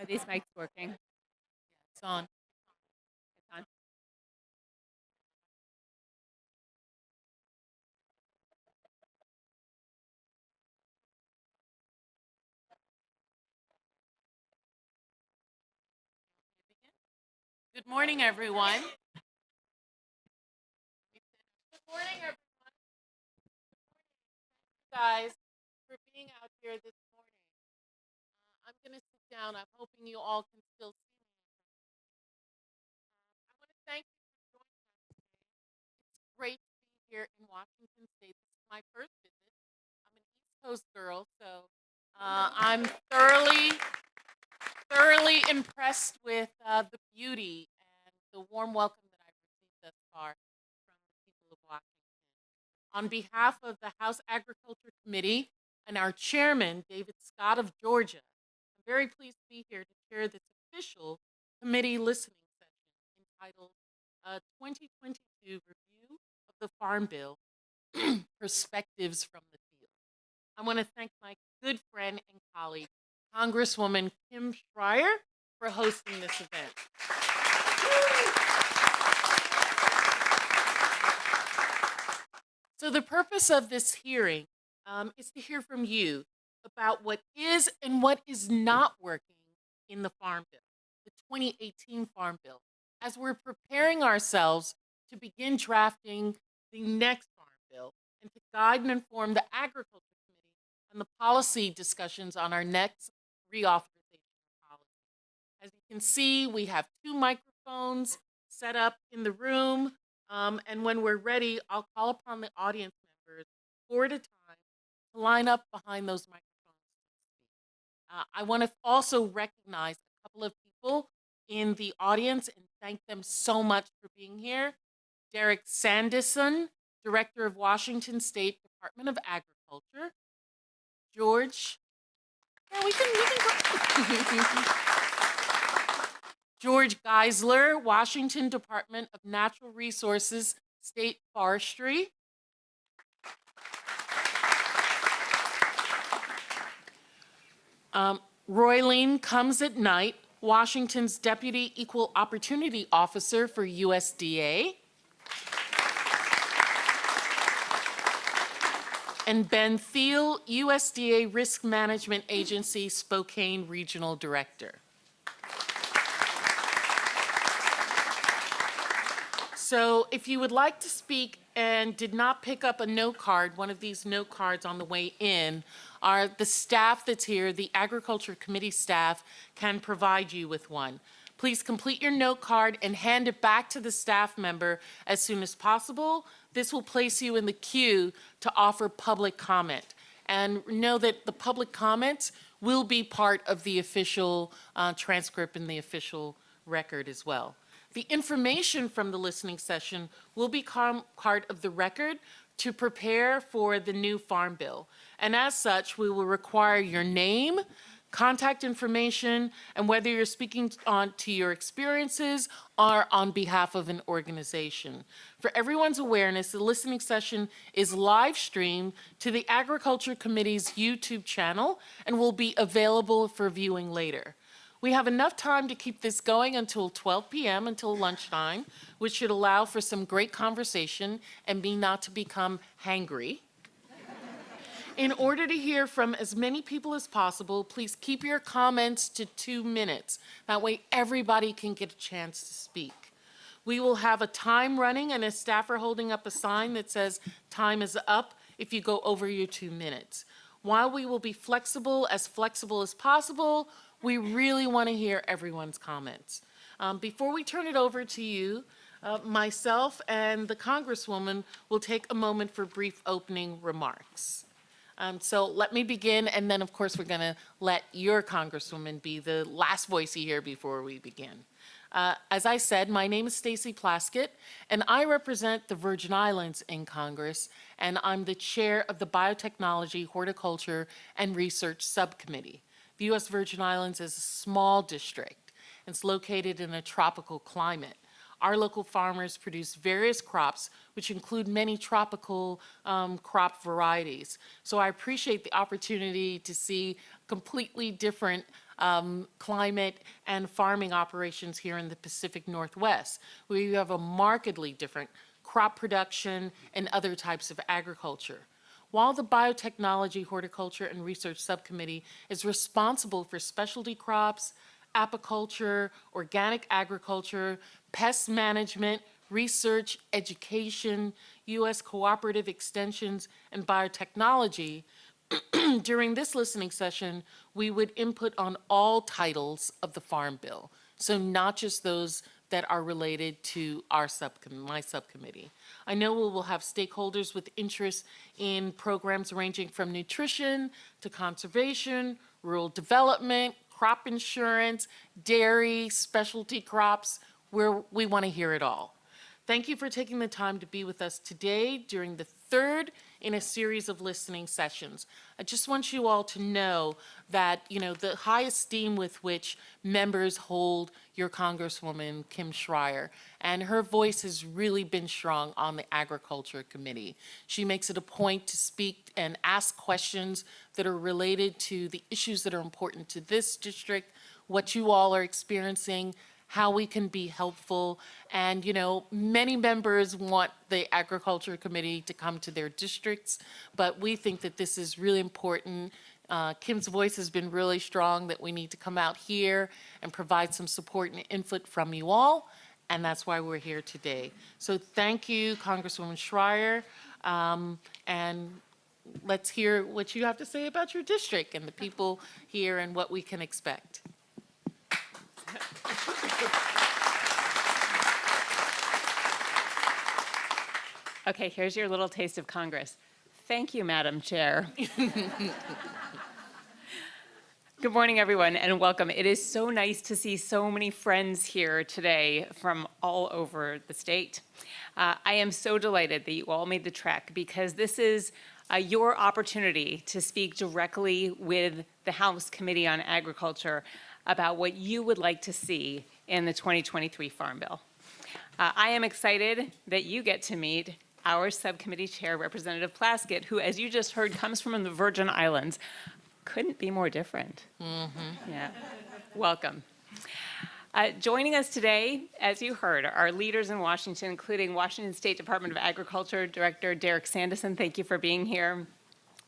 Are these mics working? It's on. It's on. Good morning, everyone. Good morning, everyone. Guys, for being out here this morning. I'm going to sit down. I'm hoping you all can still see me. I want to thank you for joining us today. It's great to be here in Washington State. This is my first visit. I'm an East Coast girl, so I'm thoroughly impressed with the beauty and the warm welcome that I've received thus far from the people of Washington. On behalf of the House Agriculture Committee and our chairman, David Scott of Georgia, I'm very pleased to be here to chair this official committee listening session entitled 2022 Review of the Farm Bill, Perspectives from the Field. I want to thank my good friend and colleague, Congresswoman Kim Schreier, for hosting this event. So the purpose of this hearing is to hear from you about what is and what is not working in the Farm Bill, the 2018 Farm Bill, as we're preparing ourselves to begin drafting the next Farm Bill and to guide and inform the Agriculture Committee on the policy discussions on our next reauthorization policy. As you can see, we have 2 microphones set up in the room. And when we're ready, I'll call upon the audience members 4 at a time to line up behind those microphones to speak. I want to also recognize a couple of people in the audience and thank them so much for being here. Derek Sandison, Director of Washington State Department of Agriculture. George, yeah, we can go. George Geisler, Washington Department of Natural Resources, State Forestry. Roylene Comes at Night, Washington's Deputy Equal Opportunity Officer for USDA. And Ben Thiel, USDA Risk Management Agency, Spokane Regional Director. So if you would like to speak and did not pick up a note card, one of these note cards on the way in, the staff that's here, the Agriculture Committee staff, can provide you with one. Please complete your note card and hand it back to the staff member as soon as possible. This will place you in the queue to offer public comment. And know that the public comments will be part of the official transcript and the official record as well. The information from the listening session will become part of the record to prepare for the new Farm Bill. And as such, we will require your name, contact information, and whether you're speaking on to your experiences or on behalf of an organization. For everyone's awareness, the listening session is live streamed to the Agriculture Committee's YouTube channel and will be available for viewing later. We have enough time to keep this going until 12 p.m., until lunchtime, which should allow for some great conversation and me not to become hangry. In order to hear from as many people as possible, please keep your comments to 2 minutes. That way everybody can get a chance to speak. We will have a time running and a staffer holding up a sign that says time is up if you go over your 2 minutes. While we will be flexible as possible, we really want to hear everyone's comments. Before we turn it over to you, myself and the Congresswoman will take a moment for brief opening remarks. So let me begin, and then of course we're going to let your Congresswoman be the last voice you hear before we begin. As I said, my name is Stacy Plaskett, and I represent the Virgin Islands in Congress, and I'm the chair of the Biotechnology, Horticulture, and Research Subcommittee. The U.S. Virgin Islands is a small district. It's located in a tropical climate. Our local farmers produce various crops, which include many tropical crop varieties. So I appreciate the opportunity to see completely different climate and farming operations here in the Pacific Northwest, where you have a markedly different crop production and other types of agriculture. While the Biotechnology, Horticulture, and Research Subcommittee is responsible for specialty crops, apiculture, organic agriculture, pest management, research, education, U.S. cooperative extensions, and biotechnology, during this listening session, we would input on all titles of the Farm Bill, so not just those that are related to my subcommittee. I know we will have stakeholders with interest in programs ranging from nutrition to conservation, rural development, crop insurance, dairy, specialty crops, where we want to hear it all. Thank you for taking the time to be with us today during the third in a series of listening sessions. I just want you all to know that, the high esteem with which members hold your Congresswoman, Kim Schreier, and her voice has really been strong on the Agriculture Committee. She makes it a point to speak and ask questions that are related to the issues that are important to this district, what you all are experiencing, how we can be helpful. And, many members want the Agriculture Committee to come to their districts, but we think that this is really important. Kim's voice has been really strong that we need to come out here and provide some support and input from you all, and that's why we're here today. So thank you, Congresswoman Schreier, and let's hear what you have to say about your district and the people here and what we can expect. Okay, here's your little taste of Congress. Thank you, Madam Chair. Good morning, everyone, and welcome. It is so nice to see so many friends here today from all over the state. I am so delighted that you all made the trek, because this is your opportunity to speak directly with the House Committee on Agriculture about what you would like to see in the 2023 Farm Bill. I am excited that you get to meet our subcommittee chair, Representative Plaskett, who, as you just heard, comes from the Virgin Islands. Couldn't be more different. Mm-hmm. Yeah. Welcome. Joining us today, as you heard, are leaders in Washington, including Washington State Department of Agriculture Director Derek Sandison. Thank you for being here.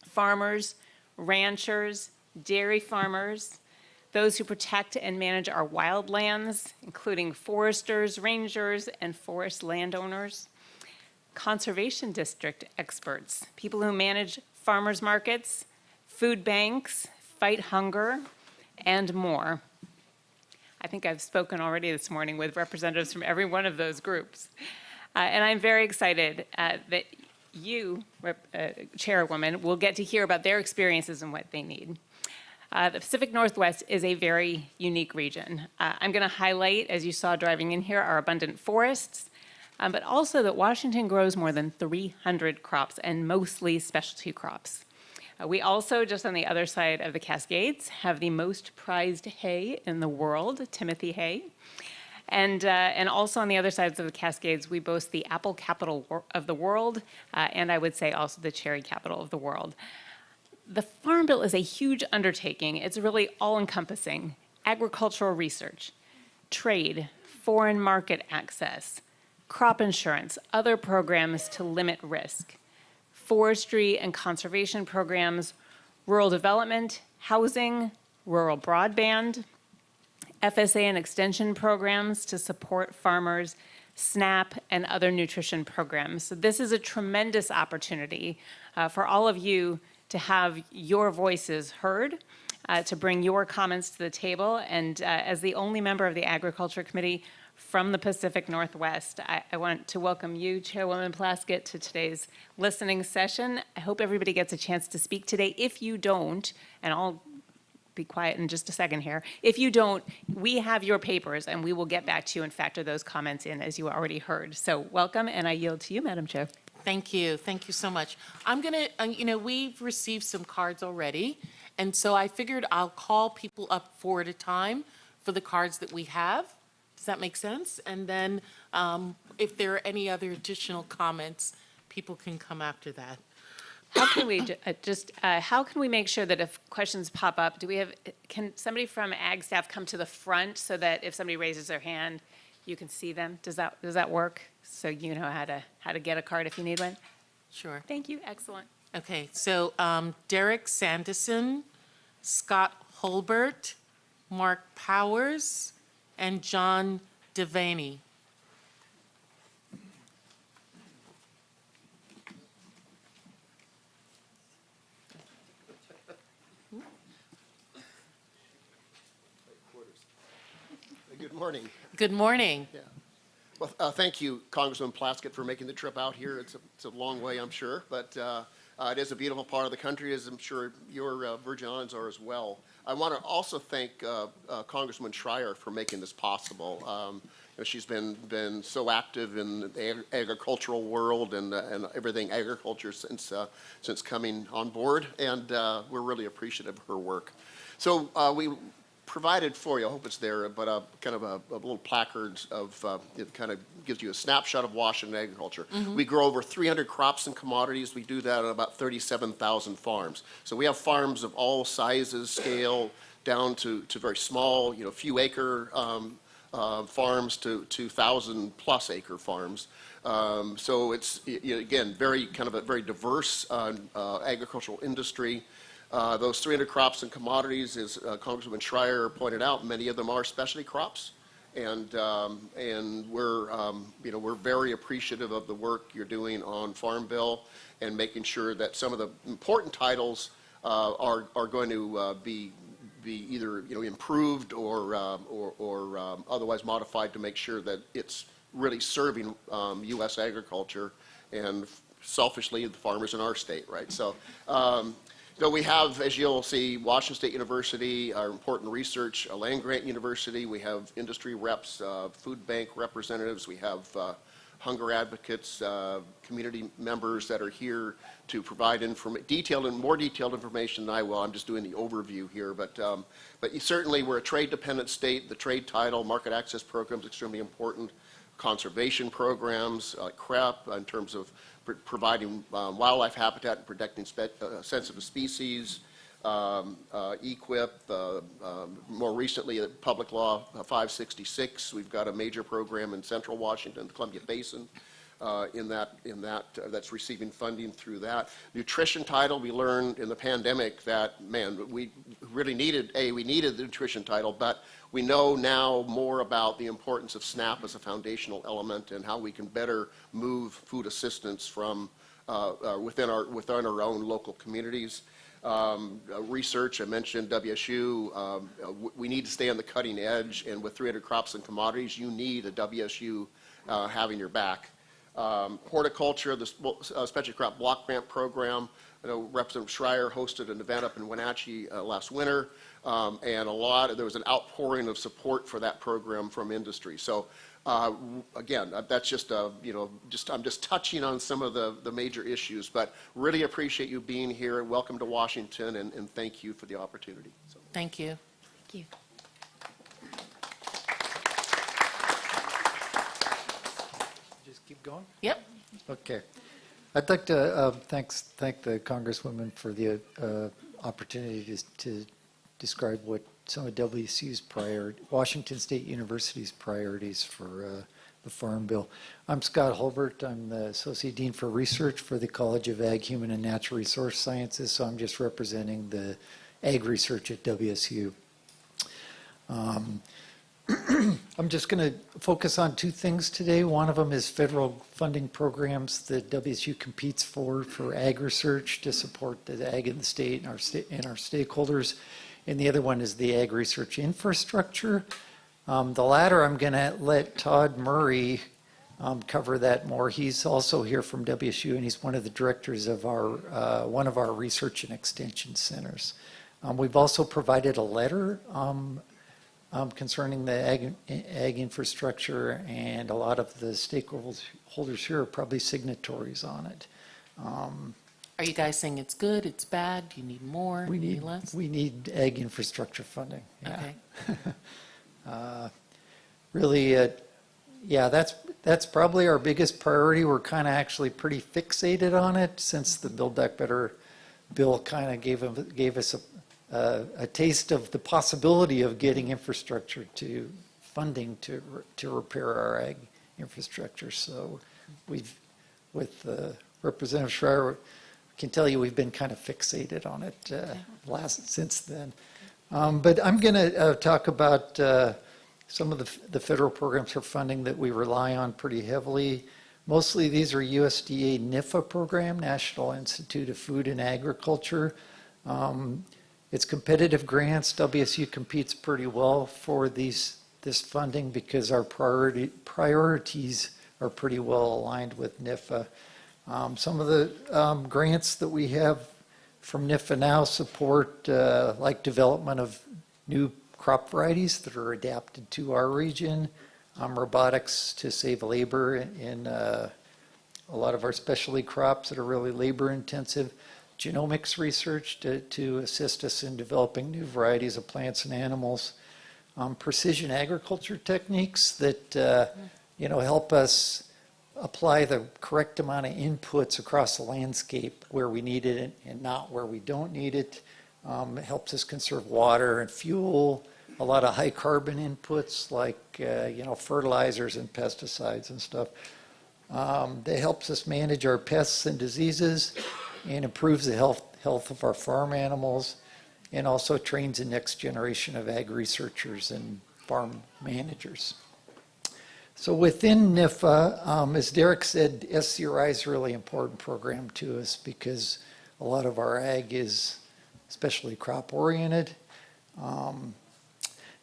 Farmers, ranchers, dairy farmers, those who protect and manage our wildlands, including foresters, rangers, and forest landowners. Conservation district experts, people who manage farmers markets, food banks, fight hunger, and more. I think I've spoken already this morning with representatives from every one of those groups. And I'm very excited that you, Chairwoman, will get to hear about their experiences and what they need. The Pacific Northwest is a very unique region. I'm going to highlight, as you saw driving in here, our abundant forests, but also that Washington grows more than 300 crops, and mostly specialty crops. We also, just on the other side of the Cascades, have the most prized hay in the world, Timothy hay. And also on the other sides of the Cascades, we boast the apple capital of the world, and I would say also the cherry capital of the world. The Farm Bill is a huge undertaking. It's really all-encompassing. Agricultural research, trade, foreign market access, crop insurance, other programs to limit risk, forestry and conservation programs, rural development, housing, rural broadband, FSA and extension programs to support farmers, SNAP, and other nutrition programs. So this is a tremendous opportunity for all of you to have your voices heard, to bring your comments to the table. And as the only member of the Agriculture Committee from the Pacific Northwest, I want to welcome you, Chairwoman Plaskett, to today's listening session. I hope everybody gets a chance to speak today. If you don't, and I'll be quiet in just a second here, if you don't, we have your papers and we will get back to you and factor those comments in, as you already heard. So welcome, and I yield to you, Madam Chair. Thank you. Thank you so much. I'm going to, we've received some cards already, and so I figured I'll call people up 4 at a time for the cards that we have. Does that make sense? And then if there are any other additional comments, people can come after that. How can we how can we make sure that if questions pop up, can somebody from ag staff come to the front so that if somebody raises their hand, you can see them? Does that work? So you know how to get a card if you need one? Sure. Thank you. Excellent. Okay, so Derek Sanderson, Scott Holbert, Mark Powers, and John Devaney. Good morning. Good morning. Yeah. Well, thank you, Congressman Plaskett, for making the trip out here. It's a long way, I'm sure, but it is a beautiful part of the country, as I'm sure your Virgin Islands are as well. I want to also thank Congresswoman Schreier for making this possible. She's been so active in the agricultural world and everything agriculture since coming on board, and we're really appreciative of her work. So we provided for you, I hope it's there, but kind of a little placard of, it kind of gives you a snapshot of Washington agriculture. Mm-hmm. We grow over 300 crops and commodities. We do that on about 37,000 farms. So we have farms of all sizes, scale, down to very small, few acre farms to 1,000+ acre farms. So it's, again, very diverse agricultural industry. Those 300 crops and commodities, as Congresswoman Schreier pointed out, many of them are specialty crops, and we're very appreciative of the work you're doing on Farm Bill and making sure that some of the important titles are going to be either improved or otherwise modified to make sure that it's really serving U.S. agriculture and selfishly the farmers in our state, right? So. So we have, as you'll see, Washington State University, our important research, a land-grant university. We have industry reps, food bank representatives. We have hunger advocates, community members that are here to provide more detailed information than I will. I'm just doing the overview here. But certainly we're a trade-dependent state. The trade title, market access program is extremely important. Conservation programs, CREP, in terms of providing wildlife habitat and protecting sensitive species, EQIP, more recently Public Law 566. We've got a major program in Central Washington, the Columbia Basin, that's receiving funding through that. Nutrition title, we learned in the pandemic that, man, we really needed the nutrition title, but we know now more about the importance of SNAP as a foundational element and how we can better move food assistance from within our own local communities. Research, I mentioned WSU. We need to stay on the cutting edge, and with 300 crops and commodities, you need a WSU having your back. Horticulture, the Special Crop Block Grant Program. I know Representative Schreier hosted an event up in Wenatchee last winter, and there was an outpouring of support for that program from industry. So again, that's just I'm just touching on some of the major issues, but really appreciate you being here. Welcome to Washington, and thank you for the opportunity. So. Thank you. Thank you. Just keep going? Yep. Okay. I'd like to thank the Congresswoman for the opportunity to describe what some of WSU's Washington State University's priorities for the Farm Bill. I'm Scott Holbert. I'm the Associate Dean for Research for the College of Ag, Human, and Natural Resource Sciences, so I'm just representing the ag research at WSU. I'm just going to focus on two things today. One of them is federal funding programs that WSU competes for ag research to support the ag in the state and our stakeholders. And the other one is the ag research infrastructure. The latter, I'm going to let Todd Murray cover that more. He's also here from WSU, and he's one of the directors of one of our research and extension centers. We've also provided a letter concerning the ag infrastructure, and a lot of the stakeholders here are probably signatories on it. Are you guys saying it's good, it's bad, do you need more, We need less? We need ag infrastructure funding. Yeah. Okay. Really, yeah, that's That's probably our biggest priority. We're kind of actually pretty fixated on it since the Build Back Better bill kind of gave us a taste of the possibility of getting infrastructure to funding to repair our ag infrastructure. So we've, with Representative Schreier, can tell you we've been kind of fixated on it since then. But I'm going to talk about some of the federal programs for funding that we rely on pretty heavily. Mostly these are USDA NIFA program, National Institute of Food and Agriculture. It's competitive grants. WSU competes pretty well for this funding because our priorities are pretty well aligned with NIFA. Some of the grants that we have from NIFA now support like development of new crop varieties that are adapted to our region, robotics to save labor in a lot of our specialty crops that are really labor intensive, genomics research to assist us in developing new varieties of plants and animals, precision agriculture techniques that help us apply the correct amount of inputs across the landscape where we need it and not where we don't need it. It helps us conserve water and fuel, a lot of high carbon inputs like fertilizers and pesticides and stuff. That helps us manage our pests and diseases and improves the health of our farm animals, and also trains the next generation of ag researchers and farm managers. So within NIFA, as Derek said, SCRI is a really important program to us because a lot of our ag is especially crop oriented.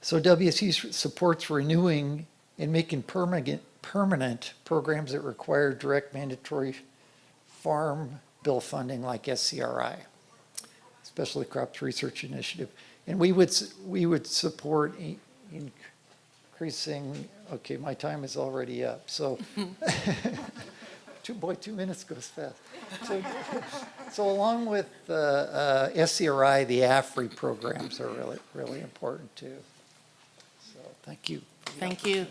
So WSU supports renewing and making permanent programs that require direct mandatory farm bill funding like SCRI, Specialty Crops Research Initiative. And we would support increasing, okay, my time is already up. So, 2 minutes goes fast. So along with SCRI, the AFRI programs are really, really important too. So thank you. Thank you.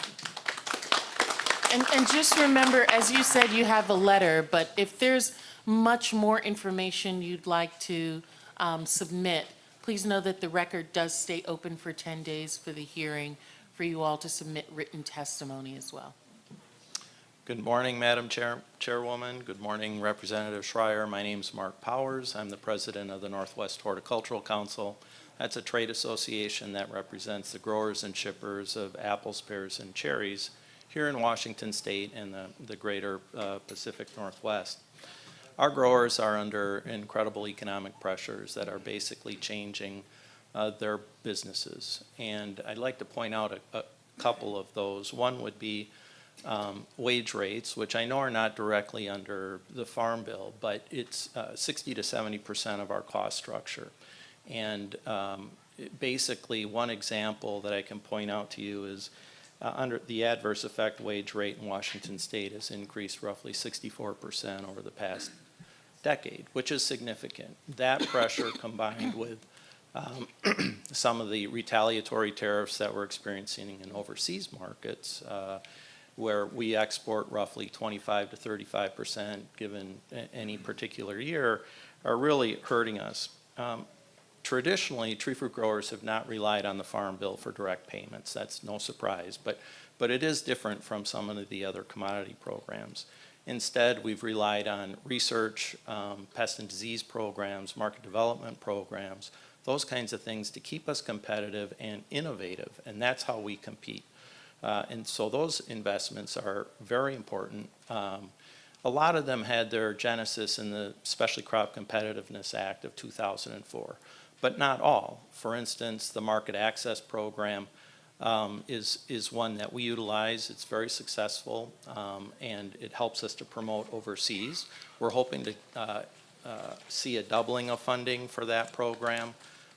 And just remember, as you said, you have a letter, but if there's much more information you'd like to submit, please know that the record does stay open for 10 days for the hearing for you all to submit written testimony as well. Good morning, Madam Chairwoman. Good morning, Representative Schreier. My name is Mark Powers. I'm the president of the Northwest Horticultural Council. That's a trade association that represents the growers and shippers of apples, pears, and cherries here in Washington State and the greater Pacific Northwest. Our growers are under incredible economic pressures that are basically changing their businesses. And I'd like to point out a couple of those. One would be wage rates, which I know are not directly under the Farm Bill, but it's 60 to 70% of our cost structure. And basically, one example that I can point out to you is under the adverse effect wage rate in Washington State has increased roughly 64% over the past decade, which is significant. That pressure combined with some of the retaliatory tariffs that we're experiencing in overseas markets, where we export roughly 25 to 35% given any particular year, are really hurting us. Traditionally, tree fruit growers have not relied on the Farm Bill for direct payments. That's no surprise, but it is different from some of the other commodity programs. Instead, we've relied on research, pest and disease programs, market development programs, those kinds of things to keep us competitive and innovative, and that's how we compete. And so those investments are very important. A lot of them had their genesis in the Specialty Crop Competitiveness Act of 2004, but not all. For instance, the Market Access Program is one that we utilize. It's very successful, and it helps us to promote overseas. We're hoping to see a doubling of funding for that program.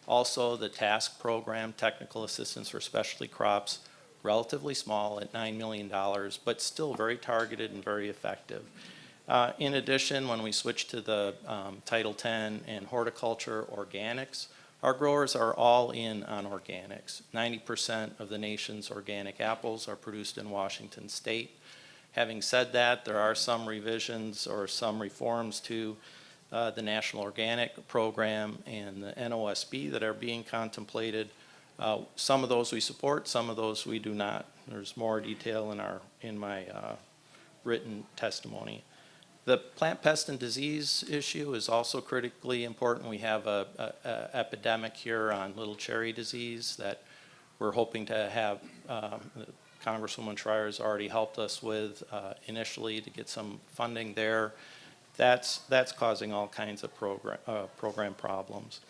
Also, the TASK program, Technical Assistance for Specialty Crops, relatively small at $9 million, but still very targeted and very effective. In addition, when we switch to the Title 10 and horticulture organics, our growers are all in on organics. 90% of the nation's organic apples are produced in Washington State, Having said that, there are some revisions or some reforms to the National Organic Program and the NOSB that are being contemplated. Some of those we support, some of those we do not. There's more detail in my written testimony. The plant pest and disease issue is also critically important. We have a epidemic here on little cherry disease that we're hoping to have. Congresswoman Schreier has already helped us with initially to get some funding there. That's causing all kinds of program problems.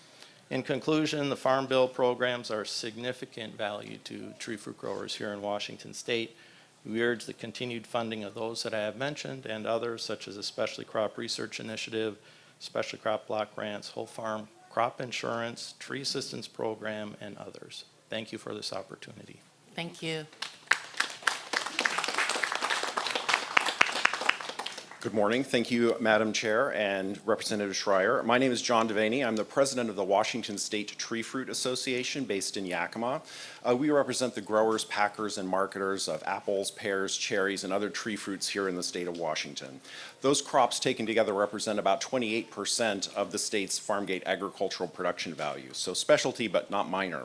In conclusion, the Farm Bill programs are significant value to tree fruit growers here in Washington State. We urge the continued funding of those that I have mentioned and others, such as the Specialty Crop Research Initiative, Specialty Crop Block Grants, Whole Farm Crop Insurance, Tree Assistance Program, and others. Thank you for this opportunity. Thank you. Good morning. Thank you, Madam Chair and Representative Schreier. My name is John Devaney. I'm the president of the Washington State Tree Fruit Association based in Yakima. We represent the growers, packers, and marketers of apples, pears, cherries, and other tree fruits here in the state of Washington. Those crops taken together represent about 28% of the state's farm gate agricultural production value, so specialty but not minor.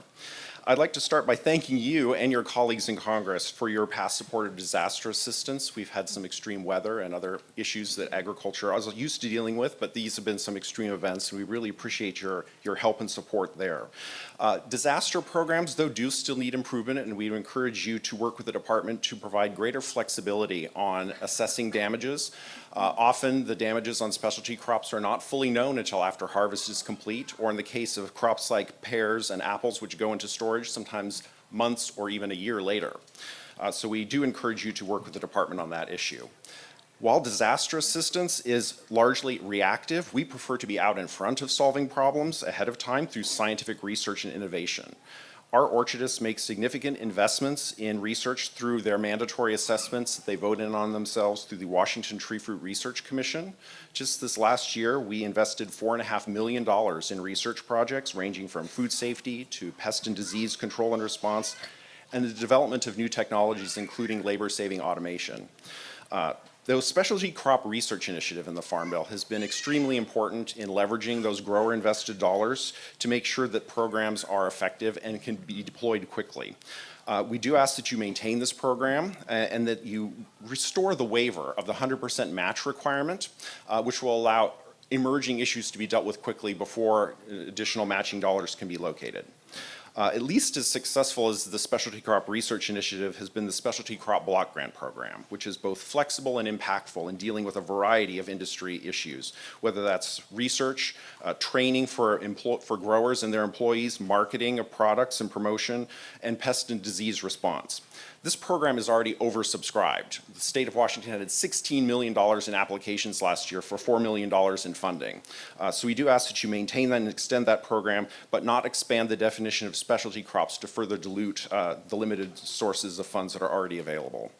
I'd like to start by thanking you and your colleagues in Congress for your past support of disaster assistance. We've had some extreme weather and other issues that agriculture is used to dealing with, but these have been some extreme events, and we really appreciate your help and support there. Disaster programs, though, do still need improvement, and we encourage you to work with the department to provide greater flexibility on assessing damages. Often the damages on specialty crops are not fully known until after harvest is complete, or in the case of crops like pears and apples, which go into storage sometimes months or even a year later. So we do encourage you to work with the department on that issue. While disaster assistance is largely reactive, we prefer to be out in front of solving problems ahead of time through scientific research and innovation. Our orchardists make significant investments in research through their mandatory assessments that they vote in on themselves through the Washington Tree Fruit Research Commission. Just this last year, we invested $4.5 million in research projects ranging from food safety to pest and disease control and response, and the development of new technologies, including labor-saving automation. The Specialty Crop Research Initiative in the Farm Bill has been extremely important in leveraging those grower-invested dollars to make sure that programs are effective and can be deployed quickly. We do ask that you maintain this program and that you restore the waiver of the 100% match requirement, which will allow emerging issues to be dealt with quickly before additional matching dollars can be located. At least as successful as the Specialty Crop Research Initiative has been the Specialty Crop Block Grant Program, which is both flexible and impactful in dealing with a variety of industry issues, whether that's research, training for growers and their employees, marketing of products and promotion, and pest and disease response. This program is already oversubscribed. The state of Washington had $16 million in applications last year for $4 million in funding. So we do ask that you maintain that and extend that program, but not expand the definition of specialty crops to further dilute the limited sources of funds that are already available.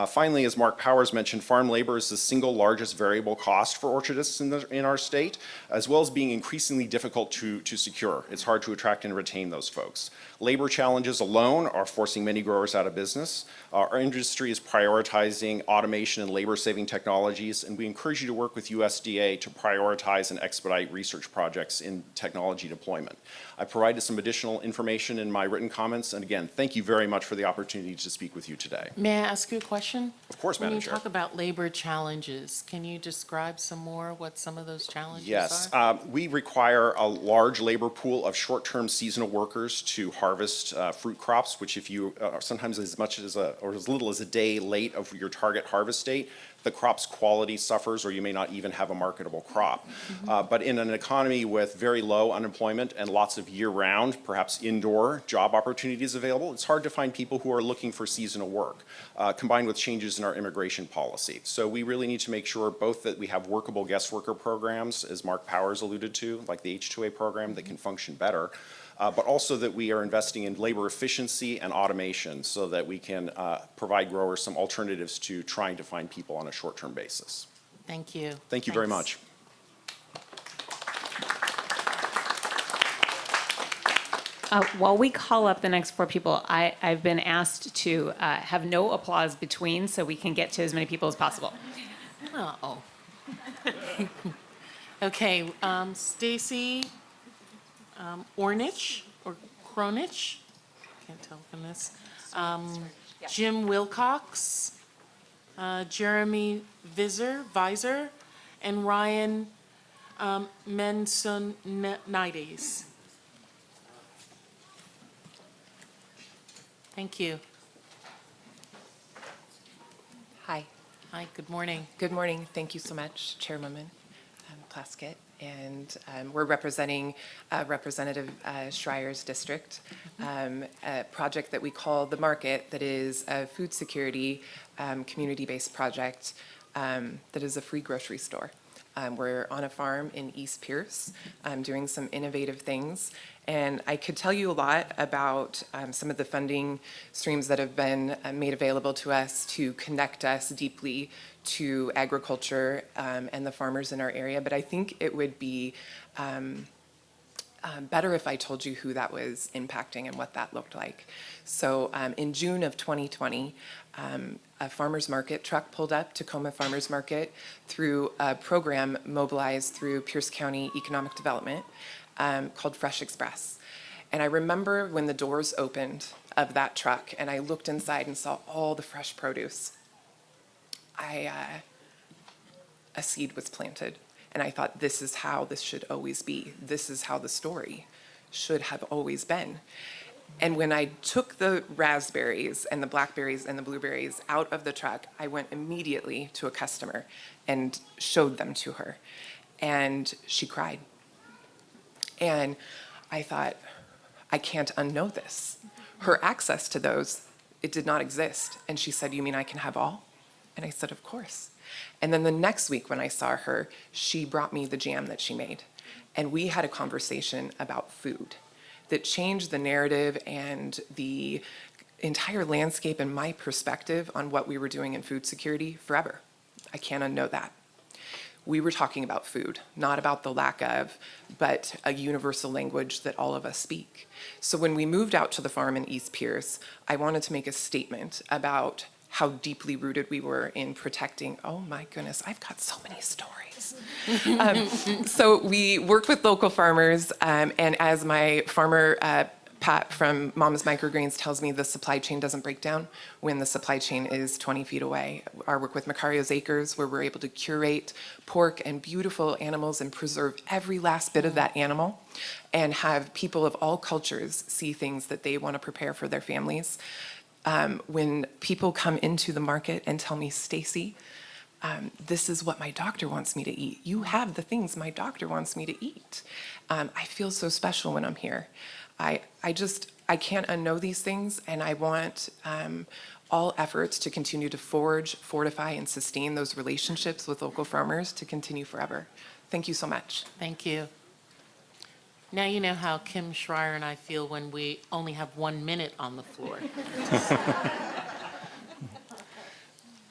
Finally, as Mark Powers mentioned, farm labor is the single largest variable cost for orchardists in our state, as well as being increasingly difficult to secure. It's hard to attract and retain those folks. Labor challenges alone are forcing many growers out of business. Our industry is prioritizing automation and labor-saving technologies, and we encourage you to work with USDA to prioritize and expedite research projects in technology deployment. I provided some additional information in my written comments, and again, thank you very much for the opportunity to speak with you today. May I ask you a question? Of course, Madam Chair. When you talk about labor challenges, can you describe some more what some of those challenges Yes, are? we require a large labor pool of short-term seasonal workers to harvest fruit crops, which if you are sometimes as much as or as little as a day late of your target harvest date, the crop's quality suffers, or you may not even have a marketable crop. But in an economy with very low unemployment and lots of year-round, perhaps indoor job opportunities available, it's hard to find people who are looking for seasonal work, combined with changes in our immigration policy. So we really need to make sure both that we have workable guest worker programs, as Mark Powers alluded to, like the H-2A program, that can function better, but also that we are investing in labor efficiency and automation so that we can provide growers some alternatives to trying to find people on a short-term basis. Thank you. Thank you very much. While we call up the next four people, I've been asked to have no applause between so we can get to as many people as possible. Oh. Okay, Stacy Ornich or Kronich, can't tell from this. Jim Wilcox, Jeremy Visor, and Ryan Mensonides. Thank you. Hi. Hi, good morning. Good morning. Thank you so much, Chairwoman Plaskett. And we're representing Representative Schreier's district, a project that we call The Market, that is a food security community-based project that is a free grocery store. We're on a farm in East Pierce doing some innovative things. And I could tell you a lot about some of the funding streams that have been made available to us to connect us deeply to agriculture and the farmers in our area. But I think it would be better if I told you who that was impacting and what that looked like. So in June of 2020, a farmer's market truck pulled up, Tacoma Farmers Market, through a program mobilized through Pierce County Economic Development called Fresh Express. And I remember when the doors opened of that truck and I looked inside and saw all the fresh produce, a seed was planted. And I thought, this is how this should always be. This is how the story should have always been. And when I took the raspberries and the blackberries and the blueberries out of the truck, I went immediately to a customer and showed them to her. And she cried. And I thought, I can't unknow this. Her access to those, it did not exist. And she said, you mean I can have all? And I said, of course. And then the next week when I saw her, she brought me the jam that she made. And we had a conversation about food that changed the narrative and the entire landscape and my perspective on what we were doing in food security forever. I can't unknow that. We were talking about food, not about the lack of, but a universal language that all of us speak. So when we moved out to the farm in East Pierce, I wanted to make a statement about how deeply rooted we were in protecting, oh my goodness, I've got so many stories. So we worked with local farmers, and as my farmer, Pat from Mama's Microgreens tells me, the supply chain doesn't break down when the supply chain is 20 feet away. Our work with Macario's Acres, where we're able to curate pork and beautiful animals and preserve every last bit of that animal and have people of all cultures see things that they want to prepare for their families. When people come into the market and tell me, Stacy, this is what my doctor wants me to eat. You have the things my doctor wants me to eat. I feel so special when I'm here. I can't unknow these things, and I want all efforts to continue to forge, fortify, and sustain those relationships with local farmers to continue forever. Thank you so much. Thank you. Now you know how Kim Schreier and I feel when we only have 1 minute on the floor.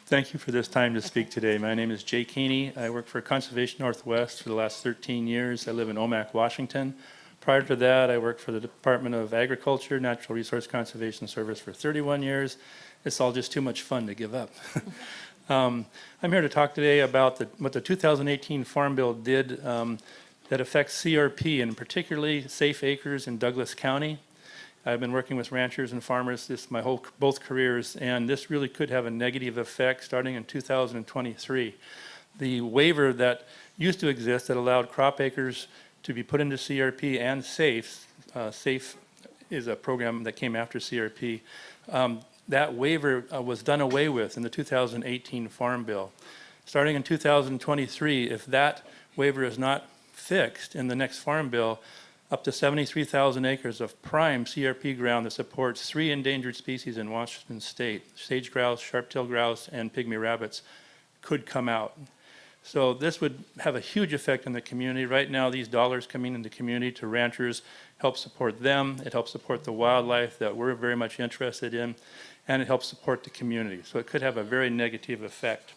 Thank you for this time to speak today. My name is Jay Keeney. I work for Conservation Northwest for the last 13 years. I live in Omak, Washington. Prior to that, I worked for the Department of Agriculture, Natural Resource Conservation Service for 31 years. It's all just too much fun to give up. I'm here to talk today about what the 2018 Farm Bill did that affects CRP, and particularly safe acres in Douglas County. I've been working with ranchers and farmers both careers, and this really could have a negative effect starting in 2023. The waiver that used to exist that allowed crop acres to be put into CRP and SAFE, SAFE is a program that came after CRP, that waiver was done away with in the 2018 Farm Bill. Starting in 2023, if that waiver is not fixed in the next Farm Bill, up to 73,000 acres of prime CRP ground that supports 3 endangered species in Washington State, sage grouse, sharp-tailed grouse, and pygmy rabbits, could come out. So this would have a huge effect on the community. Right now, these dollars coming into the community to ranchers help support them. It helps support the wildlife that we're very much interested in, and it helps support the community. So it could have a very negative effect.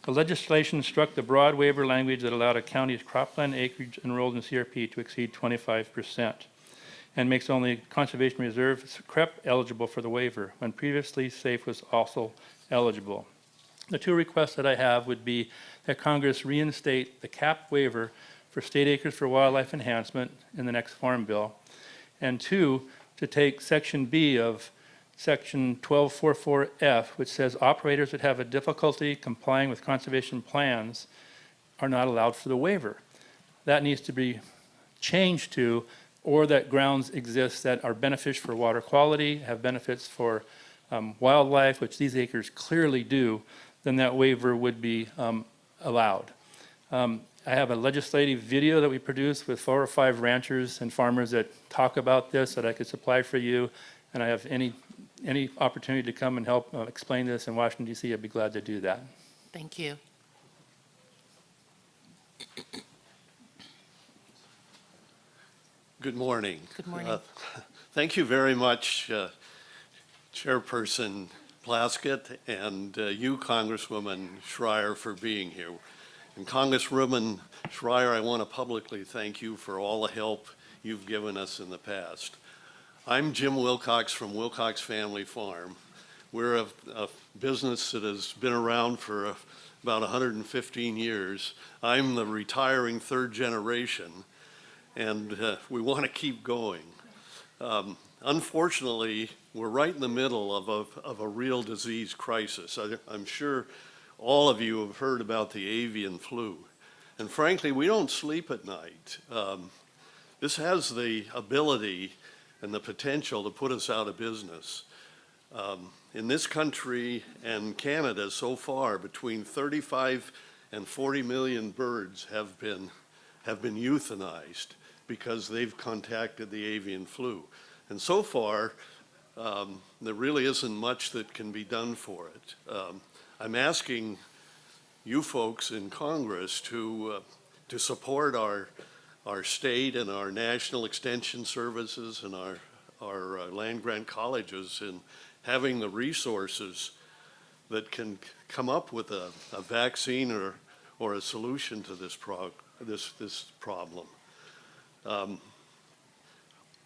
The legislation struck the broad waiver language that allowed a county's cropland acreage enrolled in CRP to exceed 25%. and makes only Conservation Reserve CREP eligible for the waiver, when previously SAFE was also eligible. The two requests that I have would be that Congress reinstate the cap waiver for state acres for wildlife enhancement in the next Farm Bill, and two, to take Section B of Section 1244F, which says operators that have a difficulty complying with conservation plans are not allowed for the waiver. That needs to be changed to, or that grounds exist that are beneficial for water quality, have benefits for wildlife, which these acres clearly do, then that waiver would be allowed. I have a legislative video that we produced with 4 or 5 ranchers and farmers that talk about this that I could supply for you, and I have any opportunity to come and help explain this in Washington, D.C., I'd be glad to do that. Thank you. Good morning. Good morning. Thank you very much, Chairperson Plaskett, and you, Congresswoman Schreier, for being here. And Congresswoman Schreier, I want to publicly thank you for all the help you've given us in the past. I'm Jim Wilcox from Wilcox Family Farm. We're a business that has been around for about 115 years. I'm the retiring third generation, and we want to keep going. Unfortunately, we're right in the middle of a real disease crisis. I'm sure all of you have heard about the avian flu. And frankly, we don't sleep at night. This has the ability and the potential to put us out of business. In this country and Canada so far, between 35 and 40 million birds have been euthanized because they've contacted the avian flu. And so far, there really isn't much that can be done for it. I'm asking you folks in Congress to support our state and our national extension services and our land-grant colleges in having the resources that can come up with a vaccine or a solution to this problem.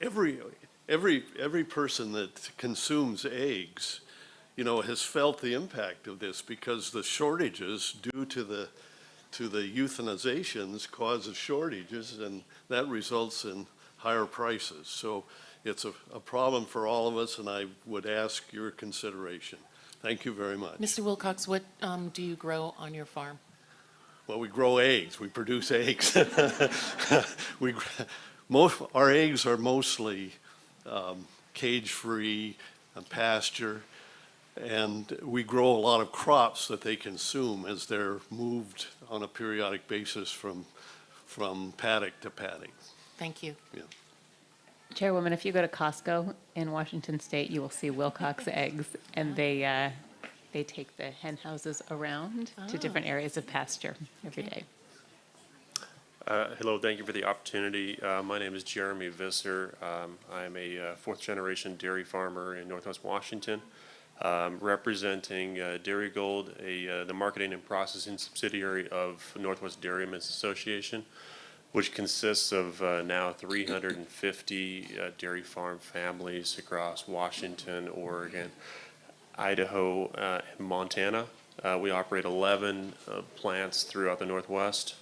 Every person that consumes eggs, has felt the impact of this, because the shortages due to the euthanizations causes shortages, and that results in higher prices. So it's a problem for all of us, and I would ask your consideration. Thank you very much. Mr. Wilcox, what do you grow on your farm? Well, we grow eggs. We produce eggs. Our eggs are mostly cage-free, pasture, and we grow a lot of crops that they consume as they're moved on a periodic basis from paddock to paddock. Thank you. Yeah. Chairwoman, if you go to Costco in Washington State, you will see Wilcox eggs, and they take the hen houses around to different areas of pasture every day. Hello, thank you for the opportunity. My name is Jeremy Visser. I'm a fourth-generation dairy farmer in Northwest Washington, representing Dairy Gold, the marketing and processing subsidiary of Northwest Dairymen's Association, which consists of now 350 dairy farm families across Washington, Oregon, Idaho, and Montana. We operate 11 plants throughout the Northwest.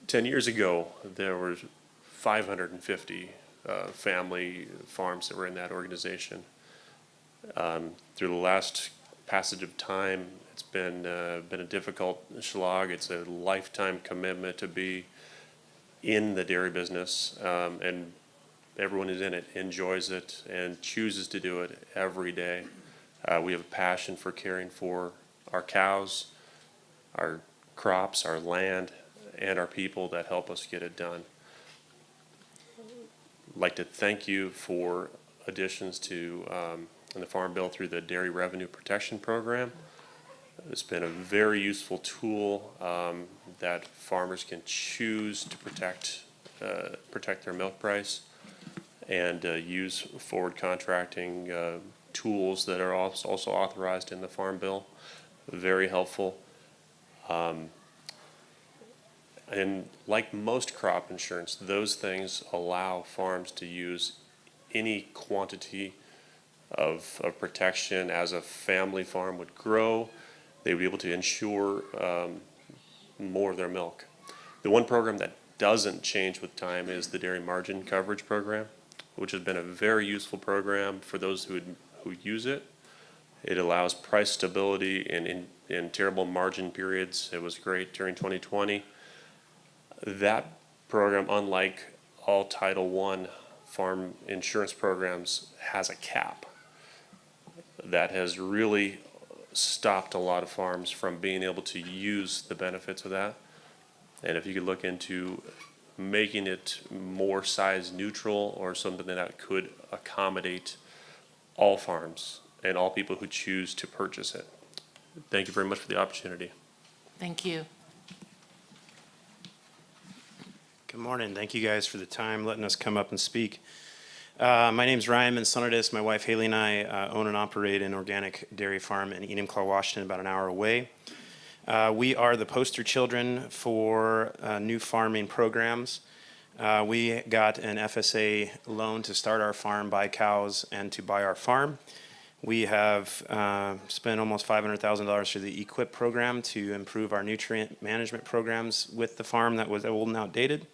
10 years ago, there were 550 family farms that were in that organization. Through the last passage of time, it's been a difficult slog. It's a lifetime commitment to be in the dairy business, and everyone who's in it enjoys it and chooses to do it every day. We have a passion for caring for our cows, our crops, our land, and our people that help us get it done. I'd like to thank you for additions to in the Farm Bill through the Dairy Revenue Protection Program. It's been a very useful tool that farmers can choose to protect their milk price, and use forward contracting tools that are also authorized in the Farm Bill. Very helpful. And like most crop insurance, those things allow farms to use any quantity of protection as a family farm would grow. They would be able to insure more of their milk. The one program that doesn't change with time is the dairy margin coverage program, which has been a very useful program for those who use it. It allows price stability in terrible margin periods. It was great during 2020. That program, unlike all Title I farm insurance programs, has a cap that has really stopped a lot of farms from being able to use the benefits of that. And if you could look into making it more size neutral or something that could accommodate all farms and all people who choose to purchase it. Thank you very much for the opportunity. Thank you. Good morning. Thank you guys for the time, letting us come up and speak. My name's Ryan Mansonidis. My wife Haley and I own and operate an organic dairy farm in Enumclaw, Washington, about an hour away. We are the poster children for new farming programs. We got an FSA loan to start our farm, buy cows, and to buy our farm. We have spent almost $500,000 through the EQIP program to improve our nutrient management programs with the farm that was old and outdated.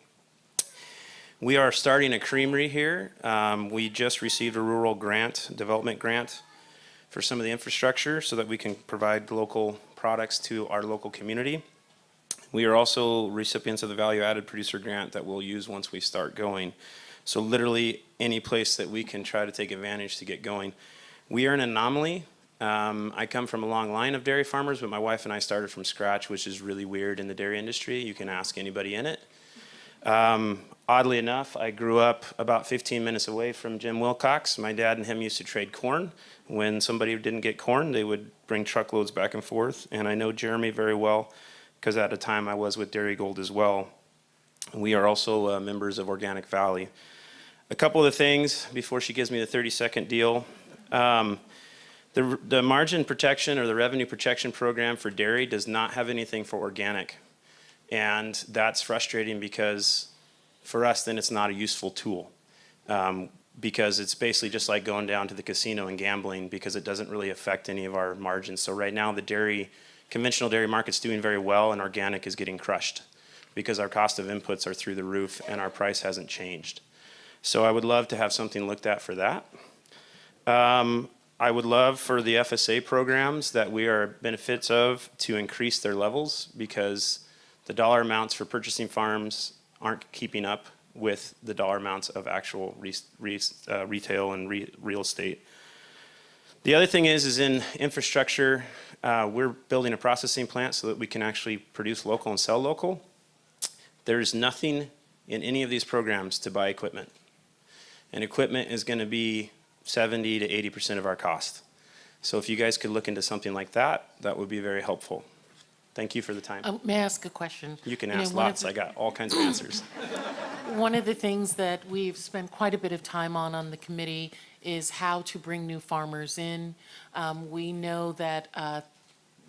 We are starting a creamery here. We just received a rural development grant for some of the infrastructure so that we can provide local products to our local community. We are also recipients of the value added producer grant that we'll use once we start going. So literally any place that we can try to take advantage to get going. We are an anomaly. I come from a long line of dairy farmers, but my wife and I started from scratch, which is really weird in the dairy industry. You can ask anybody in it. Oddly enough, I grew up about 15 minutes away from Jim Wilcox. My dad and him used to trade corn. When somebody didn't get corn, they would bring truckloads back and forth. And I know Jeremy very well because at a time I was with Dairy Gold as well. We are also members of Organic Valley. A couple of things before she gives me the 30-second deal. The margin protection or the revenue protection program for dairy does not have anything for organic. And that's frustrating because for us, then it's not a useful tool because it's basically just like going down to the casino and gambling because it doesn't really affect any of our margins. So right now, the conventional dairy market's doing very well and organic is getting crushed because our cost of inputs are through the roof and our price hasn't changed. So I would love to have something looked at for that. I would love for the FSA programs that we are benefits of to increase their levels because the dollar amounts for purchasing farms aren't keeping up with the dollar amounts of actual retail and real estate. The other thing is in infrastructure, we're building a processing plant so that we can actually produce local and sell local. There's nothing in any of these programs to buy equipment. And equipment is going to be 70 to 80% of our cost. So if you guys could look into something like that, that would be very helpful. Thank you for the time. May I ask a question? You can ask lots. I got all kinds of answers. One of the things that we've spent quite a bit of time on the committee is how to bring new farmers in. We know that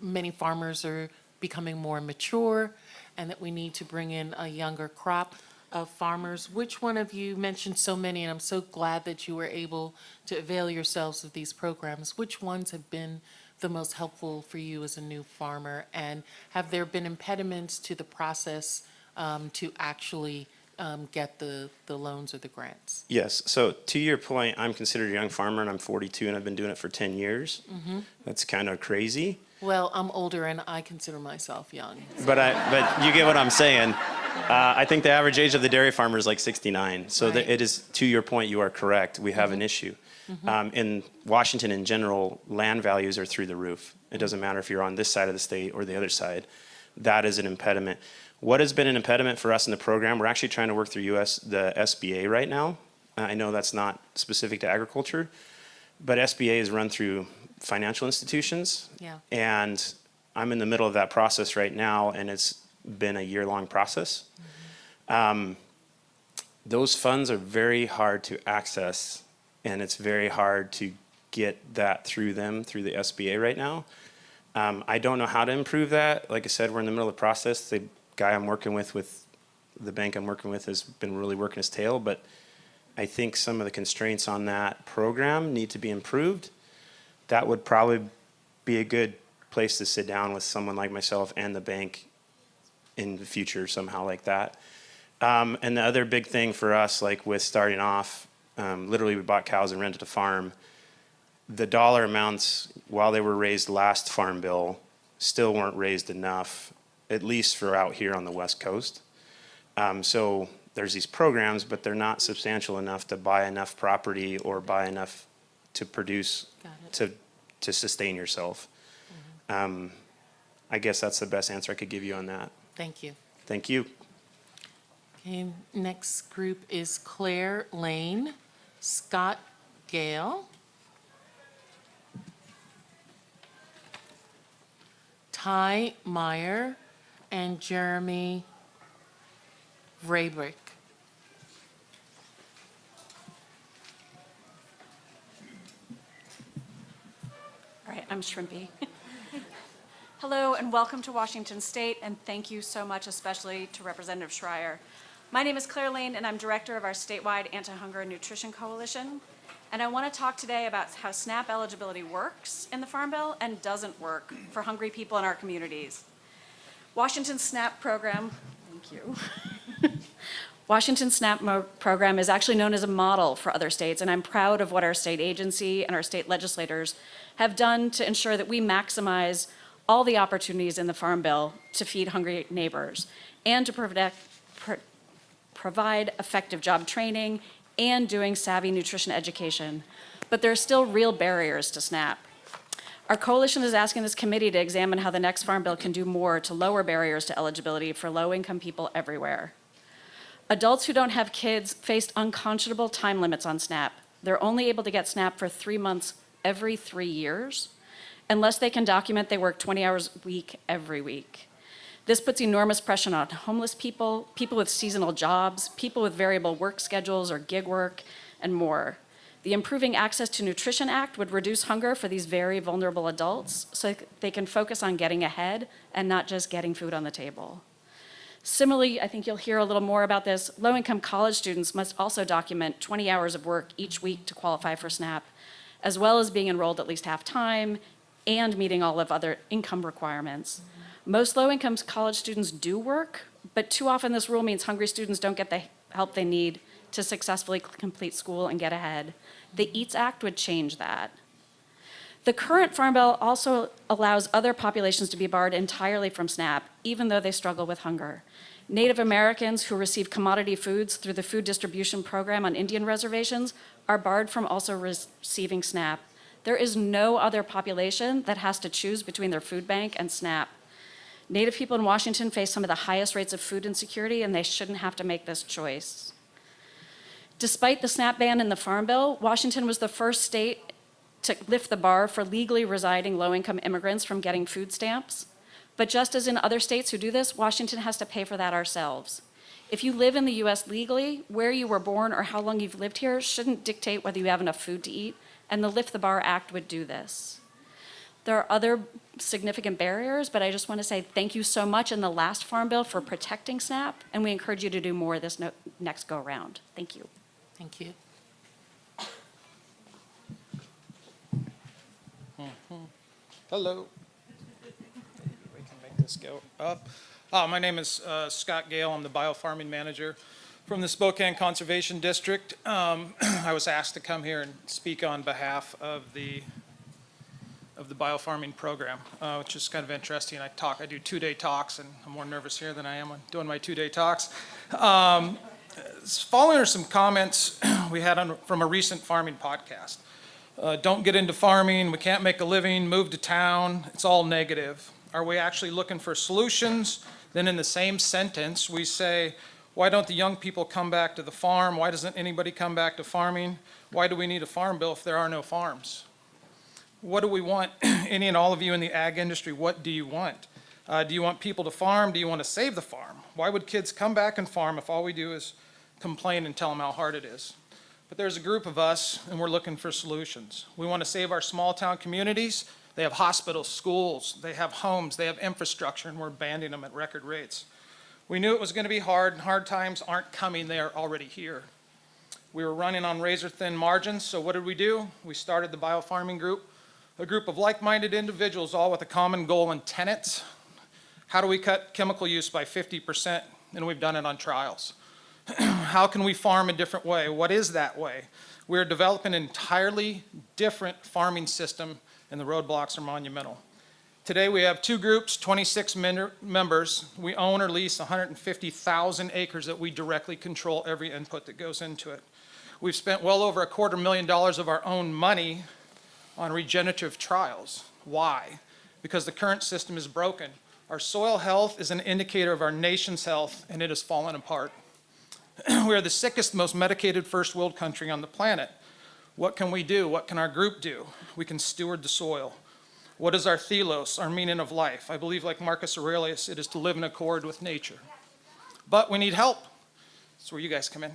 many farmers are becoming more mature and that we need to bring in a younger crop of farmers. Which one of you mentioned so many, and I'm so glad that you were able to avail yourselves of these programs. Which ones have been the most helpful for you as a new farmer? And have there been impediments to the process to actually get the loans or the grants? Yes. So to your point, I'm considered a young farmer and I'm 42 and I've been doing it for 10 years. Mm-hmm. That's kind of crazy. Well, I'm older and I consider myself young. So. But you get what I'm saying. I think the average age of the dairy farmer is like 69. So right. it is, to your point, you are correct. We have an issue. Mm-hmm. In Washington in general, land values are through the roof. It doesn't matter if you're on this side of the state or the other side. That is an impediment. What has been an impediment for us in the program, we're actually trying to work through the SBA right now. I know that's not specific to agriculture, but SBA is run through financial institutions. Yeah. And I'm in the middle of that process right now, and it's been a year-long process. Mm-hmm. Those funds are very hard to access, and it's very hard to get that through them, through the SBA right now. I don't know how to improve that. Like I said, we're in the middle of the process. guy I'm working with the bank I'm working with has been really working his tail, but I think some of the constraints on that program need to be improved. That would probably be a good place to sit down with someone like myself and the bank in the future somehow like that. And the other big thing for us, like with starting off, literally we bought cows and rented a farm. The dollar amounts, while they were raised last farm bill, still weren't raised enough, at least for out here on the West Coast. So there's these programs, but they're not substantial enough to buy enough property or buy enough to produce to sustain yourself. I guess that's the best answer I could give you on that. Thank you. Thank you. Okay, next group is Claire Lane, Scott Gale, Ty Meyer, and Jeremy Vraybrick. All right, I'm Shrimpy. Hello and welcome to Washington State, and thank you so much, especially to Representative Schreier. My name is Claire Lane, and I'm director of our statewide Anti-Hunger and Nutrition Coalition. And I want to talk today about how SNAP eligibility works in the Farm Bill and doesn't work for hungry people in our communities. Washington's SNAP program, thank you. Washington's SNAP program is actually known as a model for other states, and I'm proud of what our state agency and our state legislators have done to ensure that we maximize all the opportunities in the Farm Bill to feed hungry neighbors and to provide effective job training and doing savvy nutrition education. But there are still real barriers to SNAP. Our coalition is asking this committee to examine how the next Farm Bill can do more to lower barriers to eligibility for low-income people everywhere. Adults who don't have kids face unconscionable time limits on SNAP. They're only able to get SNAP for 3 months every 3 years, unless they can document they work 20 hours a week every week. This puts enormous pressure on homeless people, people with seasonal jobs, people with variable work schedules or gig work, and more. The Improving Access to Nutrition Act would reduce hunger for these very vulnerable adults so they can focus on getting ahead and not just getting food on the table. Similarly, I think you'll hear a little more about this, low-income college students must also document 20 hours of work each week to qualify for SNAP, as well as being enrolled at least half-time and meeting all of other income requirements. Most low-income college students do work, but too often this rule means hungry students don't get the help they need to successfully complete school and get ahead. The EATS Act would change that. The current Farm Bill also allows other populations to be barred entirely from SNAP, even though they struggle with hunger. Native Americans who receive commodity foods through the food distribution program on Indian reservations are barred from also receiving SNAP. There is no other population that has to choose between their food bank and SNAP. Native people in Washington face some of the highest rates of food insecurity, and they shouldn't have to make this choice. Despite the SNAP ban in the Farm Bill, Washington was the first state to lift the bar for legally residing low-income immigrants from getting food stamps. But just as in other states who do this, Washington has to pay for that ourselves. If you live in the US legally, where you were born or how long you've lived here shouldn't dictate whether you have enough food to eat, and the Lift the Bar Act would do this. There are other significant barriers, but I just want to say thank you so much in the last Farm Bill for protecting SNAP, and we encourage you to do more this next go around. Thank you. Thank you. Hello. We can make this go up. My name is Scott Gale. I'm the Biofarming Manager from the Spokane Conservation District. I was asked to come here and speak on behalf of the biofarming program, which is kind of interesting. I do 2-day talks, and I'm more nervous here than I am when doing my 2-day talks. Following are some comments we had from a recent farming podcast. Don't get into farming, we can't make a living, move to town, it's all negative. Are we actually looking for solutions? Then in the same sentence, we say, why don't the young people come back to the farm? Why doesn't anybody come back to farming? Why do we need a farm bill if there are no farms? What do we want? Any and all of you in the ag industry, what do you want? Do you want people to farm? Do you want to save the farm? Why would kids come back and farm if all we do is complain and tell them how hard it is? But there's a group of us, and we're looking for solutions. We want to save our small town communities. They have hospitals, schools, they have homes, they have infrastructure, and we're abandoning them at record rates. We knew it was going to be hard, and hard times aren't coming, they are already here. We were running on razor-thin margins, so what did we do? We started the Biofarming Group, a group of like-minded individuals, all with a common goal and tenets. How do we cut chemical use by 50%? And we've done it on trials. How can we farm a different way? What is that way? We're developing an entirely different farming system, and the roadblocks are monumental. Today we have two groups, 26 members. We own or lease 150,000 acres that we directly control every input that goes into it. We've spent well over $250,000 of our own money on regenerative trials. Why? Because the current system is broken. Our soil health is an indicator of our nation's health, and it has fallen apart. We are the sickest, most medicated first world country on the planet. What can we do? What can our group do? We can steward the soil. What is our telos, our meaning of life? I believe, like Marcus Aurelius, it is to live in accord with nature. But we need help. That's where you guys come in.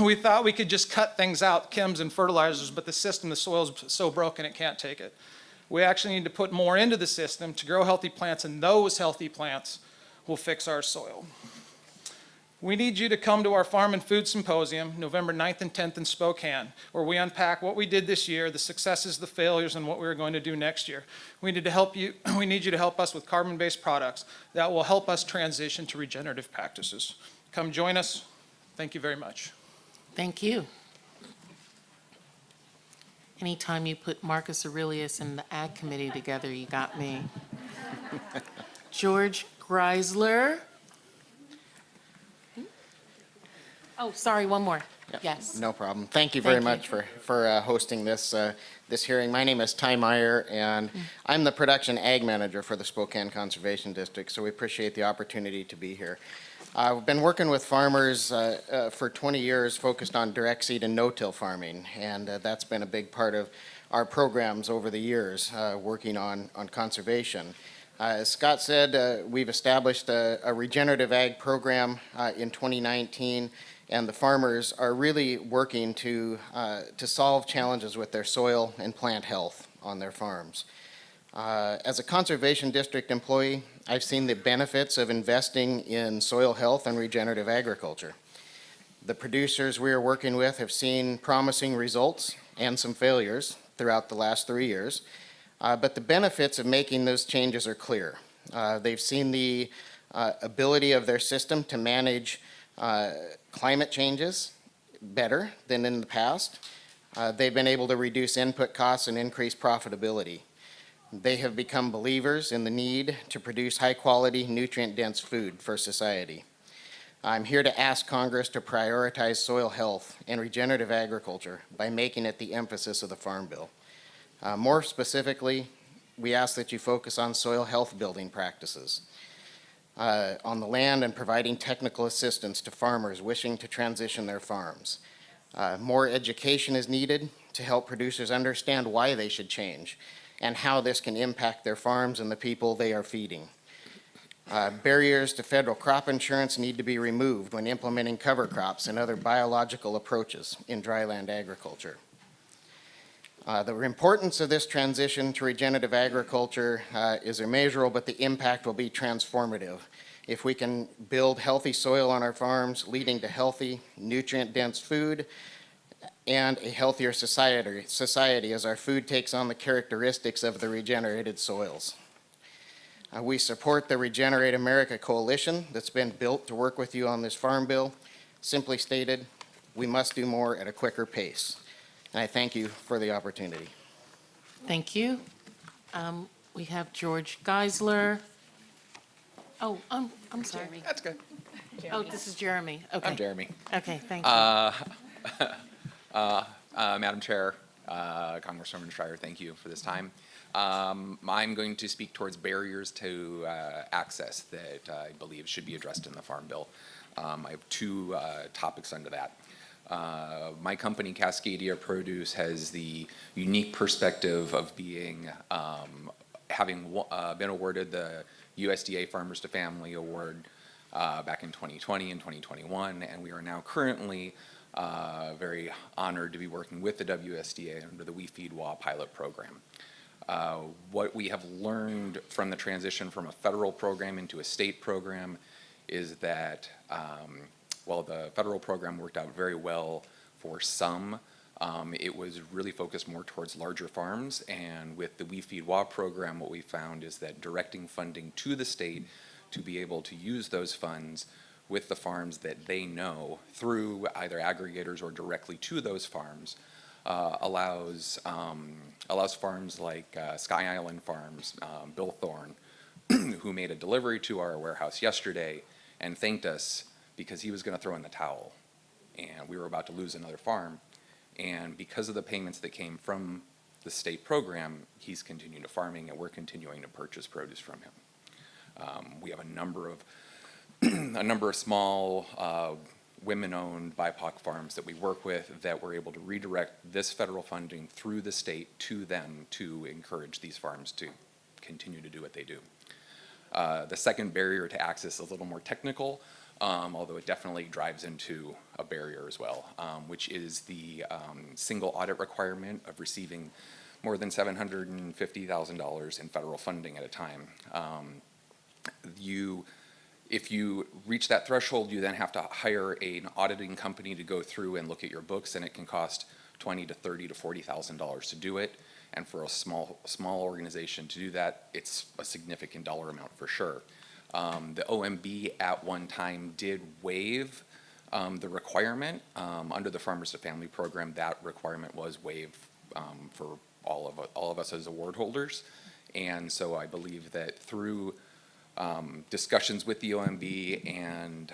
We thought we could just cut things out, chems and fertilizers, but the system, the soil is so broken it can't take it. We actually need to put more into the system to grow healthy plants, and those healthy plants will fix our soil. We need you to come to our Farm and Food Symposium, November 9th and 10th in Spokane, where we unpack what we did this year, the successes, the failures, and what we're going to do next year. We need you to help us with carbon-based products that will help us transition to regenerative practices. Come join us. Thank you very much. Thank you. Anytime you put Marcus Aurelius and the Ag Committee together, you got me. George Greisler. Oh, sorry, one more. Yep, Yes. no problem. Thank you very Thank you. much for hosting this hearing. My name is Ty Meyer, and I'm the production ag manager for the Spokane Conservation District, so we appreciate the opportunity to be here. We've been working with farmers for 20 years focused on direct seed and no-till farming, and that's been a big part of our programs over the years, working on conservation. As Scott said, we've established a regenerative ag program in 2019, and the farmers are really working to solve challenges with their soil and plant health on their farms. As a conservation district employee, I've seen the benefits of investing in soil health and regenerative agriculture. The producers we are working with have seen promising results and some failures throughout the last 3 years, but the benefits of making those changes are clear. They've seen the ability of their system to manage climate changes better than in the past. They've been able to reduce input costs and increase profitability. They have become believers in the need to produce high-quality, nutrient-dense food for society. I'm here to ask Congress to prioritize soil health and regenerative agriculture by making it the emphasis of the Farm Bill. More specifically, we ask that you focus on soil health building practices on the land and providing technical assistance to farmers wishing to transition their farms. More education is needed to help producers understand why they should change and how this can impact their farms and the people they are feeding. Barriers to federal crop insurance need to be removed when implementing cover crops and other biological approaches in dryland agriculture. The importance of this transition to regenerative agriculture is immeasurable, but the impact will be transformative. If we can build healthy soil on our farms, leading to healthy, nutrient-dense food, and a healthier society as our food takes on the characteristics of the regenerated soils. We support the Regenerate America Coalition that's been built to work with you on this Farm Bill. Simply stated, we must do more at a quicker pace. And I thank you for the opportunity. Thank you. We have George Geisler. Oh, I'm sorry. That's good. Oh, this is Jeremy. Okay. I'm Jeremy. Okay, thank you. Madam Chair, Congresswoman Schreier, thank you for this time. I'm going to speak towards barriers to access that I believe should be addressed in the Farm Bill. I have two topics under that. My company, Cascadia Produce, has the unique perspective of being, having been awarded the USDA Farmers to Family Award back in 2020 and 2021, and we are now currently very honored to be working with the WSDA under the We Feed WA pilot program. What we have learned from the transition from a federal program into a state program is that while the federal program worked out very well for some, it was really focused more towards larger farms. And with the We Feed WA program, what we found is that directing funding to the state to be able to use those funds with the farms that they know through either aggregators or directly to those farms allows farms like Sky Island Farms, Bill Thorne, who made a delivery to our warehouse yesterday and thanked us because he was going to throw in the towel and we were about to lose another farm. And because of the payments that came from the state program, he's continuing to farming and we're continuing to purchase produce from him. We have a number of small women-owned BIPOC farms that we work with that we're able to redirect this federal funding through the state to them to encourage these farms to continue to do what they do. The second barrier to access is a little more technical, although it definitely drives into a barrier as well, which is the single audit requirement of receiving more than $750,000 in federal funding at a time. If you reach that threshold, you then have to hire an auditing company to go through and look at your books, and it can cost $20,000 to $30,000 to $40,000 to do it. And for a small organization to do that, it's a significant dollar amount for sure. The OMB at one time did waive the requirement. Under the Farmers to Family program, that requirement was waived for all of us as award holders. And so I believe that through discussions with the OMB and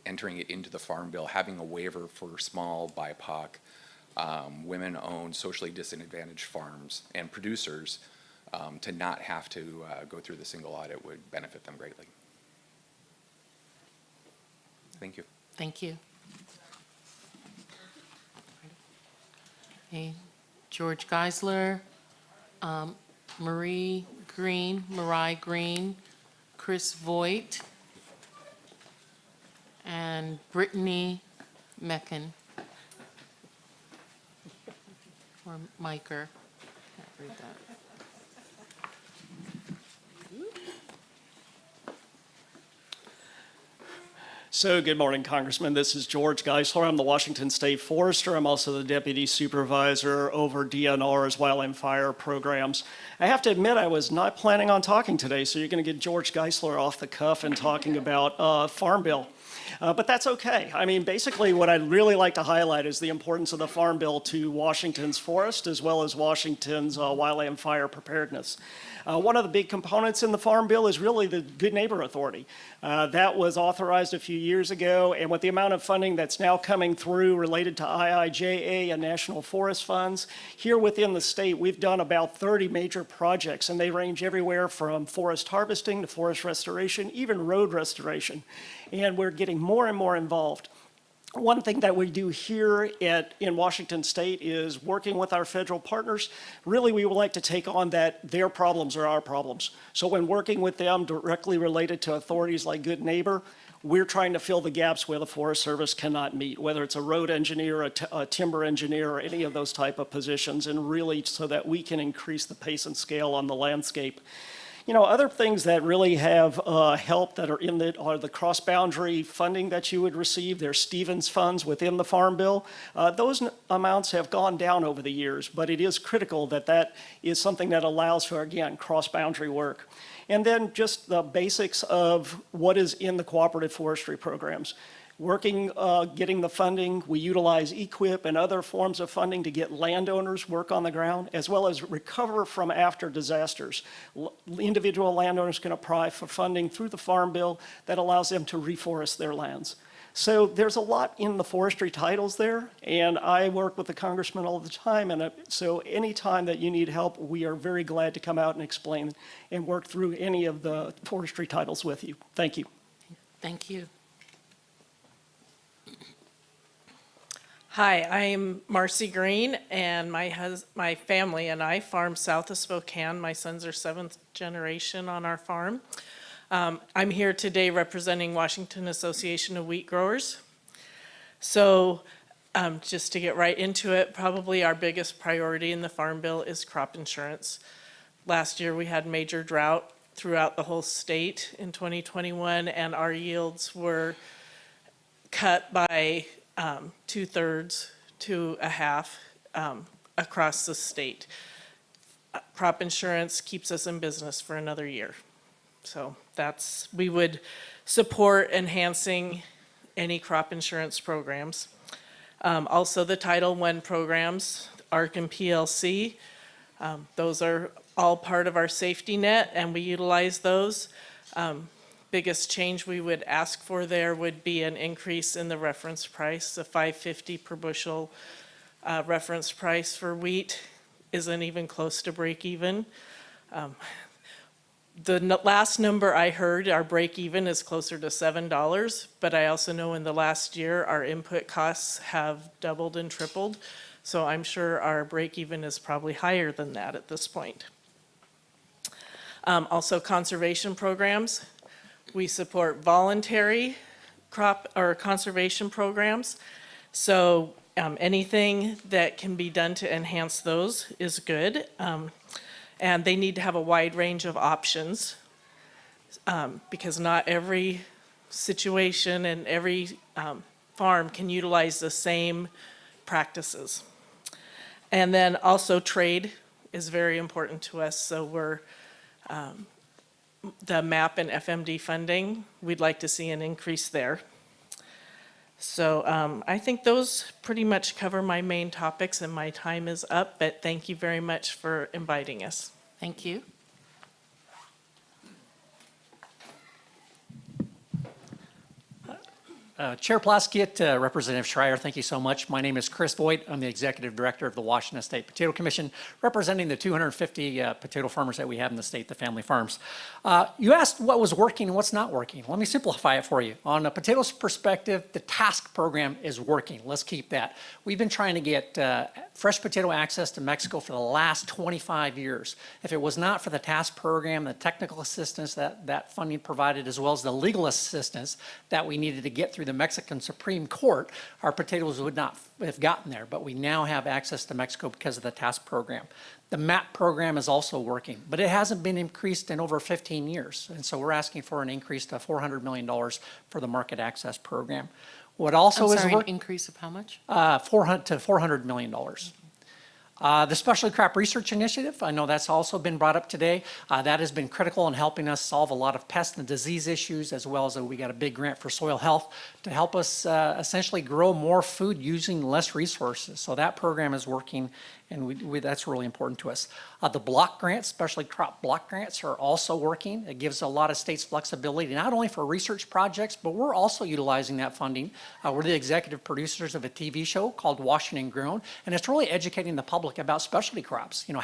entering it into the Farm Bill, having a waiver for small BIPOC, women-owned, socially disadvantaged farms and producers to not have to go through the single audit would benefit them greatly. Thank you. Thank you. Hey, George Geisler, Marie Green, Chris Voigt, and Brittany Meckin. Or Miker. Can't read that. So good morning, Congressman. This is George Geisler. I'm the Washington State Forester. I'm also the Deputy Supervisor over DNR's wildland fire programs. I have to admit I was not planning on talking today, so you're going to get George Geisler off the cuff and talking about Farm Bill. But that's okay. I mean, basically what I'd really like to highlight is the importance of the Farm Bill to Washington's forest as well as Washington's wildland fire preparedness. One of the big components in the Farm Bill is really the Good Neighbor Authority. That was authorized a few years ago, and with the amount of funding that's now coming through related to IIJA and National Forest funds, here within the state, we've done about 30 major projects, and they range everywhere from forest harvesting to forest restoration, even road restoration. And we're getting more and more involved. One thing that we do here in Washington State is working with our federal partners. Really, we would like to take on that their problems are our problems. So when working with them directly related to authorities like Good Neighbor, we're trying to fill the gaps where the Forest Service cannot meet, whether it's a road engineer, a timber engineer, or any of those type of positions, and really so that we can increase the pace and scale on the landscape. You know, other things that really have helped that are in it are the cross-boundary funding that you would receive. There's Stevens funds within the Farm Bill. Those amounts have gone down over the years, but it is critical that that is something that allows for, again, cross-boundary work. And then just the basics of what is in the cooperative forestry programs. Working, getting the funding, we utilize EQIP and other forms of funding to get landowners work on the ground, as well as recover from after disasters. Individual landowners can apply for funding through the Farm Bill that allows them to reforest their lands. So there's a lot in the forestry titles there, and I work with the congressman all the time, and so anytime that you need help, we are very glad to come out and explain and work through any of the forestry titles with you. Thank you. Thank you. Hi, I'm Marcy Green, and my family and I farm south of Spokane. My sons are 7th generation on our farm. I'm here today representing Washington Association of Wheat Growers. So just to get right into it, probably our biggest priority in the Farm Bill is crop insurance. Last year we had major drought, throughout the whole state in 2021, and our yields were cut by 2/3 to a half across the state. Crop insurance keeps us in business for another year. So we would support enhancing any crop insurance programs. Also the Title I programs, ARC and PLC, those are all part of our safety net, and we utilize those. Biggest change we would ask for there would be an increase in the reference price. The $5.50 per bushel reference price for wheat isn't even close to break even. The last number I heard, our break even is closer to $7, but I also know in the last year, our input costs have doubled and tripled. So I'm sure our break even is probably higher than that at this point. Also conservation programs. We support voluntary crop or conservation programs. So anything that can be done to enhance those is good. And they need to have a wide range of options because not every situation and every farm can utilize the same practices. And then also trade is very important to us. So we're the MAP and FMD funding, we'd like to see an increase there. So I think those pretty much cover my main topics, and my time is up, but thank you very much for inviting us. Thank you. Chair Plaskett, Representative Schreier, thank you so much. My name is Chris Voigt. I'm the Executive Director of the Washington State Potato Commission, representing the 250 potato farmers that we have in the state, the family farms. You asked what was working and what's not working. Let me simplify it for you. On a potatoes perspective, the TASK program is working. Let's keep that. We've been trying to get fresh potato access to Mexico for the last 25 years. If it was not for the TASK program, the technical assistance that funding provided, as well as the legal assistance that we needed to get through the Mexican Supreme Court, our potatoes would not have gotten there, but we now have access to Mexico because of the TASK program. The MAP program is also working, but it hasn't been increased in over 15 years, and so we're asking for an increase to $400 million for the market access program. What also I'm sorry, is an increase of how much? $400 million. The Specialty Crop Research Initiative, I know that's also been brought up today. That has been critical in helping us solve a lot of pest and disease issues, as well as we got a big grant for soil health to help us essentially grow more food using less resources. So that program is working, and that's really important to us. The block grants, especially crop block grants, are also working. It gives a lot of states flexibility, not only for research projects, but we're also utilizing that funding. We're the executive producers of a TV show called Washington Grown, and it's really educating the public about specialty crops. You know,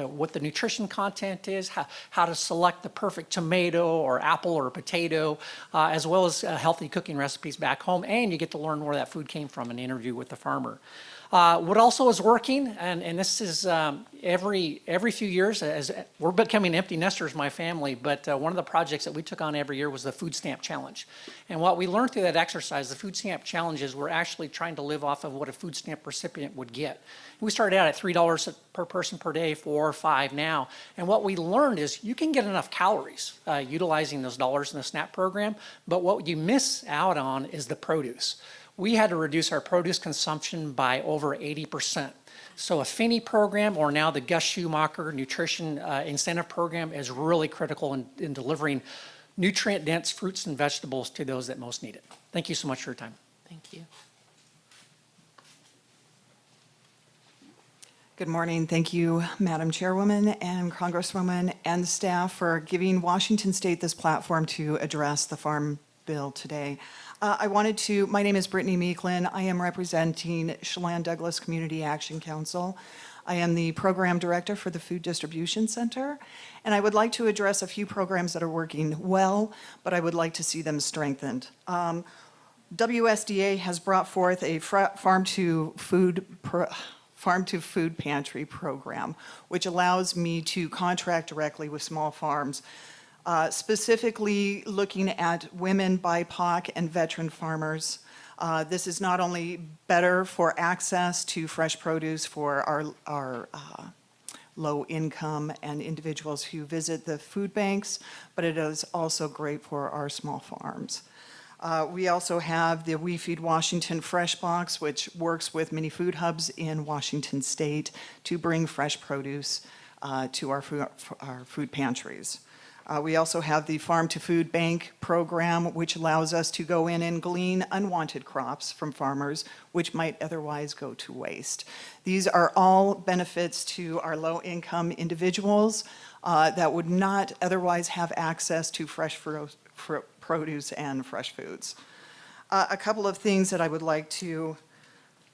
what the nutrition content is, how to select the perfect tomato or apple or potato, as well as healthy cooking recipes back home, and you get to learn where that food came from in an interview with the farmer. What also is working, and this is every few years, as we're becoming empty nesters, my family, but one of the projects that we took on every year was the Food Stamp Challenge. And what we learned through that exercise, the Food Stamp Challenge, is we're actually trying to live off of what a food stamp recipient would get. We started out at $3 per person per day, $4 or $5 now. And what we learned is you can get enough calories utilizing those dollars in the SNAP program, but what you miss out on is the produce. We had to reduce our produce consumption by over 80%. So a FINI program, or now the Gus Schumacher Nutrition Incentive Program, is really critical in delivering nutrient-dense fruits and vegetables to those that most need it. Thank you so much for your time. Thank you. Good morning. Thank you, Madam Chairwoman and Congresswoman and staff for giving Washington State this platform to address the Farm Bill today. My name is Brittany Meeklin. I am representing Chelan Douglas Community Action Council. I am the program director for the Food Distribution Center, and I would like to address a few programs that are working well, but I would like to see them strengthened. WSDA has brought forth a farm to food pantry program, which allows me to contract directly with small farms, specifically looking at women, BIPOC, and veteran farmers. This is not only better for access to fresh produce for our low income and individuals who visit the food banks, but it is also great for our small farms. We also have the We Feed Washington Fresh Box, which works with many food hubs in Washington State to bring fresh produce to our food pantries. We also have the Farm to Food Bank program, which allows us to go in and glean unwanted crops from farmers, which might otherwise go to waste. These are all benefits to our low-income individuals that would not otherwise have access to fresh produce and fresh foods. A couple of things that I would like to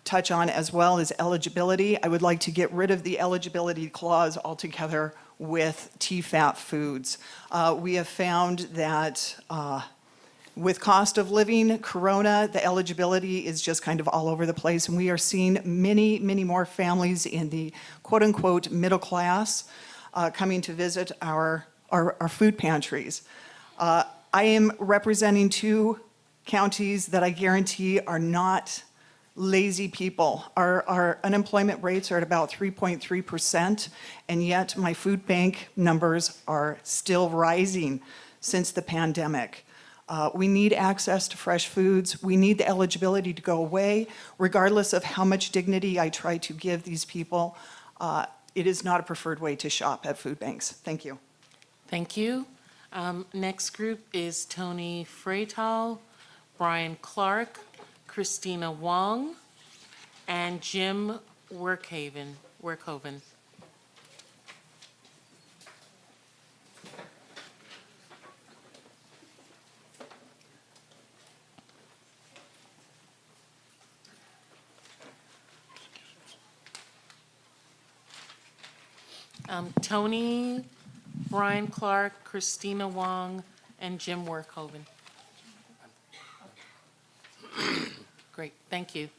touch on as well is eligibility. I would like to get rid of the eligibility clause altogether with TFAP foods. We have found that with cost of living, Corona, the eligibility is just kind of all over the place, and we are seeing many, many more families in the quote-unquote middle class coming to visit our food pantries. I am representing 2 counties that I guarantee are not lazy people. Our unemployment rates are at about 3.3%, and yet my food bank numbers are still rising since the pandemic. We need access to fresh foods. We need the eligibility to go away. Regardless of how much dignity I try to give these people, it is not a preferred way to shop at food banks. Thank you. Thank you. Next group is Tony Freital, Brian Clark, Christina Wong, and Jim Workhoven. Tony, Brian Clark, Christina Wong, and Jim Workhoven. Great, thank you.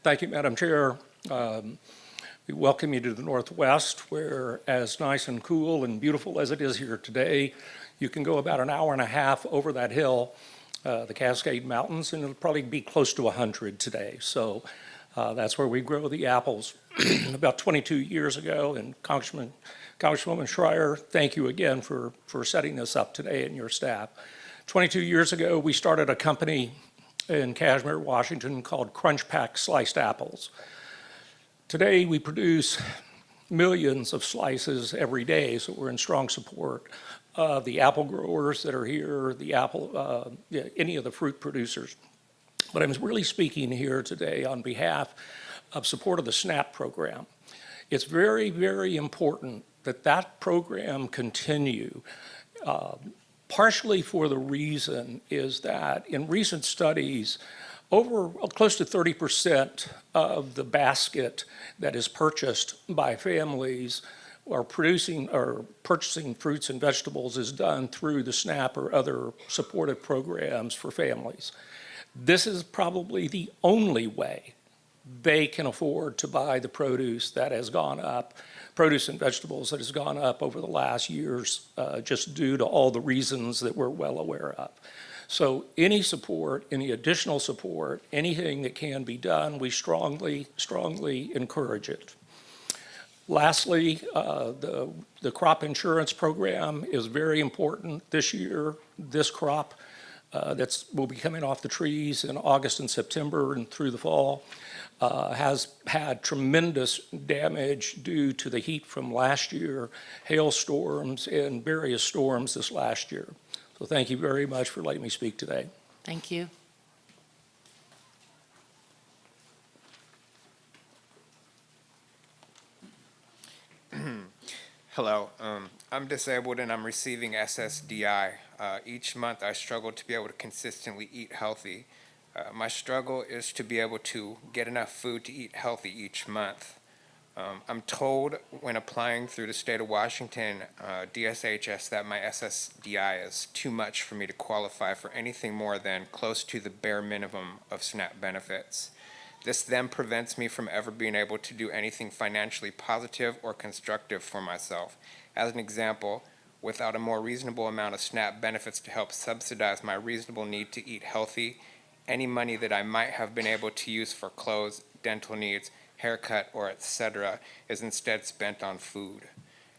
Thank you, Madam Chair. We welcome you to the Northwest, where as nice and cool and beautiful as it is here today, you can go about an hour and a half over that hill, the Cascade Mountains, and it'll probably be close to 100 today. So that's where we grow the apples. About 22 years ago, and Congresswoman Schreier, thank you again for setting this up today and your staff. 22 years ago, we started a company in Cashmere, Washington called Crunch Pack Sliced Apples. Today we produce millions of slices every day, so we're in strong support of the apple growers that are here, any of the fruit producers. But I'm really speaking here today on behalf of support of the SNAP program. It's very, very important that that program continue. Partially for the reason is that in recent studies, over close to 30% of the basket that is purchased by families or purchasing fruits and vegetables is done through the SNAP or other supportive programs for families. This is probably the only way they can afford to buy the produce that has gone up, produce and vegetables that has gone up over the last years, just due to all the reasons that we're well aware of. So any support, any additional support, anything that can be done, we strongly, strongly encourage it. Lastly, the crop insurance program is very important this year. This crop will be coming off the trees in August and September and through the fall. Has had tremendous damage due to the heat from last year, hailstorms and various storms this last year. So thank you very much for letting me speak today. Thank you. Hello, I'm disabled and I'm receiving SSDI. Each month I struggle to be able to consistently eat healthy. My struggle is to be able to get enough food to eat healthy each month. I'm told when applying through the state of Washington, DSHS, that my SSDI is too much for me to qualify for anything more than close to the bare minimum of SNAP benefits. This then prevents me from ever being able to do anything financially positive or constructive for myself. As an example, without a more reasonable amount of SNAP benefits to help subsidize my reasonable need to eat healthy, any money that I might have been able to use for clothes, dental needs, haircut, or etc., is instead spent on food.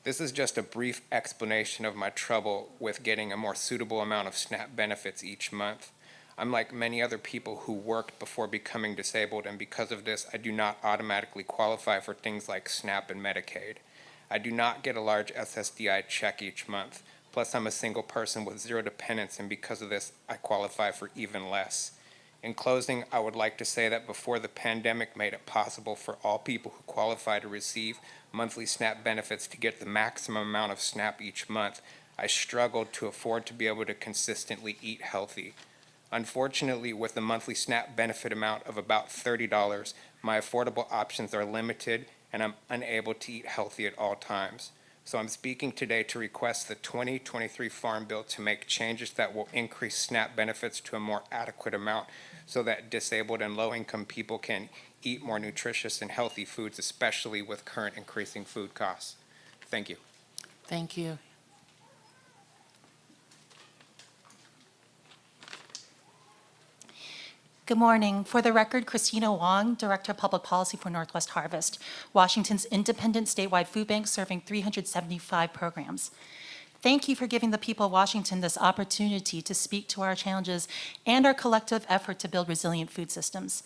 This is just a brief explanation of my trouble with getting a more suitable amount of SNAP benefits each month. I'm like many other people who worked before becoming disabled, and because of this, I do not automatically qualify for things like SNAP and Medicaid. I do not get a large SSDI check each month. Plus, I'm a single person with 0 dependents, and because of this, I qualify for even less. In closing, I would like to say that before the pandemic made it possible for all people who qualify to receive monthly SNAP benefits to get the maximum amount of SNAP each month, I struggled to afford to be able to consistently eat healthy. Unfortunately, with the monthly SNAP benefit amount of about $30, my affordable options are limited and I'm unable to eat healthy at all times. So I'm speaking today to request the 2023 Farm Bill to make changes that will increase SNAP benefits to a more adequate amount so that disabled and low-income people can eat more nutritious and healthy foods, especially with current increasing food costs. Thank you. Thank you. Good morning. For the record, Christina Wong, Director of Public Policy for Northwest Harvest, Washington's independent statewide food bank serving 375 programs. Thank you for giving the people of Washington this opportunity to speak to our challenges and our collective effort to build resilient food systems.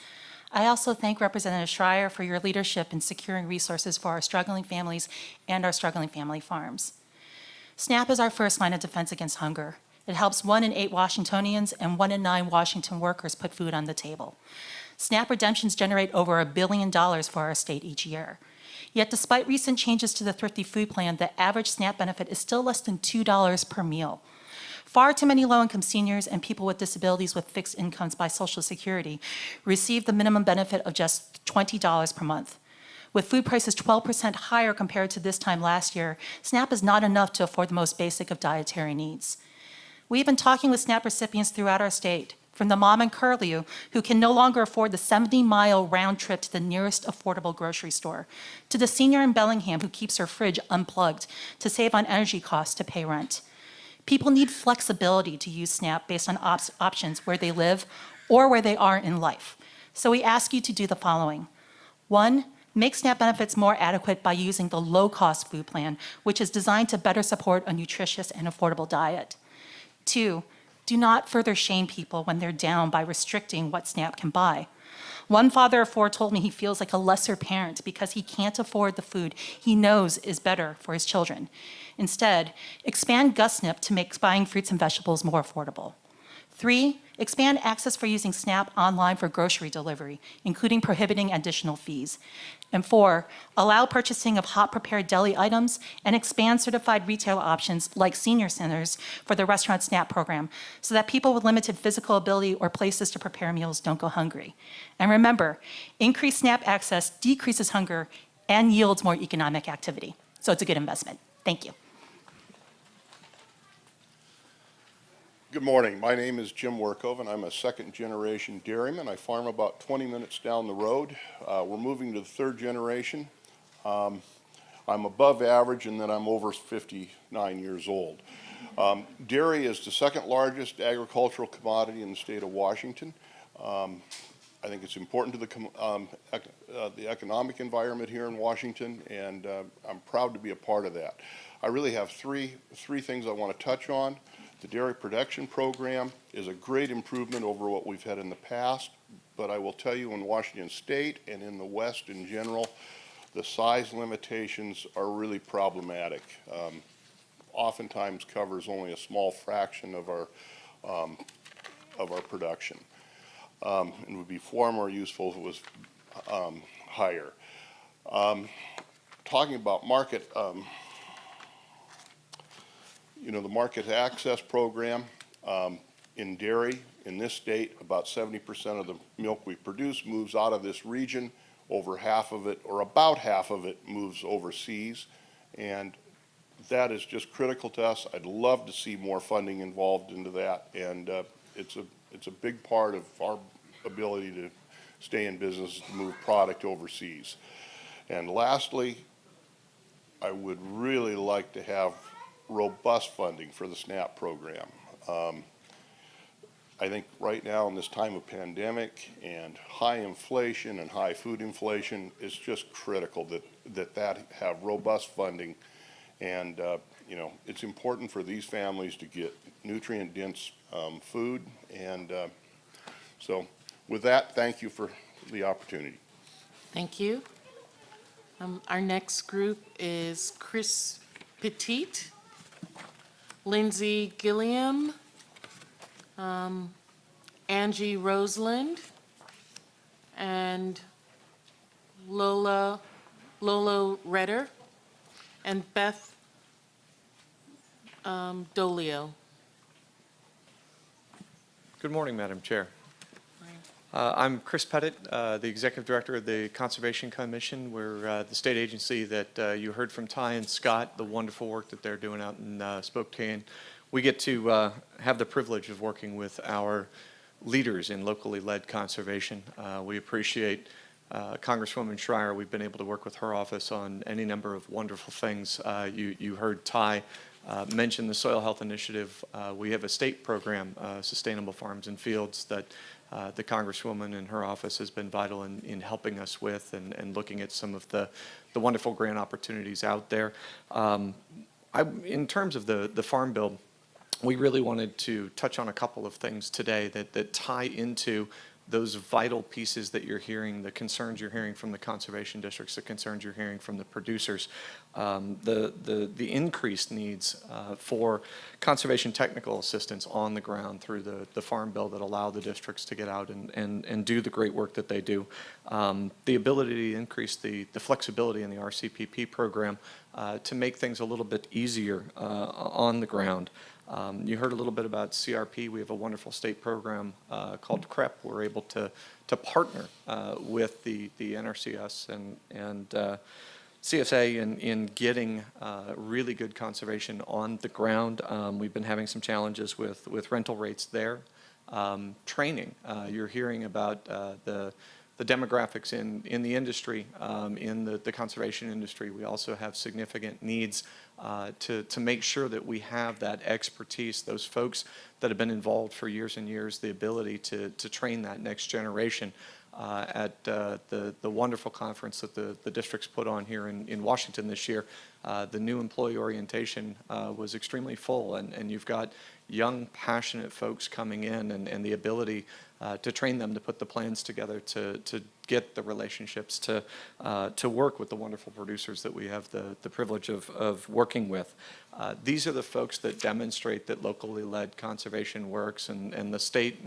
I also thank Representative Schreier for your leadership in securing resources for our struggling families and our struggling family farms. SNAP is our first line of defense against hunger. It helps 1 in 8 Washingtonians and 1 in 9 Washington workers put food on the table. SNAP redemptions generate over $1 billion for our state each year. Yet despite recent changes to the Thrifty Food Plan, the average SNAP benefit is still less than $2 per meal. Far too many low-income seniors and people with disabilities with fixed incomes by Social Security receive the minimum benefit of just $20 per month. With food prices 12% higher compared to this time last year, SNAP is not enough to afford the most basic of dietary needs. We've been talking with SNAP recipients throughout our state, from the mom in Curlew who can no longer afford the 70-mile round trip to the nearest affordable grocery store, to the senior in Bellingham who keeps her fridge unplugged to save on energy costs to pay rent. People need flexibility to use SNAP based on options where they live or where they are in life. So we ask you to do the following. 1, make SNAP benefits more adequate by using the low-cost food plan, which is designed to better support a nutritious and affordable diet. 2, do not further shame people when they're down by restricting what SNAP can buy. One father of 4 told me he feels like a lesser parent because he can't afford the food he knows is better for his children. Instead, expand GusSNP to make buying fruits and vegetables more affordable. 3, expand access for using SNAP online for grocery delivery, including prohibiting additional fees. And 4, allow purchasing of hot prepared deli items and expand certified retail options like senior centers for the restaurant SNAP program so that people with limited physical ability or places to prepare meals don't go hungry. And remember, increased SNAP access decreases hunger and yields more economic activity. So it's a good investment. Thank you. Good morning. My name is Jim Workov, and I'm a second-generation dairyman. I farm about 20 minutes down the road. We're moving to the third generation. I'm above average, and then I'm over 59 years old. Dairy is the second largest agricultural commodity in the state of Washington. I think it's important to the economic environment here in Washington, and I'm proud to be a part of that. I really have three things I want to touch on. The dairy production program is a great improvement over what we've had in the past, but I will tell you in Washington State and in the West in general, the size limitations are really problematic. Oftentimes covers only a small fraction of our production. And would be far more useful if it was higher. Talking about market, the market access program in dairy in this state, about 70% of the milk we produce moves out of this region. Over half of it, or about half of it, moves overseas. And that is just critical to us. I'd love to see more funding involved into that. And it's a big part of our ability to stay in business, to move product overseas. And lastly, I would really like to have robust funding for the SNAP program. I think right now in this time of pandemic and high inflation and high food inflation, it's just critical that have robust funding. And, you know, it's important for these families to get nutrient-dense food. And so with that, thank you for the opportunity. Thank you. Our next group is Chris Petit, Lindsay Gilliam, Angie Roseland, and Lolo Redder, and Beth Dolio. Good morning, Madam Chair. I'm Chris Pettit, the Executive Director of the Conservation Commission. We're the state agency that you heard from Ty and Scott, the wonderful work that they're doing out in Spokane. We get to have the privilege of working with our leaders in locally led conservation. We appreciate Congresswoman Schreier. We've been able to work with her office on any number of wonderful things. You heard Ty mention the Soil Health Initiative. We have a state program, Sustainable Farms and Fields, that the Congresswoman and her office has been vital in helping us with and looking at some of the wonderful grant opportunities out there. In terms of the Farm Bill, we really wanted to touch on a couple of things today that tie into those vital pieces that you're hearing, the concerns you're hearing from the conservation districts, the concerns you're hearing from the producers, the increased needs for conservation technical assistance on the ground through the Farm Bill that allow the districts to get out and do the great work that they do. The ability to increase the flexibility in the RCPP program to make things a little bit easier on the ground. You heard a little bit about CRP. We have a wonderful state program called CREP. We're able to partner with the NRCS and CSA in getting really good conservation on the ground. We've been having some challenges with rental rates there. Training. You're hearing about the demographics in the industry, in the conservation industry. We also have significant needs to make sure that we have that expertise, those folks that have been involved for years and years, the ability to train that next generation. At the wonderful conference that the districts put on here in Washington this year, the new employee orientation was extremely full, and you've got young, passionate folks coming in and the ability to train them to put the plans together to get the relationships to work with the wonderful producers that we have the privilege of working with. These are the folks that demonstrate that locally led conservation works, and the state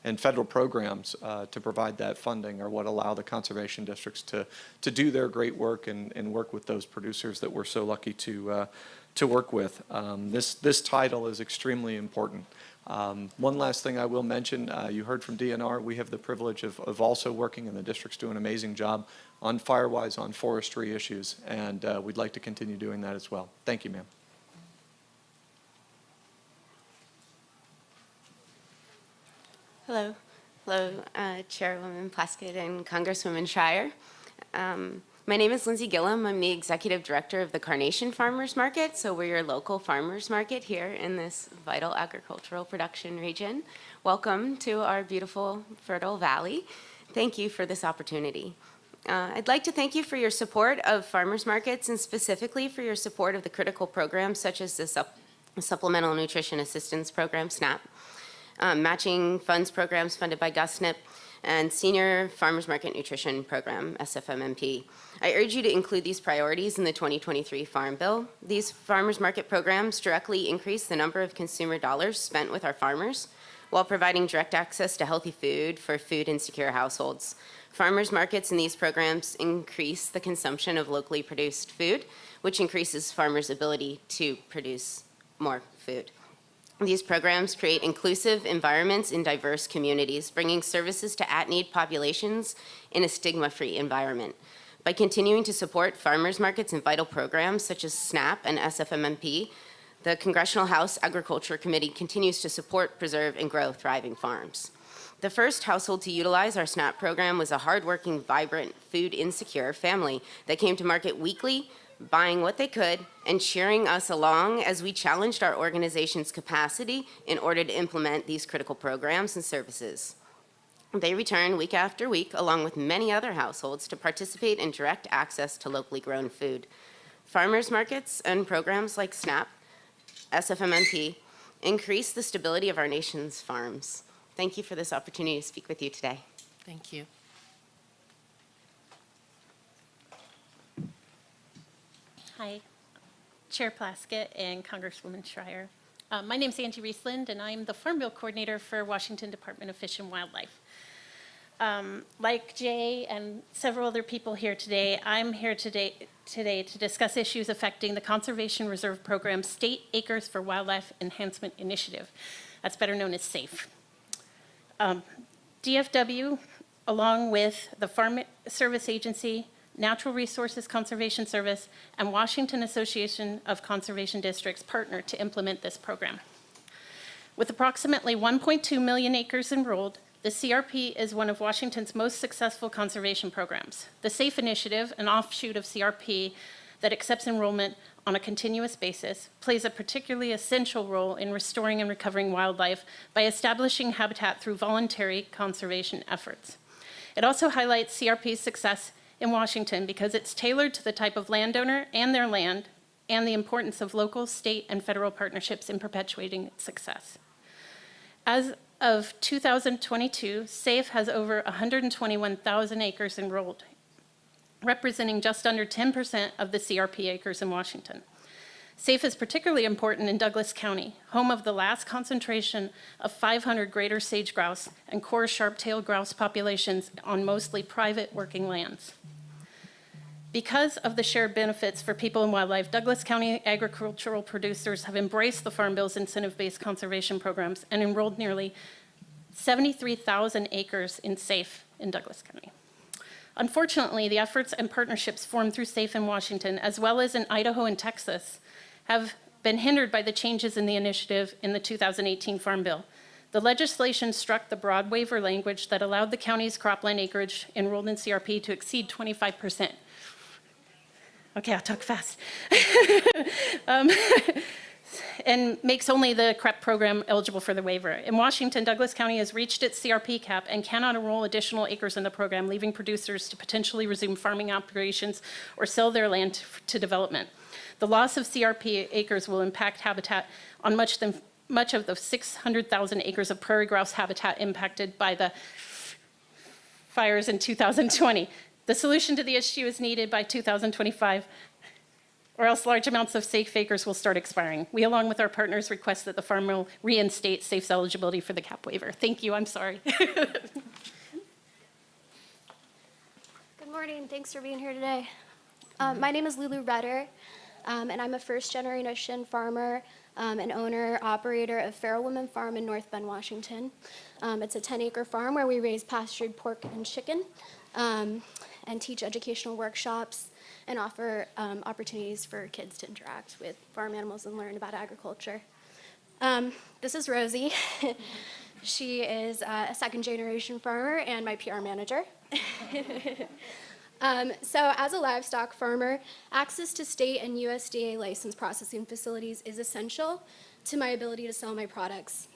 and federal programs to provide that funding are what allow the conservation districts to do their great work and work with those producers that we're so lucky to work with. This title is extremely important. One last thing I will mention, you heard from DNR, we have the privilege of also working, and the district's doing an amazing job on Firewise, on forestry issues, and we'd like to continue doing that as well. Thank you, ma'am. Hello. Hello, Chairwoman Plaskett and Congresswoman Schreier. My name is Lindsay Gilliam. I'm the Executive Director of the Carnation Farmers Market, so we're your local farmers market here in this vital agricultural production region. Welcome to our beautiful, fertile valley. Thank you for this opportunity. I'd like to thank you for your support of farmers markets and specifically for your support of the critical programs such as the Supplemental Nutrition Assistance Program, SNAP, matching funds programs funded by GusNIP, and Senior Farmers Market Nutrition Program, SFMMP. I urge you to include these priorities in the 2023 Farm Bill. These farmers market programs directly increase the number of consumer dollars spent with our farmers while providing direct access to healthy food for food insecure households. Farmers markets in these programs increase the consumption of locally produced food, which increases farmers' ability to produce more food. These programs create inclusive environments in diverse communities, bringing services to at-need populations in a stigma-free environment. By continuing to support farmers markets and vital programs such as SNAP and SFMMP, the Congressional House Agriculture Committee continues to support, preserve, and grow thriving farms. The first household to utilize our SNAP program was a hardworking, vibrant, food-insecure family that came to market weekly, buying what they could, and cheering us along as we challenged our organization's capacity in order to implement these critical programs and services. They return week after week, along with many other households, to participate in direct access to locally grown food. Farmers markets and programs like SNAP, SFMMP, increase the stability of our nation's farms. Thank you for this opportunity to speak with you today. Thank you. Hi, Chair Plaskett and Congresswoman Schreier. My name is Angie Riesland, and I'm the Farm Bill Coordinator for Washington Department of Fish and Wildlife. Like Jay and several other people here today, I'm here today to discuss issues affecting the Conservation Reserve Program's State Acres for Wildlife Enhancement Initiative. That's better known as SAFE. DFW, along with the Farm Service Agency, Natural Resources Conservation Service, and Washington Association of Conservation Districts partner to implement this program. With approximately 1.2 million acres enrolled, the CRP is one of Washington's most successful conservation programs. The SAFE initiative, an offshoot of CRP that accepts enrollment on a continuous basis, plays a particularly essential role in restoring and recovering wildlife by establishing habitat through voluntary conservation efforts. It also highlights CRP's success in Washington because it's tailored to the type of landowner and their land and the importance of local, state, and federal partnerships in perpetuating its success. As of 2022, SAFE has over 121,000 acres enrolled, representing just under 10% of the CRP acres in Washington. SAFE is particularly important in Douglas County, home of the last concentration of 500 greater sage grouse and core sharp-tailed grouse populations on mostly private working lands. Because of the shared benefits for people and wildlife, Douglas County agricultural producers have embraced the Farm Bill's incentive-based conservation programs and enrolled nearly 73,000 acres in SAFE in Douglas County. Unfortunately, the efforts and partnerships formed through SAFE in Washington, as well as in Idaho and Texas, have been hindered by the changes in the initiative in the 2018 Farm Bill. The legislation struck the broad waiver language that allowed the county's cropland acreage enrolled in CRP to exceed 25%. Okay, I'll talk fast. And makes only the CREP program eligible for the waiver. In Washington, Douglas County has reached its CRP cap and cannot enroll additional acres in the program, leaving producers to potentially resume farming operations or sell their land to development. The loss of CRP acres will impact habitat on much of the 600,000 acres of prairie grouse habitat impacted by the fires in 2020. The solution to the issue is needed by 2025, or else large amounts of SAFE acres will start expiring. We, along with our partners, request that the Farm Bill reinstate SAFE's eligibility for the cap waiver. Thank you, I'm sorry. Good morning, thanks for being here today. My name is Lulu Redder, and I'm a first-generation farmer and owner-operator of Feral Women Farm in North Bend, Washington. It's a 10-acre farm where we raise pastured pork and chicken, and teach educational workshops and offer opportunities for kids to interact with farm animals and learn about agriculture. This is Rosie. She is a second-generation farmer and my PR manager. So as a livestock farmer, access to state and USDA licensed processing facilities is essential to my ability to sell my products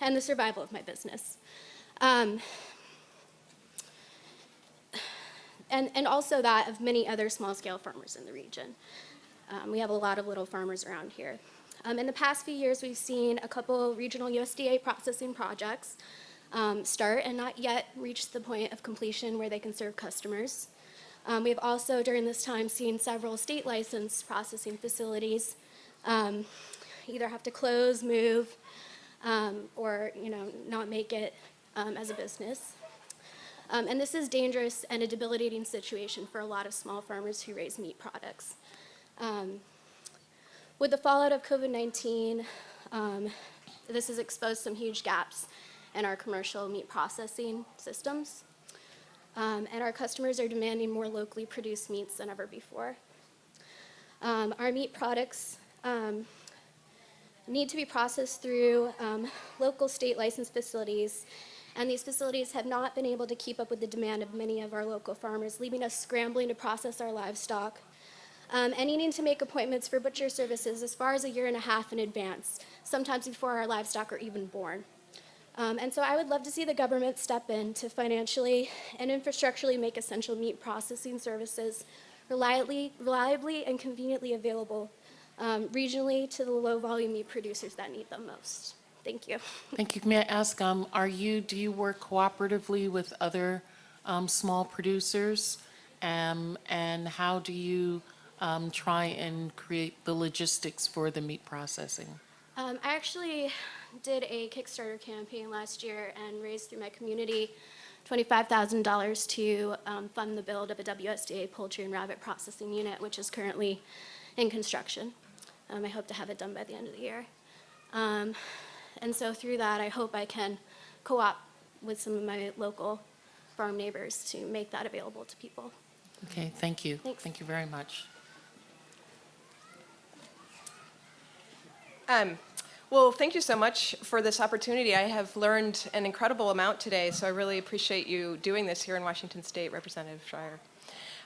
and the survival of my business. And also that of many other small-scale farmers in the region. We have a lot of little farmers around here. In the past few years, we've seen a couple regional USDA processing projects start and not yet reach the point of completion where they can serve customers. We've also, during this time, seen several state licensed processing facilities either have to close, move, or not make it as a business. And this is dangerous and a debilitating situation for a lot of small farmers who raise meat products. With the fallout of COVID-19, this has exposed some huge gaps in our commercial meat processing systems. And our customers are demanding more locally produced meats than ever before. Our meat products need to be processed through local state licensed facilities, and these facilities have not been able to keep up with the demand of many of our local farmers, leaving us scrambling to process our livestock and needing to make appointments for butcher services as far as a year and a half in advance, sometimes before our livestock are even born. And so I would love to see the government step in to financially and infrastructurally make essential meat processing services reliably and conveniently available regionally to the low-volume meat producers that need them most. Thank you. Thank you. May I ask, do you work cooperatively with other small producers? And how do you try and create the logistics for the meat processing? I actually did a Kickstarter campaign last year and raised through my community $25,000 to fund the build of a WSDA poultry and rabbit processing unit, which is currently in construction. I hope to have it done by the end of the year. And so through that, I hope I can co-op with some of my local farm neighbors to make that available to people. Okay, thank you. Thanks. Thank you very much. Well, thank you so much for this opportunity. I have learned an incredible amount today, so I really appreciate you doing this here in Washington State, Representative Schreier.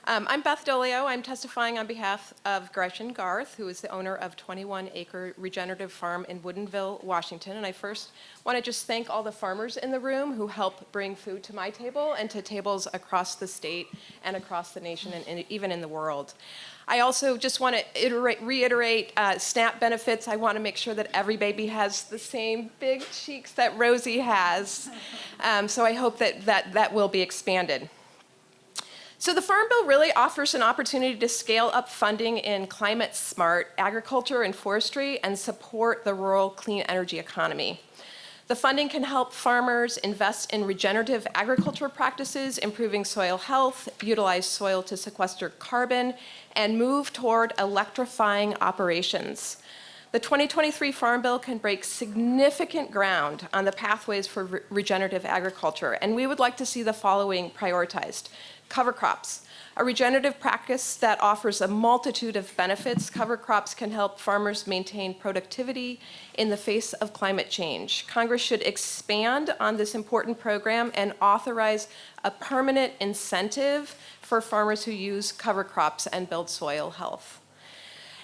I'm Beth Dolio. I'm testifying on behalf of Gretchen Garth, who is the owner of 21-acre regenerative farm in Woodinville, Washington. And I first want to just thank all the farmers in the room who help bring food to my table and to tables across the state and across the nation and even in the world. I also just want to reiterate SNAP benefits. I want to make sure that every baby has the same big cheeks that Rosie has. So I hope that will be expanded. So the Farm Bill really offers an opportunity to scale up funding in climate-smart agriculture and forestry and support the rural clean energy economy. The funding can help farmers invest in regenerative agriculture practices, improving soil health, utilize soil to sequester carbon, and move toward electrifying operations. The 2023 Farm Bill can break significant ground on the pathways for regenerative agriculture, and we would like to see the following prioritized. Cover crops, a regenerative practice that offers a multitude of benefits. Cover crops can help farmers maintain productivity in the face of climate change. Congress should expand on this important program and authorize a permanent incentive for farmers who use cover crops and build soil health.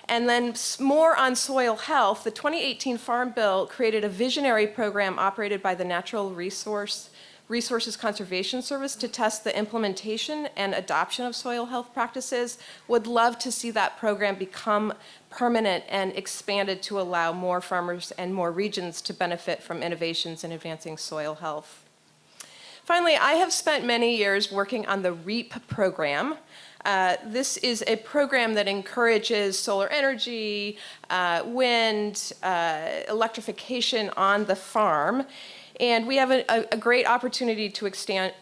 And then more on soil health, the 2018 Farm Bill created a visionary program operated by the Natural Resources Conservation Service to test the implementation and adoption of soil health practices. Would love to see that program become permanent and expanded to allow more farmers and more regions to benefit from innovations in advancing soil health. Finally, I have spent many years working on the REAP program. This is a program that encourages solar energy, wind, electrification on the farm. And we have a great opportunity to expand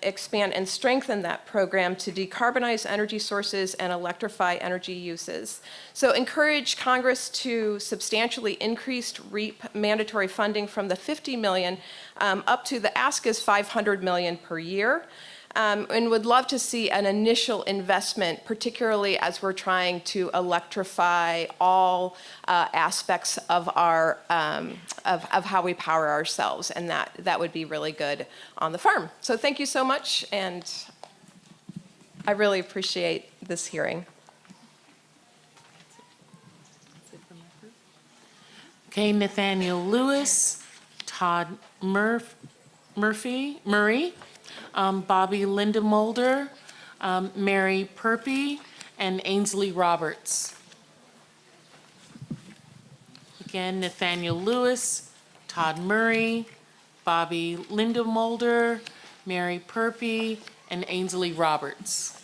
and strengthen that program to decarbonize energy sources and electrify energy uses. So encourage Congress to substantially increase REAP mandatory funding from the $50 million up to the ask is $500 million per year. And would love to see an initial investment, particularly as we're trying to electrify all aspects of our of how we power ourselves, and that would be really good on the farm. So thank you so much, and I really appreciate this hearing. Okay, Nathaniel Lewis, Todd Murray, Bobby Lindemulder, Mary Purdy, and Ainsley Roberts. Again, Nathaniel Lewis, Todd Murray, Bobby Lindemulder, Mary Purdy, and Ainsley Roberts.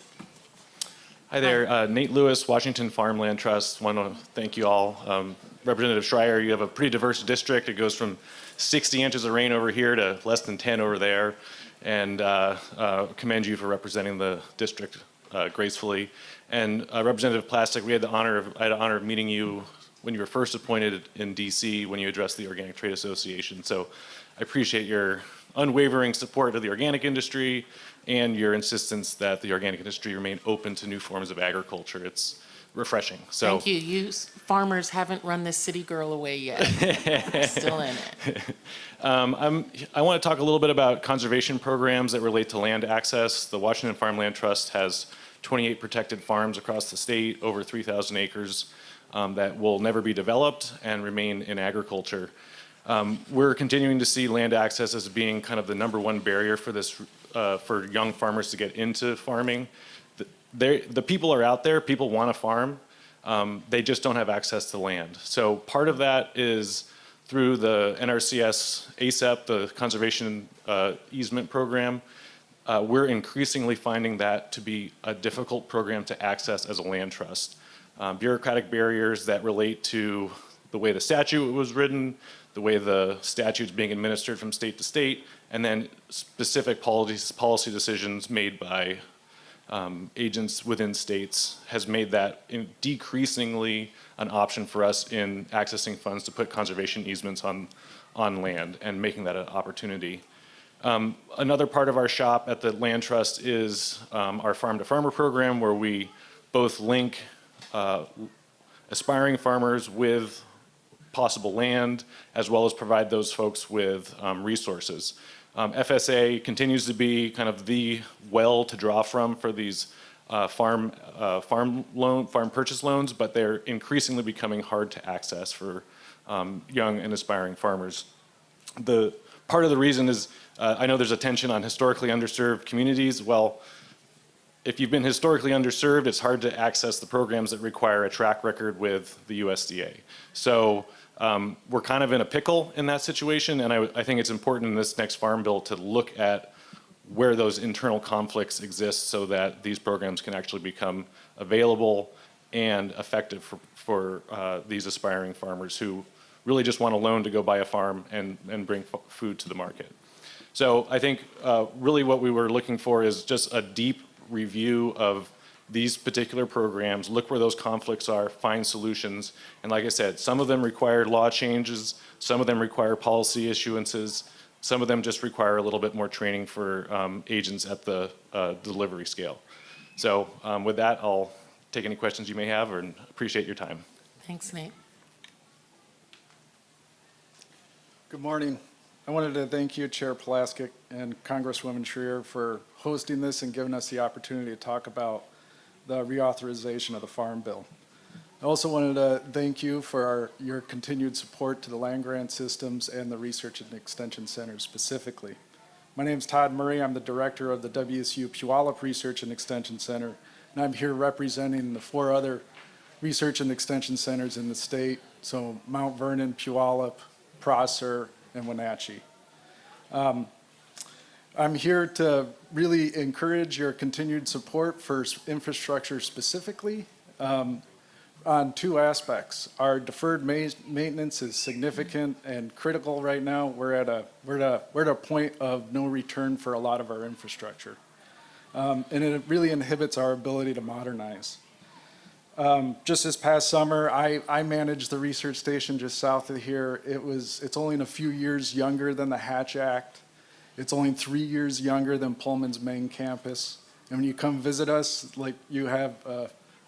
Hi there, Nate Lewis, Washington Farmland Trust. Want to thank you all. Representative Schreier, you have a pretty diverse district. It goes from 60 inches of rain over here to less than 10 over there. And commend you for representing the district gracefully. And Representative Plastic, I had the honor of meeting you when you were first appointed in DC when you addressed the Organic Trade Association. So I appreciate your unwavering support of the organic industry and your insistence that the organic industry remain open to new forms of agriculture. It's refreshing. So thank you. You farmers haven't run this city girl away yet. Still in it. I want to talk a little bit about conservation programs that relate to land access. The Washington Farmland Trust has 28 protected farms across the state, over 3,000 acres that will never be developed and remain in agriculture. We're continuing to see land access as being kind of the #1 barrier for this, for young farmers to get into farming. The people are out there, people want to farm, they just don't have access to land. So part of that is through the NRCS ASEP, the Conservation Easement Program. We're increasingly finding that to be a difficult program to access as a land trust. Bureaucratic barriers that relate to the way the statute was written, the way the statute's being administered from state to state, and then specific policy decisions made by agents within states has made that decreasingly an option for us in accessing funds to put conservation easements on land and making that an opportunity. Another part of our shop at the Land Trust is our Farm to Farmer program, where we both link aspiring farmers with possible land, as well as provide those folks with resources. FSA continues to be kind of the well to draw from for these farm purchase loans, but they're increasingly becoming hard to access for young and aspiring farmers. The part of the reason is I know there's a tension on historically underserved communities. Well, if you've been historically underserved, it's hard to access the programs that require a track record with the USDA. So we're kind of in a pickle in that situation, and I think it's important in this next Farm Bill to look at where those internal conflicts exist so that these programs can actually become available and effective for these aspiring farmers who really just want a loan to go buy a farm and bring food to the market. So I think really what we were looking for is just a deep review of these particular programs, look where those conflicts are, find solutions. And like I said, some of them require law changes, some of them require policy issuances, some of them just require a little bit more training for agents at the delivery scale. So with that, I'll take any questions you may have and appreciate your time. Thanks, Nate. Good morning. I wanted to thank you, Chair Pulaski and Congresswoman Schreier, for hosting this and giving us the opportunity to talk about the reauthorization of the Farm Bill. I also wanted to thank you for your continued support to the land grant systems and the Research and Extension Center specifically. My name is Todd Murray. I'm the director of the WSU Puyallup Research and Extension Center, and I'm here representing the 4 other research and extension centers in the state, so Mount Vernon, Puyallup, Prosser, and Wenatchee. I'm here to really encourage your continued support for infrastructure specifically on 2 aspects. Our deferred maintenance is significant and critical right now. We're at a point of no return for a lot of our infrastructure. And it really inhibits our ability to modernize. Just this past summer, I managed the research station just south of here. It's only a few years younger than the Hatch Act. It's only 3 years younger than Pullman's main campus. And when you come visit us, like you have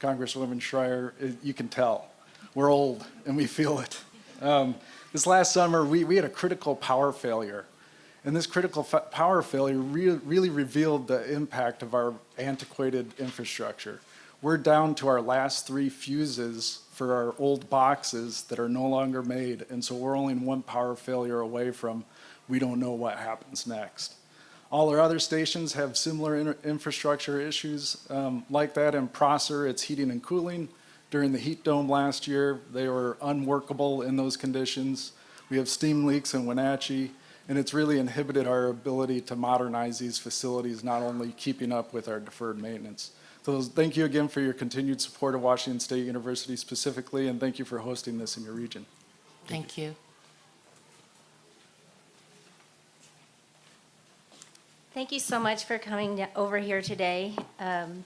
Congresswoman Schreier, you can tell. We're old and we feel it. This last summer, we had a critical power failure. And this critical power failure really revealed the impact of our antiquated infrastructure. We're down to our last 3 fuses for our old boxes that are no longer made. And so we're only 1 power failure away from we don't know what happens next. All our other stations have similar infrastructure issues like that. In Prosser, it's heating and cooling. During the heat dome last year, they were unworkable in those conditions. We have steam leaks in Wenatchee, and it's really inhibited our ability to modernize these facilities, not only keeping up with our deferred maintenance. So thank you again for your continued support of Washington State University specifically, and thank you for hosting this in your region. Thank you. Thank you so much for coming over here today. I'm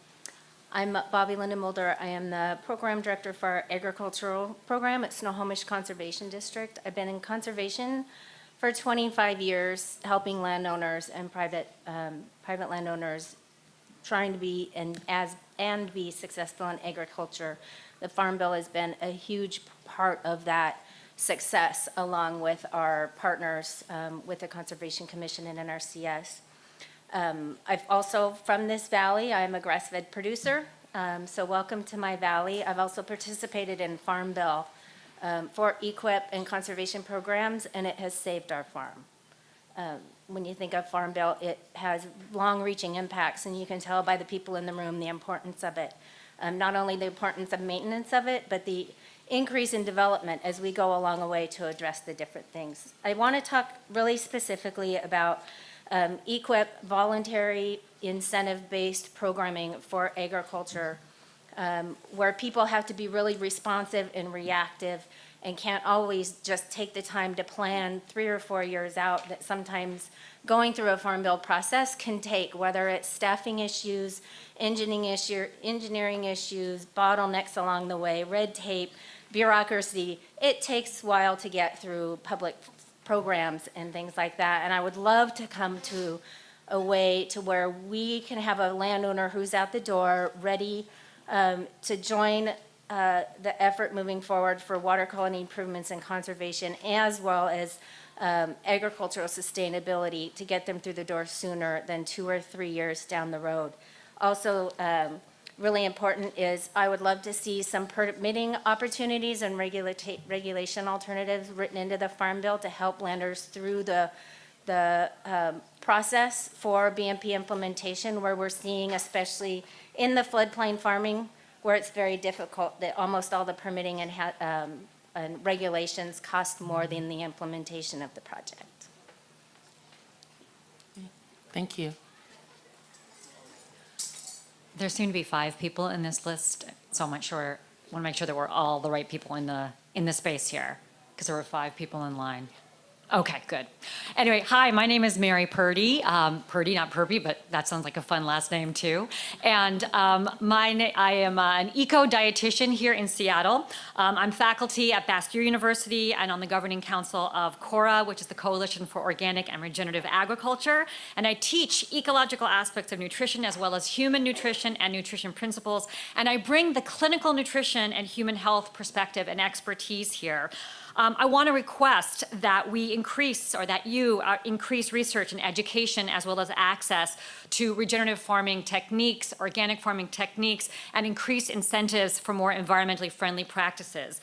Bobby Lindenmulder. I am the program director for our agricultural program at Snohomish Conservation District. I've been in conservation for 25 years, helping landowners and private landowners trying to be and be successful in agriculture. The Farm Bill has been a huge part of that success, along with our partners with the Conservation Commission and NRCS. I've also, from this valley, I'm a grass-fed producer, so welcome to my valley. I've also participated in Farm Bill for EQIP and conservation programs, and it has saved our farm. When you think of Farm Bill, it has long-reaching impacts, and you can tell by the people in the room the importance of it. Not only the importance of maintenance of it, but the increase in development as we go along a way to address the different things. I want to talk really specifically about EQIP, voluntary incentive-based programming for agriculture, where people have to be really responsive and reactive and can't always just take the time to plan 3 or 4 years out, that sometimes going through a Farm Bill process can take, whether it's staffing issues, engineering issues, bottlenecks along the way, red tape, bureaucracy. It takes a while to get through public programs and things like that. And I would love to come to a way to where we can have a landowner who's at the door ready to join the effort moving forward for water quality improvements and conservation, as well as agricultural sustainability, to get them through the door sooner than 2 or 3 years down the road. Also, really important is I would love to see some permitting opportunities and regulation alternatives written into the Farm Bill to help landers through the process for BMP implementation, where we're seeing, especially in the floodplain farming, where it's very difficult, that almost all the permitting and regulations cost more than the implementation of the project. Thank you. There seem to be 5 people in this list, so I'm not sure, want to make sure that we're all the right people in the space here, because there were 5 people in line. Okay, good. Anyway, hi, my name is Mary Purdy. Purdy, not Purby, but that sounds like a fun last name too. And I am an eco-dietitian here in Seattle. I'm faculty at Bastyr University and on the governing council of CORA, which is the Coalition for Organic and Regenerative Agriculture. And I teach ecological aspects of nutrition as well as human nutrition and nutrition principles. And I bring the clinical nutrition and human health perspective and expertise here. I want to request that we increase, or that you increase research and education as well as access to regenerative farming techniques, organic farming techniques, and increase incentives for more environmentally friendly practices.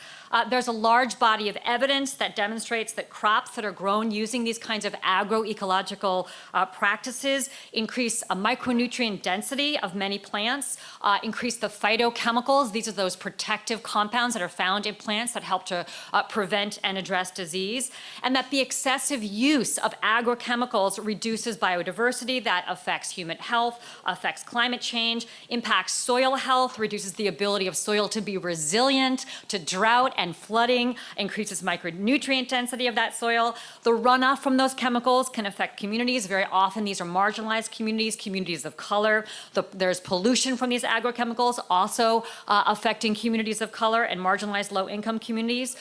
There's a large body of evidence that demonstrates that crops that are grown using these kinds of agroecological practices increase a micronutrient density of many plants, increase the phytochemicals. These are those protective compounds that are found in plants that help to prevent and address disease, and that the excessive use of agrochemicals reduces biodiversity, that affects human health, affects climate change, impacts soil health, reduces the ability of soil to be resilient to drought and flooding, increases micronutrient density of that soil. The runoff from those chemicals can affect communities. Very often these are marginalized communities, communities of color. There's pollution from these agrochemicals also affecting communities of color and marginalized low-income communities.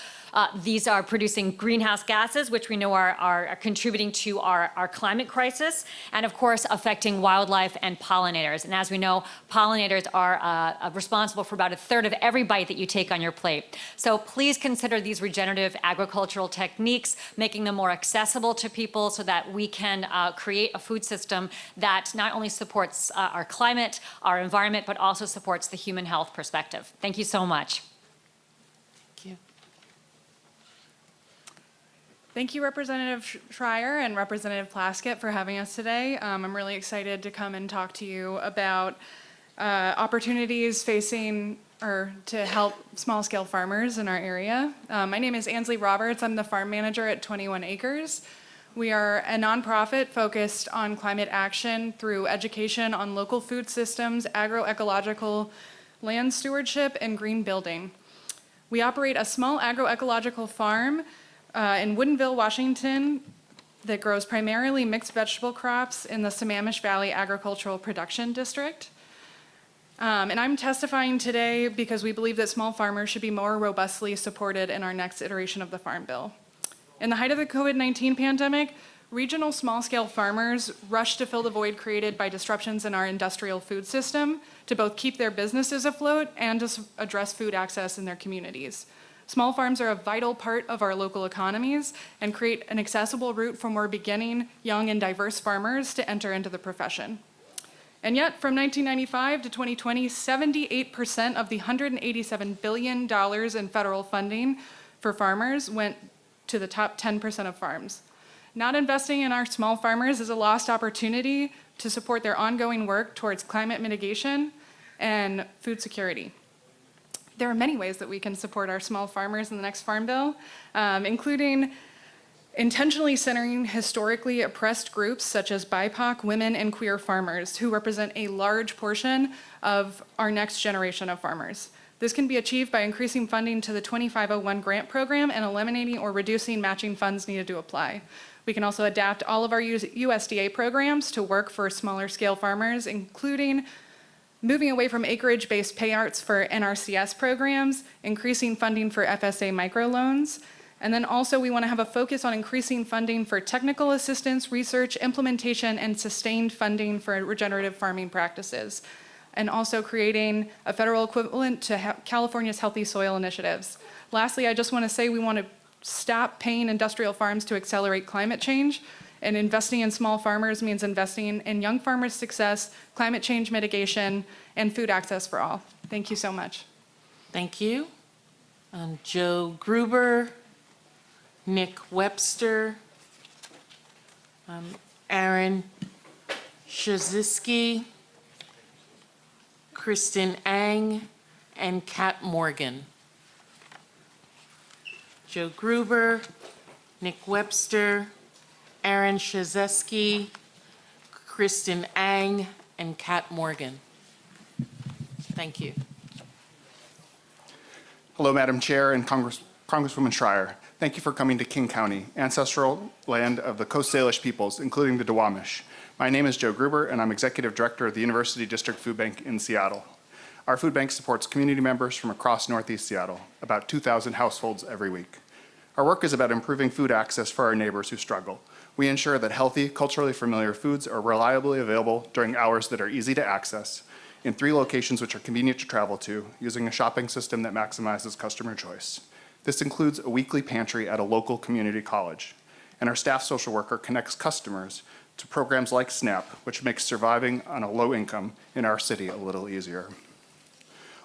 These are producing greenhouse gases, which we know are contributing to our climate crisis, and of course affecting wildlife and pollinators. And as we know, pollinators are responsible for about 1/3 of every bite that you take on your plate. So please consider these regenerative agricultural techniques, making them more accessible to people so that we can create a food system that not only supports our climate, our environment, but also supports the human health perspective. Thank you so much. Thank you, Representative Schreier and Representative Plaskett, for having us today. I'm really excited to come and talk to you about opportunities facing or to help small-scale farmers in our area. My name is Ansley Roberts. I'm the farm manager at 21 Acres. We are a nonprofit focused on climate action through education on local food systems, agroecological land stewardship, and green building. We operate a small agroecological farm in Woodinville, Washington, that grows primarily mixed vegetable crops in the Sammamish Valley Agricultural Production District. And I'm testifying today because we believe that small farmers should be more robustly supported in our next iteration of the Farm Bill. In the height of the COVID-19 pandemic, regional small-scale farmers rushed to fill the void created by disruptions in our industrial food system to both keep their businesses afloat and to address food access in their communities. Small farms are a vital part of our local economies and create an accessible route for more beginning, young, and diverse farmers to enter into the profession. And yet, from 1995 to 2020, 78% of the $187 billion in federal funding for farmers went to the top 10% of farms. Not investing in our small farmers is a lost opportunity to support their ongoing work towards climate mitigation and food security. There are many ways that we can support our small farmers in the next Farm Bill, including intentionally centering historically oppressed groups such as BIPOC, women, and queer farmers who represent a large portion of our next generation of farmers. This can be achieved by increasing funding to the 2501 grant program and eliminating or reducing matching funds needed to apply. We can also adapt all of our USDA programs to work for smaller scale farmers, including moving away from acreage-based payouts for NRCS programs, increasing funding for FSA microloans, and then also we want to have a focus on increasing funding for technical assistance, research, implementation, and sustained funding for regenerative farming practices, and also creating a federal equivalent to California's Healthy Soil Initiatives. Lastly, I just want to say we want to stop paying industrial farms to accelerate climate change, and investing in small farmers means investing in young farmers' success, climate change mitigation, and food access for all. Thank you so much. Thank you. Joe Gruber, Nick Webster, Aaron Shaziski, Kristen Ang, and Kat Morgan. Joe Gruber, Nick Webster, Aaron Shaziski, Kristen Ang, and Kat Morgan. Thank you. Hello, Madam Chair and Congresswoman Schreier. Thank you for coming to King County, ancestral land of the Coast Salish peoples, including the Duwamish. My name is Joe Gruber, and I'm Executive Director of the University District Food Bank in Seattle. Our food bank supports community members from across Northeast Seattle, about 2,000 households every week. Our work is about improving food access for our neighbors who struggle. We ensure that healthy, culturally familiar foods are reliably available during hours that are easy to access, in 3 locations which are convenient to travel to, using a shopping system that maximizes customer choice. This includes a weekly pantry at a local community college. And our staff social worker connects customers to programs like SNAP, which makes surviving on a low income in our city a little easier.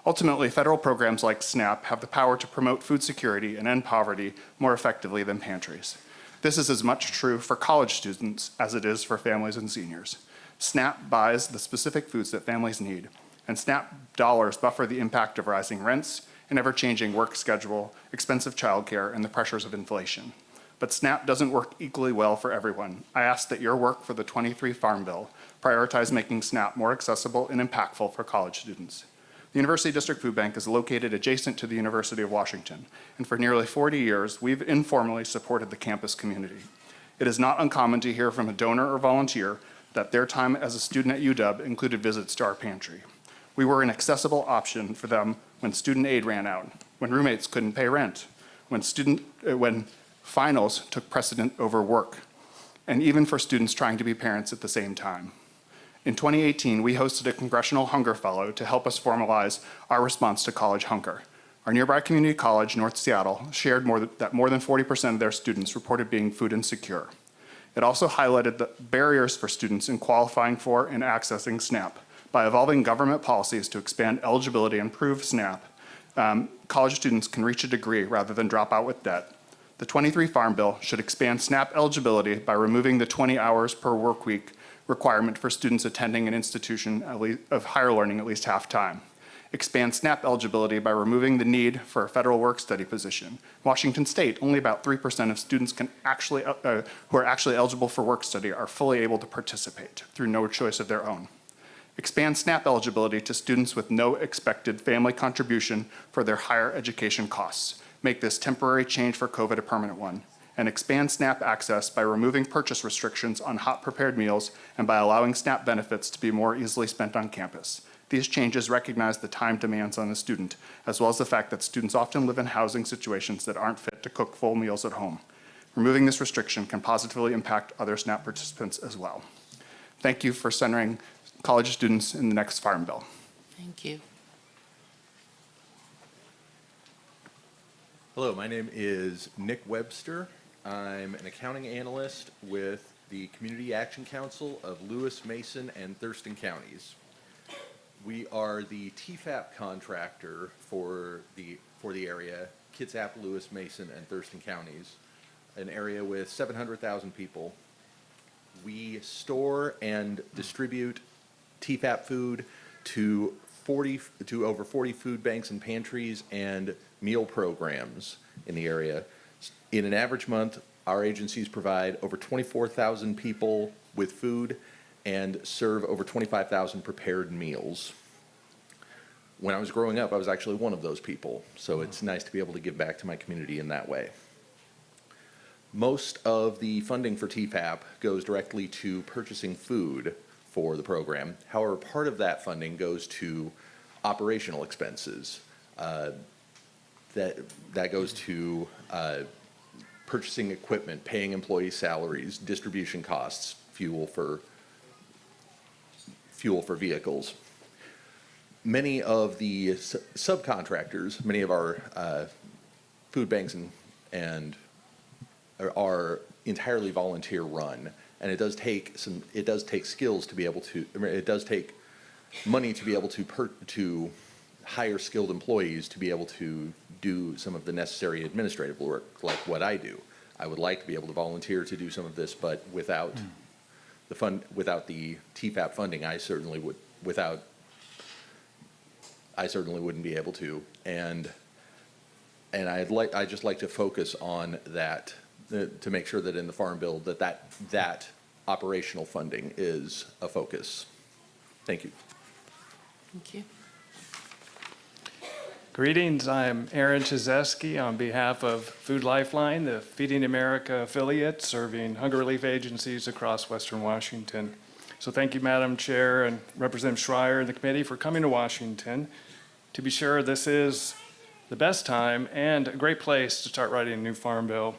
Ultimately, federal programs like SNAP have the power to promote food security and end poverty more effectively than pantries. This is as much true for college students as it is for families and seniors. SNAP buys the specific foods that families need, and SNAP dollars buffer the impact of rising rents, an ever-changing work schedule, expensive childcare, and the pressures of inflation. But SNAP doesn't work equally well for everyone. I ask that your work for the 23 Farm Bill prioritize making SNAP more accessible and impactful for college students. The University District Food Bank is located adjacent to the University of Washington, and for nearly 40 years, we've informally supported the campus community. It is not uncommon to hear from a donor or volunteer that their time as a student at UW included visits to our pantry. We were an accessible option for them when student aid ran out, when roommates couldn't pay rent, when finals took precedent over work, and even for students trying to be parents at the same time. In 2018, we hosted a Congressional Hunger Fellow to help us formalize our response to college hunger. Our nearby community college, North Seattle, shared that more than 40% of their students reported being food insecure. It also highlighted the barriers for students in qualifying for and accessing SNAP. By evolving government policies to expand eligibility and improve SNAP, college students can reach a degree rather than drop out with debt. The 23 Farm Bill should expand SNAP eligibility by removing the 20 hours per work week requirement for students attending an institution of higher learning at least half-time. Expand SNAP eligibility by removing the need for a federal work-study position. Washington State, only about 3% of students who are actually eligible for work-study are fully able to participate through no choice of their own. Expand SNAP eligibility to students with no expected family contribution for their higher education costs. Make this temporary change for COVID a permanent one. And expand SNAP access by removing purchase restrictions on hot prepared meals and by allowing SNAP benefits to be more easily spent on campus. These changes recognize the time demands on a student, as well as the fact that students often live in housing situations that aren't fit to cook full meals at home. Removing this restriction can positively impact other SNAP participants as well. Thank you for centering college students in the next Farm Bill. Thank you. Hello, my name is Nick Webster. I'm an accounting analyst with the Community Action Council of Lewis, Mason, and Thurston counties. We are the TFAP contractor for the area, Kitsap, Lewis, Mason, and Thurston counties, an area with 700,000 people. We store and distribute TFAP food to over 40 food banks and pantries and meal programs in the area. In an average month, our agencies provide over 24,000 people with food and serve over 25,000 prepared meals. When I was growing up, I was actually one of those people, so it's nice to be able to give back to my community in that way. Most of the funding for TFAP goes directly to purchasing food for the program. However, part of that funding goes to operational expenses. That goes to purchasing equipment, paying employee salaries, distribution costs, fuel for vehicles. Many of the subcontractors, many of our food banks and are entirely volunteer run, and it does take skills to be able to. It does take money to be able to hire skilled employees to be able to do some of the necessary administrative work, like what I do. I would like to be able to volunteer to do some of this, but without without the TFAP funding, I certainly wouldn't be able to. And I'd just like to focus on that to make sure that in the Farm Bill that operational funding is a focus. Thank you. Thank you. Greetings, I'm Aaron Chizeski on behalf of Food Lifeline, the Feeding America affiliate serving hunger relief agencies across Western Washington. So thank you, Madam Chair and Representative Schreier and the committee for coming to Washington. To be sure, this is the best time and a great place to start writing a new Farm Bill.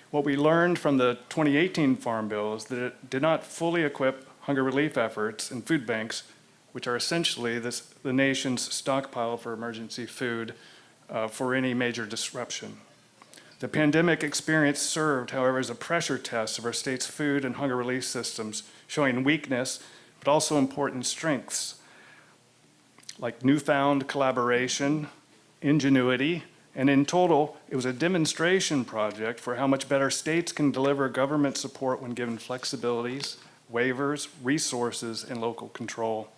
What we learned from the 2018 Farm Bill is that it did not fully equip hunger relief efforts in food banks, which are essentially the nation's stockpile for emergency food for any major disruption. The pandemic experience served, however, as a pressure test of our state's food and hunger relief systems, showing weakness, but also important strengths, like newfound collaboration, ingenuity, and in total, it was a demonstration project for how much better states can deliver government support when given flexibilities, waivers, resources, and local control.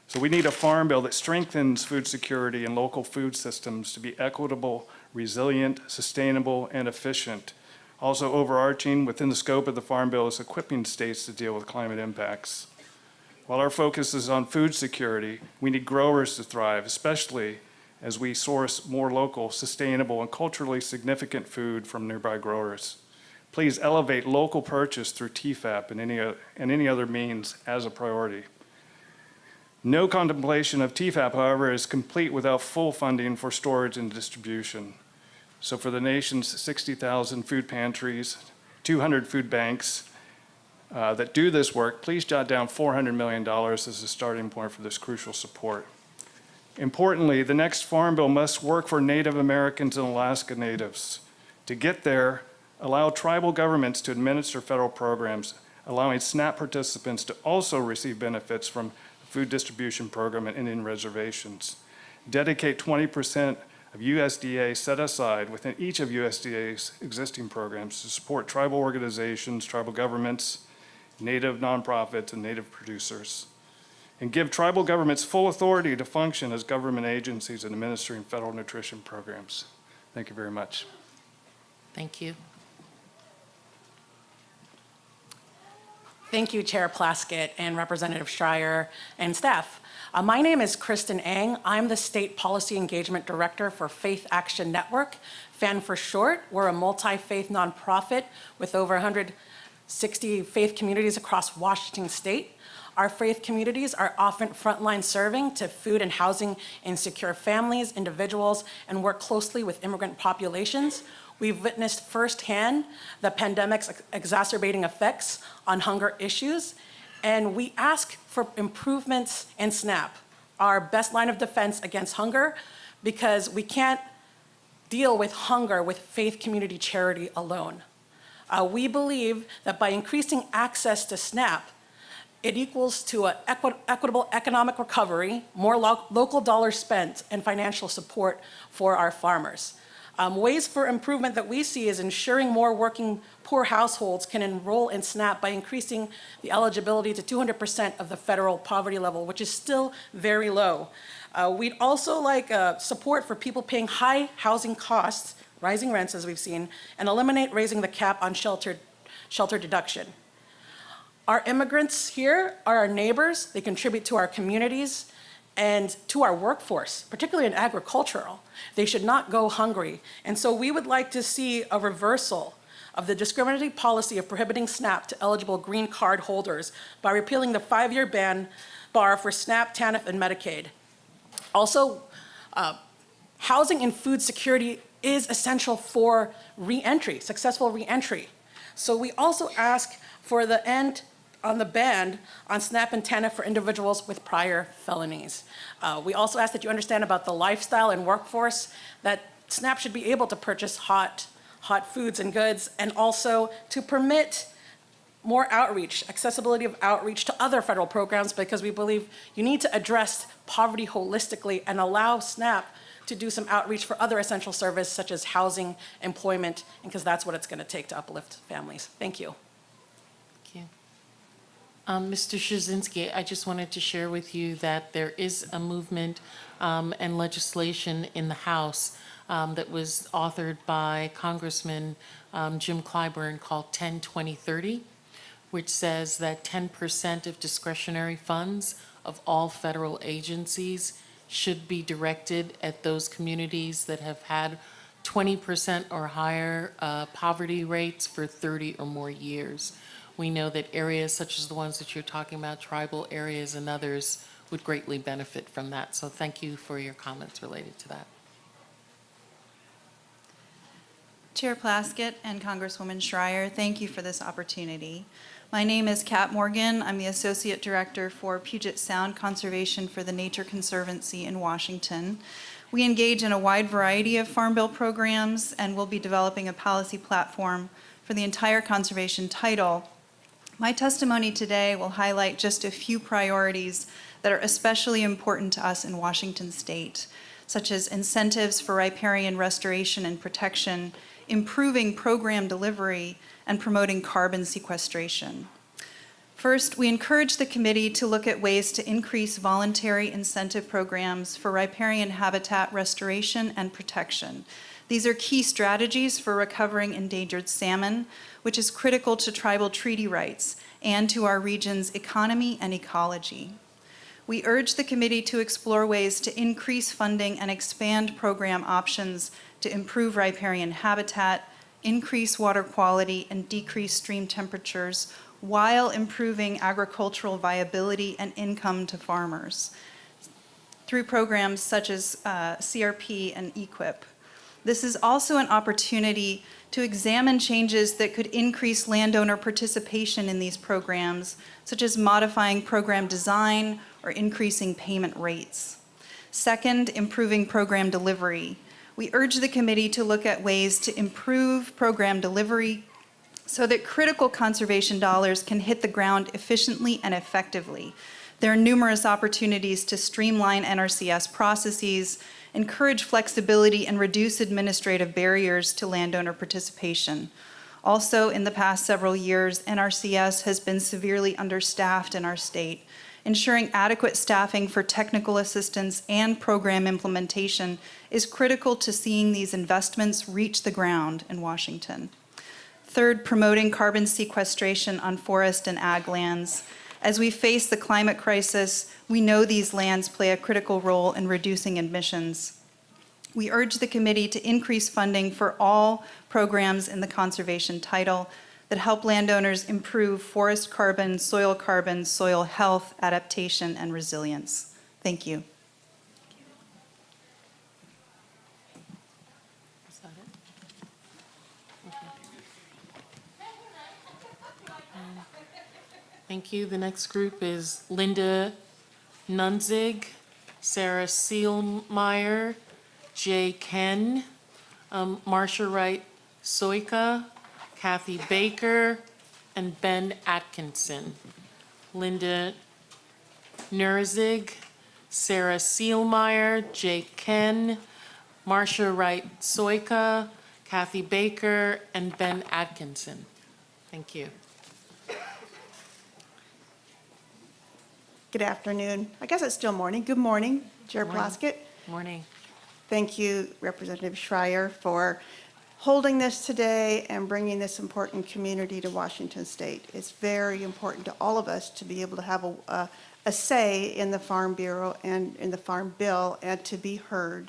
So we need a Farm Bill that strengthens food security and local food systems to be equitable, resilient, sustainable, and efficient. Also overarching within the scope of the Farm Bill is equipping states to deal with climate impacts. While our focus is on food security, we need growers to thrive, especially as we source more local, sustainable, and culturally significant food from nearby growers. Please elevate local purchase through TFAP and any other means as a priority. No contemplation of TFAP, however, is complete without full funding for storage and distribution. So for the nation's 60,000 food pantries, 200 food banks that do this work, please jot down $400 million as a starting point for this crucial support. Importantly, the next Farm Bill must work for Native Americans and Alaska Natives. To get there, allow tribal governments to administer federal programs, allowing SNAP participants to also receive benefits from food distribution program and Indian reservations. Dedicate 20% of USDA set aside within each of USDA's existing programs to support tribal organizations, tribal governments, Native nonprofits, and Native producers. And give tribal governments full authority to function as government agencies in administering federal nutrition programs. Thank you very much. Thank you. Thank you, Chair Plaskett and Representative Schreier and staff. My name is Kristen Eng. I'm the State Policy Engagement Director for Faith Action Network, FAN for short. We're a multi-faith nonprofit with over 160 faith communities across Washington State. Our faith communities are often frontline serving to food and housing insecure families, individuals, and work closely with immigrant populations. We've witnessed firsthand the pandemic's exacerbating effects on hunger issues, and we ask for improvements in SNAP, our best line of defense against hunger, because we can't deal with hunger with faith community charity alone. We believe that by increasing access to SNAP, it equals to an equitable economic recovery, more local dollars spent, and financial support for our farmers. Ways for improvement that we see is ensuring more working poor households can enroll in SNAP by increasing the eligibility to 200% of the federal poverty level, which is still very low. We'd also like support for people paying high housing costs, rising rents as we've seen, and eliminate raising the cap on shelter deduction. Our immigrants here are our neighbors. They contribute to our communities and to our workforce, particularly in agricultural. They should not go hungry. And so we would like to see a reversal of the discriminatory policy of prohibiting SNAP to eligible green card holders by repealing the 5-year bar for SNAP, TANF, and Medicaid. Also, housing and food security is essential for reentry, successful reentry. So we also ask for the end on the ban on SNAP and TANF for individuals with prior felonies. We also ask that you understand about the lifestyle and workforce, that SNAP should be able to purchase hot foods and goods, and also to permit more outreach, accessibility of outreach to other federal programs, because we believe you need to address poverty holistically and allow SNAP to do some outreach for other essential services such as housing, employment, because that's what it's going to take to uplift families. Thank you. Mr. Szynski, I just wanted to share with you that there is a movement and legislation in the House that was authored by Congressman Jim Clyburn called 10-20-30, which says that 10% of discretionary funds of all federal agencies should be directed at those communities that have had 20% or higher poverty rates for 30 or more years. We know that areas such as the ones that you're talking about, tribal areas and others, would greatly benefit from that. So thank you for your comments related to that. Chair Plaskett and Congresswoman Schreier, thank you for this opportunity. My name is Kat Morgan. I'm the Associate Director for Puget Sound Conservation for the Nature Conservancy in Washington. We engage in a wide variety of Farm Bill programs, and we'll be developing a policy platform for the entire conservation title. My testimony today will highlight just a few priorities that are especially important to us in Washington State, such as incentives for riparian restoration and protection, improving program delivery, and promoting carbon sequestration. First, we encourage the committee to look at ways to increase voluntary incentive programs for riparian habitat restoration and protection. These are key strategies for recovering endangered salmon, which is critical to tribal treaty rights and to our region's economy and ecology. We urge the committee to explore ways to increase funding and expand program options to improve riparian habitat, increase water quality, and decrease stream temperatures while improving agricultural viability and income to farmers through programs such as CRP and EQIP. This is also an opportunity to examine changes that could increase landowner participation in these programs, such as modifying program design or increasing payment rates. Second, improving program delivery. We urge the committee to look at ways to improve program delivery so that critical conservation dollars can hit the ground efficiently and effectively. There are numerous opportunities to streamline NRCS processes, encourage flexibility, and reduce administrative barriers to landowner participation. Also, in the past several years, NRCS has been severely understaffed in our state. Ensuring adequate staffing for technical assistance and program implementation is critical to seeing these investments reach the ground in Washington. Third, promoting carbon sequestration on forest and ag lands. As we face the climate crisis, we know these lands play a critical role in reducing emissions. We urge the committee to increase funding for all programs in the conservation title that help landowners improve forest carbon, soil health, adaptation, and resilience. Thank you. Is that it? Okay. Thank you. The next group is Linda Nunzig, Sarah Seelmeyer, Jay Ken, Marcia Wright Soika, Kathy Baker, and Ben Atkinson. Linda Nurzig, Sarah Seelmeyer, Jake Ken, Marcia Wright Soika, Kathy Baker, and Ben Atkinson. Thank you. Good afternoon. I guess it's still morning. Good morning, Chair Morning. Plaskett. Morning. Thank you, Representative Schreier, for holding this today and bringing this important community to Washington State. It's very important to all of us to be able to have a say in the Farm Bureau and in the Farm Bill and to be heard.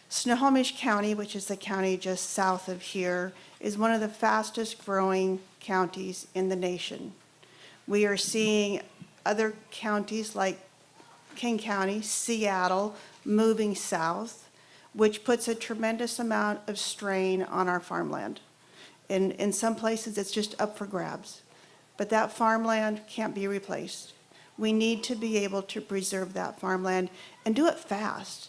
Snohomish County, which is the county just south of here, is one of the fastest growing counties in the nation. We are seeing other counties like King County, Seattle, moving south, which puts a tremendous amount of strain on our farmland. In some places, it's just up for grabs. But that farmland can't be replaced. We need to be able to preserve that farmland and do it fast.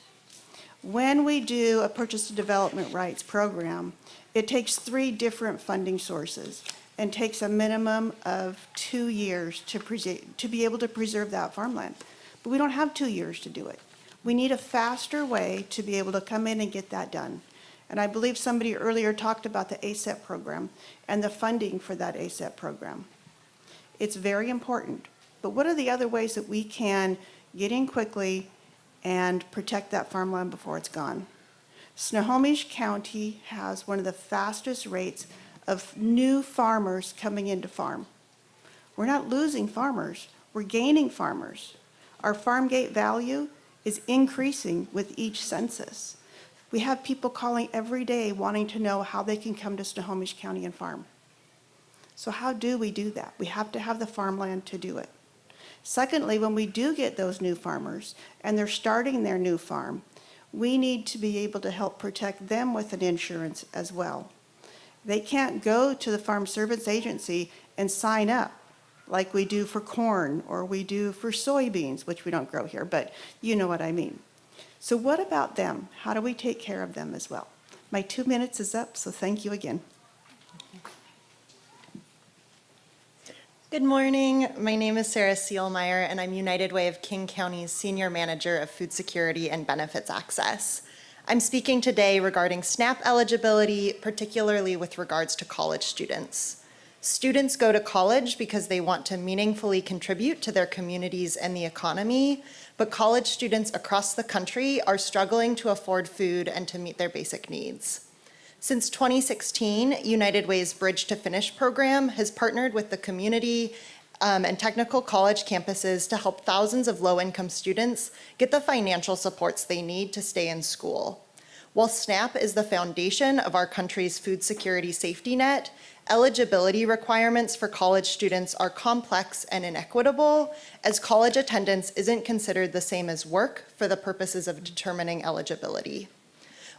When we do a purchase and development rights program, it takes 3 different funding sources and takes a minimum of 2 years to be able to preserve that farmland. But we don't have 2 years to do it. We need a faster way to be able to come in and get that done. And I believe somebody earlier talked about the ASEP program and the funding for that ASEP program. It's very important. But what are the other ways that we can get in quickly and protect that farmland before it's gone? Snohomish County has one of the fastest rates of new farmers coming into farm. We're not losing farmers, we're gaining farmers. Our farm gate value is increasing with each census. We have people calling every day wanting to know how they can come to Snohomish County and farm. So how do we do that? We have to have the farmland to do it. Secondly, when we do get those new farmers and they're starting their new farm, we need to be able to help protect them with an insurance as well. They can't go to the Farm Service Agency and sign up like we do for corn or we do for soybeans, which we don't grow here, but you know what I mean. So what about them? How do we take care of them as well? My 2 minutes is up, so thank you again. Good morning. My name is Sarah Seelmeyer, and I'm United Way of King County's Senior Manager of Food Security and Benefits Access. I'm speaking today regarding SNAP eligibility, particularly with regards to college students. Students go to college because they want to meaningfully contribute to their communities and the economy, but college students across the country are struggling to afford food and to meet their basic needs. Since 2016, United Way's Bridge to Finish program has partnered with the community and technical college campuses to help thousands of low-income students get the financial supports they need to stay in school. While SNAP is the foundation of our country's food security safety net, eligibility requirements for college students are complex and inequitable, as college attendance isn't considered the same as work for the purposes of determining eligibility.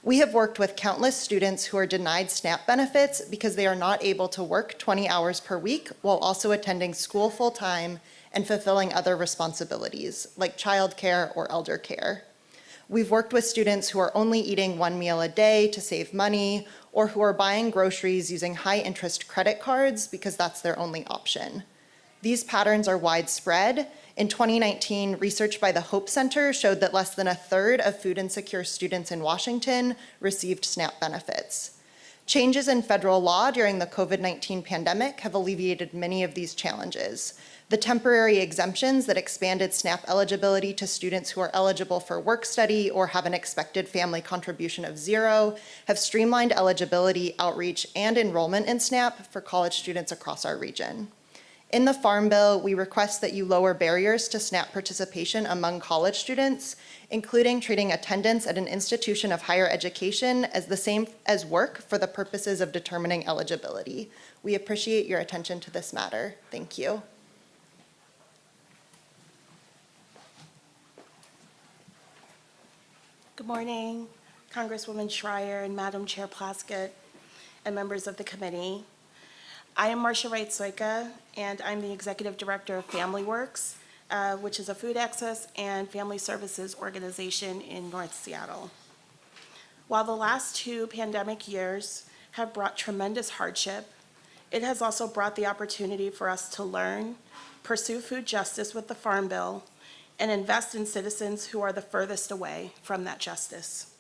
We have worked with countless students who are denied SNAP benefits because they are not able to work 20 hours per week while also attending school full-time and fulfilling other responsibilities like childcare or elder care. We've worked with students who are only eating 1 meal a day to save money or who are buying groceries using high-interest credit cards because that's their only option. These patterns are widespread. In 2019, research by the Hope Center showed that less than a third of food insecure students in Washington received SNAP benefits. Changes in federal law during the COVID-19 pandemic have alleviated many of these challenges. The temporary exemptions that expanded SNAP eligibility to students who are eligible for work study or have an expected family contribution of 0 have streamlined eligibility, outreach, and enrollment in SNAP for college students across our region. In the Farm Bill, we request that you lower barriers to SNAP participation among college students, including treating attendance at an institution of higher education as the same as work for the purposes of determining eligibility. We appreciate your attention to this matter. Thank you. Good morning, Congresswoman Schreier and Madam Chair Plaskett and members of the committee. I am Marcia Wright Soika, and I'm the Executive Director of Family Works, which is a food access and family services organization in North Seattle. While the last 2 pandemic years have brought tremendous hardship, it has also brought the opportunity for us to learn, pursue food justice with the Farm Bill, and invest in citizens who are the furthest away from that justice.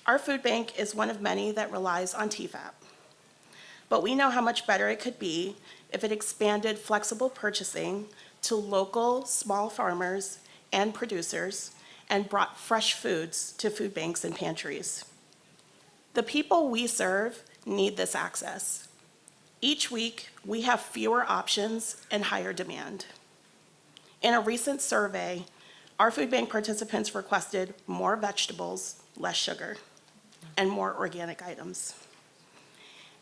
Our food bank is one of many that relies on TFAP, but we know how much better it could be if it expanded flexible purchasing to local small farmers and producers and brought fresh foods to food banks and pantries. The people we serve need this access. Each week, we have fewer options and higher demand. In a recent survey, our food bank participants requested more vegetables, less sugar, and more organic items.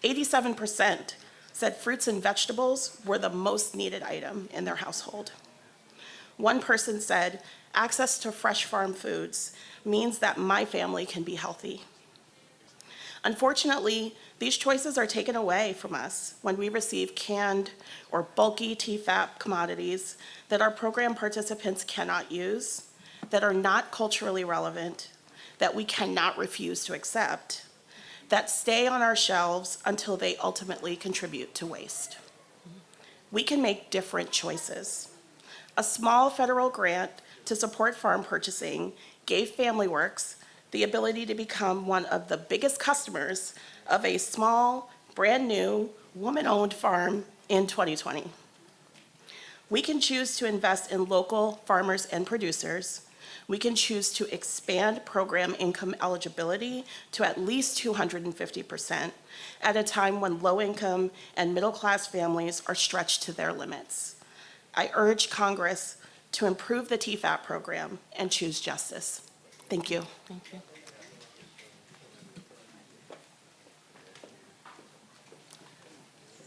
87% said fruits and vegetables were the most needed item in their household. One person said, access to fresh farm foods means that my family can be healthy. Unfortunately, these choices are taken away from us when we receive canned or bulky TFAP commodities that our program participants cannot use, that are not culturally relevant, that we cannot refuse to accept, that stay on our shelves until they ultimately contribute to waste. We can make different choices. A small federal grant to support farm purchasing gave FamilyWorks the ability to become one of the biggest customers of a small, brand new, woman-owned farm in 2020. We can choose to invest in local farmers and producers. We can choose to expand program income eligibility to at least 250% at a time when low-income and middle-class families are stretched to their limits. I urge Congress to improve the TFAP program and choose justice. Thank you. Thank you.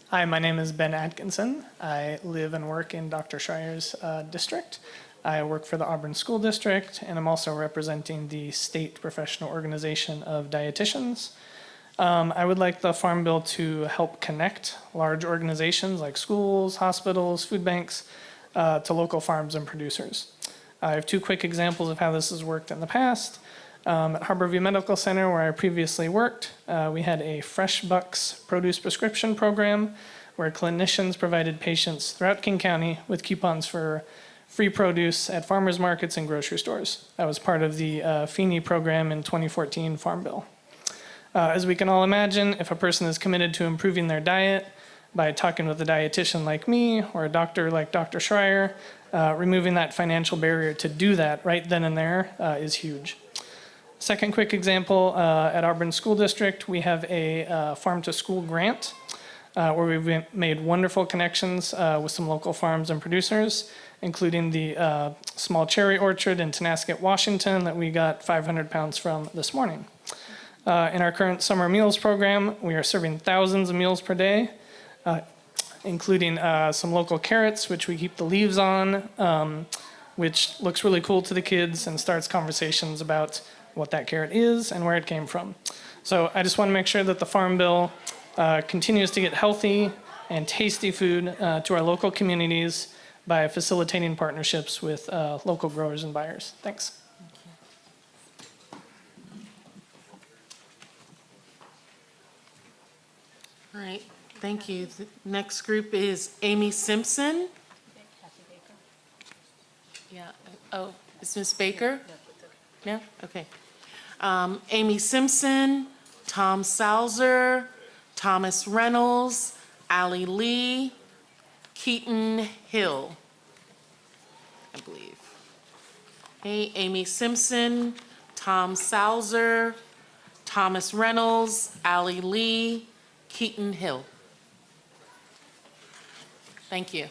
Hi, my name is Ben Atkinson. I live and work in Dr. Schreier's district. I work for the Auburn School District, and I'm also representing the state professional organization of dietitians. I would like the Farm Bill to help connect large organizations like schools, hospitals, food banks, to local farms and producers. I have 2 quick examples of how this has worked in the past. At Harborview Medical Center, where I previously worked, we had a Fresh Bucks produce prescription program where clinicians provided patients throughout King County with coupons for free produce at farmers markets and grocery stores. That was part of the Feeney program in 2014 Farm Bill. As we can all imagine, if a person is committed to improving their diet by talking with a dietitian like me or a doctor like Dr. Schreier, removing that financial barrier to do that right then and there is huge. Second quick example, at Auburn School District, we have a farm to school grant where we've made wonderful connections with some local farms and producers, including the small cherry orchard in Tenasket, Washington that we got 500 pounds from this morning. In our current summer meals program, we are serving thousands of meals per day, including some local carrots, which we keep the leaves on, which looks really cool to the kids and starts conversations about what that carrot is and where it came from. So I just want to make sure that the Farm Bill continues to get healthy and tasty food to our local communities by facilitating partnerships with local growers and buyers. Thanks. All right, thank you. The next group is Amy Simpson. Yeah, oh, is Ms. Baker? No? Okay. Amy Simpson, Tom Salzer, Thomas Reynolds, Allie Lee, Keaton Hill, I believe. Hey, Amy Simpson, Tom Salzer, Thomas Reynolds, Allie Lee, Keaton Hill. Thank you.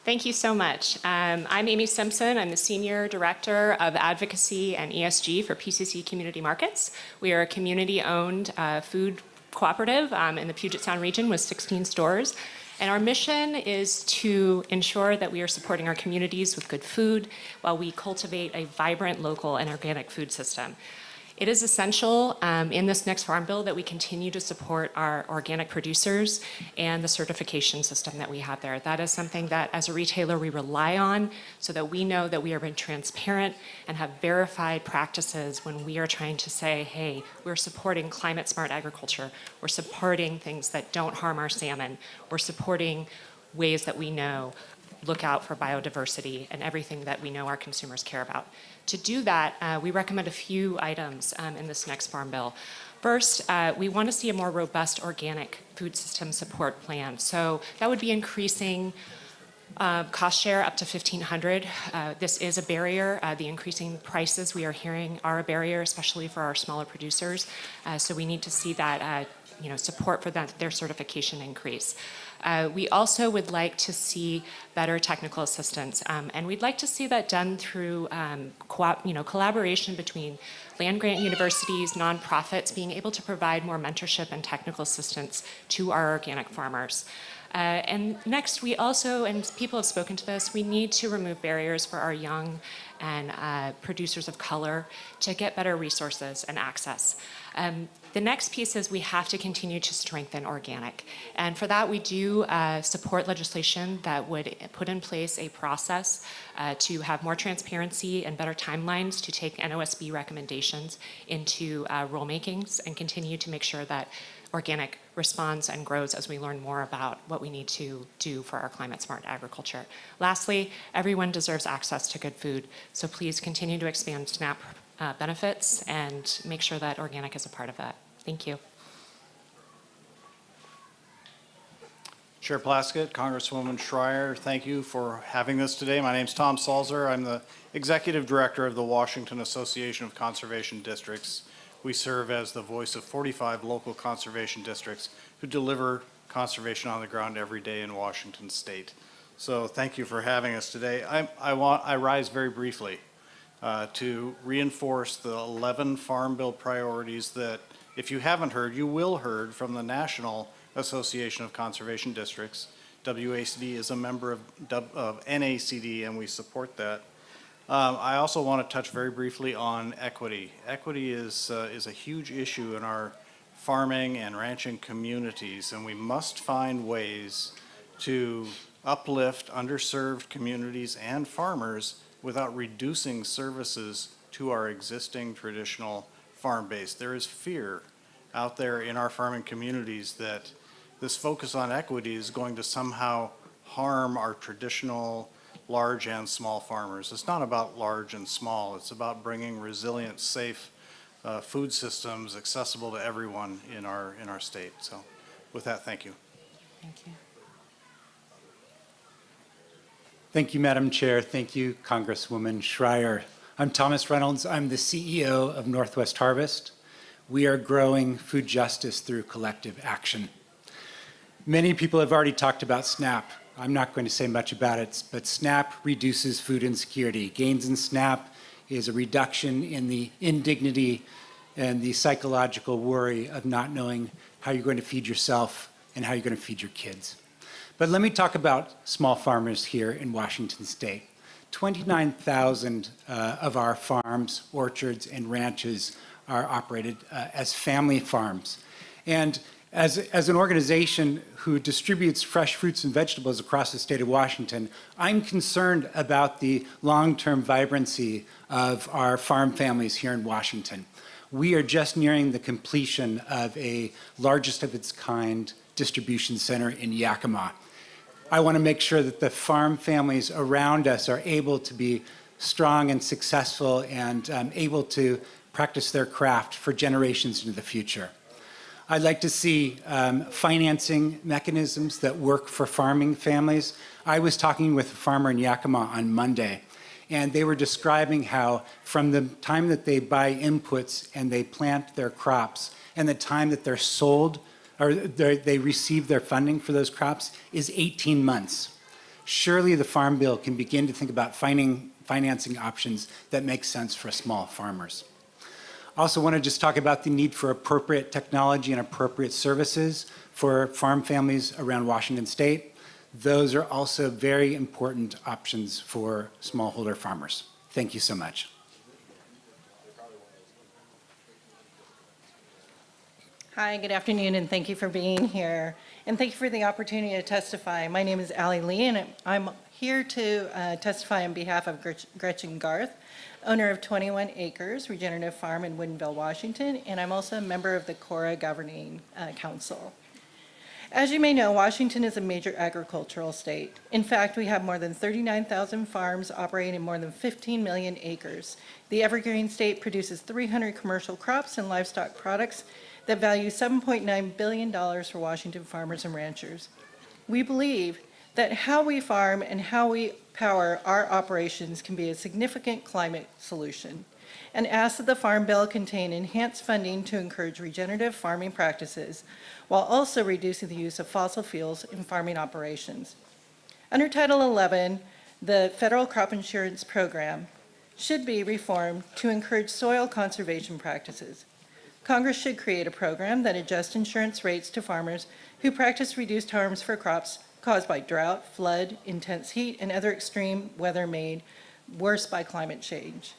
Thank you so much. I'm Amy Simpson. I'm the Senior Director of Advocacy and ESG for PCC Community Markets. We are a community-owned food cooperative in the Puget Sound region with 16 stores. And our mission is to ensure that we are supporting our communities with good food while we cultivate a vibrant local and organic food system. It is essential in this next Farm Bill that we continue to support our organic producers and the certification system that we have there. That is something that as a retailer we rely on so that we know that we are being transparent and have verified practices when we are trying to say, hey, we're supporting climate smart agriculture, we're supporting things that don't harm our salmon, we're supporting ways that we know look out for biodiversity and everything that we know our consumers care about. To do that, we recommend a few items in this next Farm Bill. First, we want to see a more robust organic food system support plan. So that would be increasing cost share up to $1,500. This is a barrier. The increasing prices we are hearing are a barrier, especially for our smaller producers. So we need to see that support for their certification increase. We also would like to see better technical assistance, and we'd like to see that done through collaboration between land-grant universities, nonprofits, being able to provide more mentorship and technical assistance to our organic farmers. And next, we also, and people have spoken to this, we need to remove barriers for our young and producers of color to get better resources and access. The next piece is we have to continue to strengthen organic. And for that, we do support legislation that would put in place a process to have more transparency and better timelines to take NOSB recommendations into rulemakings and continue to make sure that organic responds and grows as we learn more about what we need to do for our climate smart agriculture. Lastly, everyone deserves access to good food, so please continue to expand SNAP benefits and make sure that organic is a part of that. Thank you. Chair Plaskett, Congresswoman Schreier, thank you for having this today. My name is Tom Salzer. I'm the Executive Director of the Washington Association of Conservation Districts. We serve as the voice of 45 local conservation districts who deliver conservation on the ground every day in Washington State. So thank you for having us today. I rise very briefly to reinforce the 11 Farm Bill priorities that, if you haven't heard, you will heard from the National Association of Conservation Districts. WACD is a member of NACD, and we support that. I also want to touch very briefly on equity. Equity is a huge issue in our farming and ranching communities, and we must find ways to uplift underserved communities and farmers without reducing services to our existing traditional farm base. There is fear out there in our farming communities that this focus on equity is going to somehow harm our traditional large and small farmers. It's not about large and small. It's about bringing resilient, safe food systems accessible to everyone in our state. So with that, thank you. Thank you. Thank you, Madam Chair. Thank you, Congresswoman Schreier. I'm Thomas Reynolds. I'm the CEO of Northwest Harvest. We are growing food justice through collective action. Many people have already talked about SNAP. I'm not going to say much about it, but SNAP reduces food insecurity. Gains in SNAP is a reduction in the indignity and the psychological worry of not knowing how you're going to feed yourself and how you're going to feed your kids. But let me talk about small farmers here in Washington State. 29,000 of our farms, orchards, and ranches are operated as family farms. And as an organization who distributes fresh fruits and vegetables across the state of Washington, I'm concerned about the long-term vibrancy of our farm families here in Washington. We are just nearing the completion of a largest of its kind distribution center in Yakima. I want to make sure that the farm families around us are able to be strong and successful and able to practice their craft for generations into the future. I'd like to see financing mechanisms that work for farming families. I was talking with a farmer in Yakima on Monday, and they were describing how from the time that they buy inputs and they plant their crops and the time that they're sold or they receive their funding for those crops is 18 months. Surely the Farm Bill can begin to think about financing options that make sense for small farmers. I also want to just talk about the need for appropriate technology and appropriate services for farm families around Washington State. Those are also very important options for smallholder farmers. Thank you so much. Hi, good afternoon, and thank you for being here. And thank you for the opportunity to testify. My name is Allie Lee, and I'm here to testify on behalf of Gretchen Garth, owner of 21 Acres Regenerative Farm in Woodinville, Washington, and I'm also a member of the CORA Governing Council. As you may know, Washington is a major agricultural state. In fact, we have more than 39,000 farms operating in more than 15 million acres. The evergreen state produces 300 commercial crops and livestock products that value $7.9 billion for Washington farmers and ranchers. We believe that how we farm and how we power our operations can be a significant climate solution, and ask that the Farm Bill contain enhanced funding to encourage regenerative farming practices, while also reducing the use of fossil fuels in farming operations. Under Title 11, the Federal Crop Insurance Program should be reformed to encourage soil conservation practices. Congress should create a program that adjusts insurance rates to farmers who practice reduced harms for crops caused by drought, flood, intense heat, and other extreme weather made worse by climate change.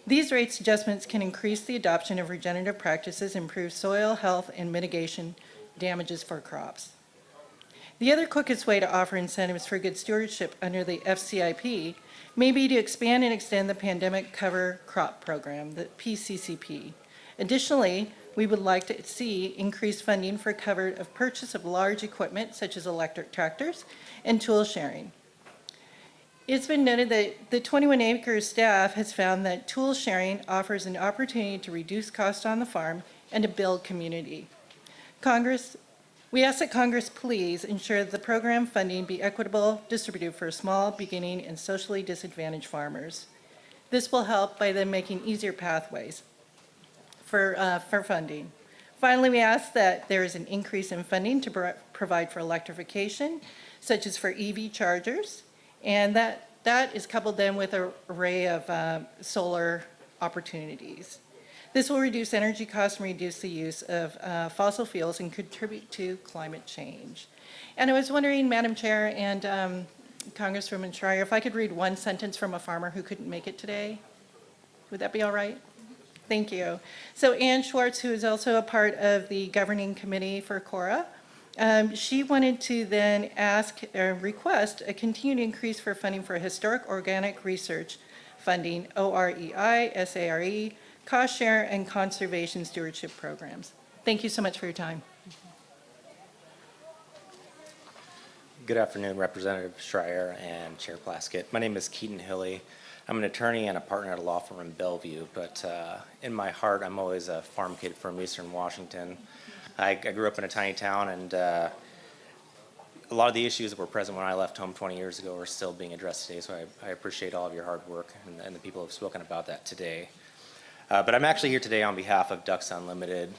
These rates adjustments can increase the adoption of regenerative practices, improve soil health, and mitigation damages for crops. The other quickest way to offer incentives for good stewardship under the FCIP may be to expand and extend the Pandemic Cover Crop Program, the PCCP. Additionally, we would like to see increased funding for cover of purchase of large equipment such as electric tractors and tool sharing. It's been noted that the 21 Acres staff has found that tool sharing offers an opportunity to reduce costs on the farm and to build community. We ask that Congress please ensure that the program funding be equitable, distributed for small, beginning, and socially disadvantaged farmers. This will help by them making easier pathways for funding. Finally, we ask that there is an increase in funding to provide for electrification, such as for EV chargers, and that is coupled then with an array of solar opportunities. This will reduce energy costs and reduce the use of fossil fuels and contribute to climate change. And I was wondering, Madam Chair and Congresswoman Schreier, if I could read one sentence from a farmer who couldn't make it today. Would that be all right? Thank you. So Ann Schwartz, who is also a part of the governing committee for CORA, she wanted to then ask or request a continued increase for funding for historic organic research funding, OREI, SARE, cost share, and conservation stewardship programs. Thank you so much for your time. Good afternoon, Representative Schreier and Chair Plaskett. My name is Keaton Hilly. I'm an attorney and a partner at a law firm in Bellevue, but in my heart, I'm always a farm kid from Eastern Washington. I grew up in a tiny town, and a lot of the issues that were present when I left home 20 years ago are still being addressed today, so I appreciate all of your hard work and the people who have spoken about that today. But I'm actually here today on behalf of Ducks Unlimited.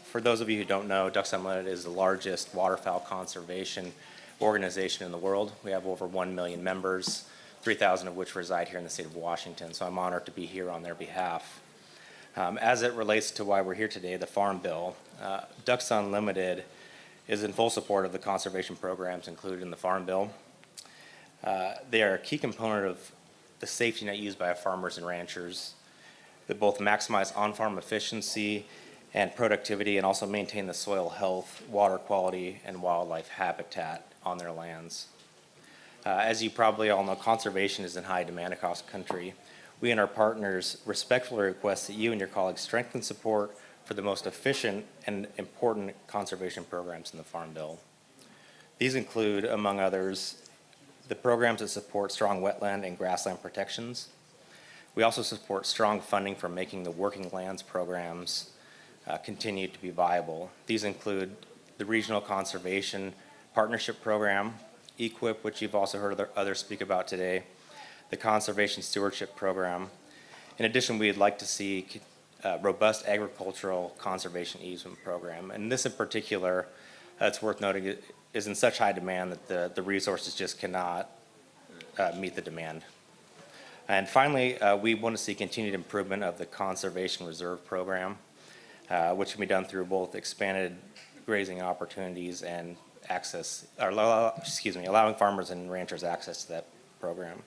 For those of you who don't know, Ducks Unlimited is the largest waterfowl conservation organization in the world. We have over 1 million members, 3,000 of which reside here in the state of Washington, so I'm honored to be here on their behalf. As it relates to why we're here today, the Farm Bill, Ducks Unlimited is in full support of the conservation programs included in the Farm Bill. They are a key component of the safety net used by farmers and ranchers that both maximize on-farm efficiency and productivity and also maintain the soil health, water quality, and wildlife habitat on their lands. As you probably all know, conservation is in high demand across the country. We and our partners respectfully request that you and your colleagues strengthen support for the most efficient and important conservation programs in the Farm Bill. These include, among others, the programs that support strong wetland and grassland protections. We also support strong funding for making the working lands programs continue to be viable. These include the Regional Conservation Partnership Program, EQIP, which you've also heard others speak about today, the Conservation Stewardship Program. In addition, we'd like to see a robust agricultural conservation easement program. And this in particular, it's worth noting, is in such high demand that the resources just cannot meet the demand. And finally, we want to see continued improvement of the Conservation Reserve Program, which can be done through both expanded grazing opportunities and allowing farmers and ranchers access to that program.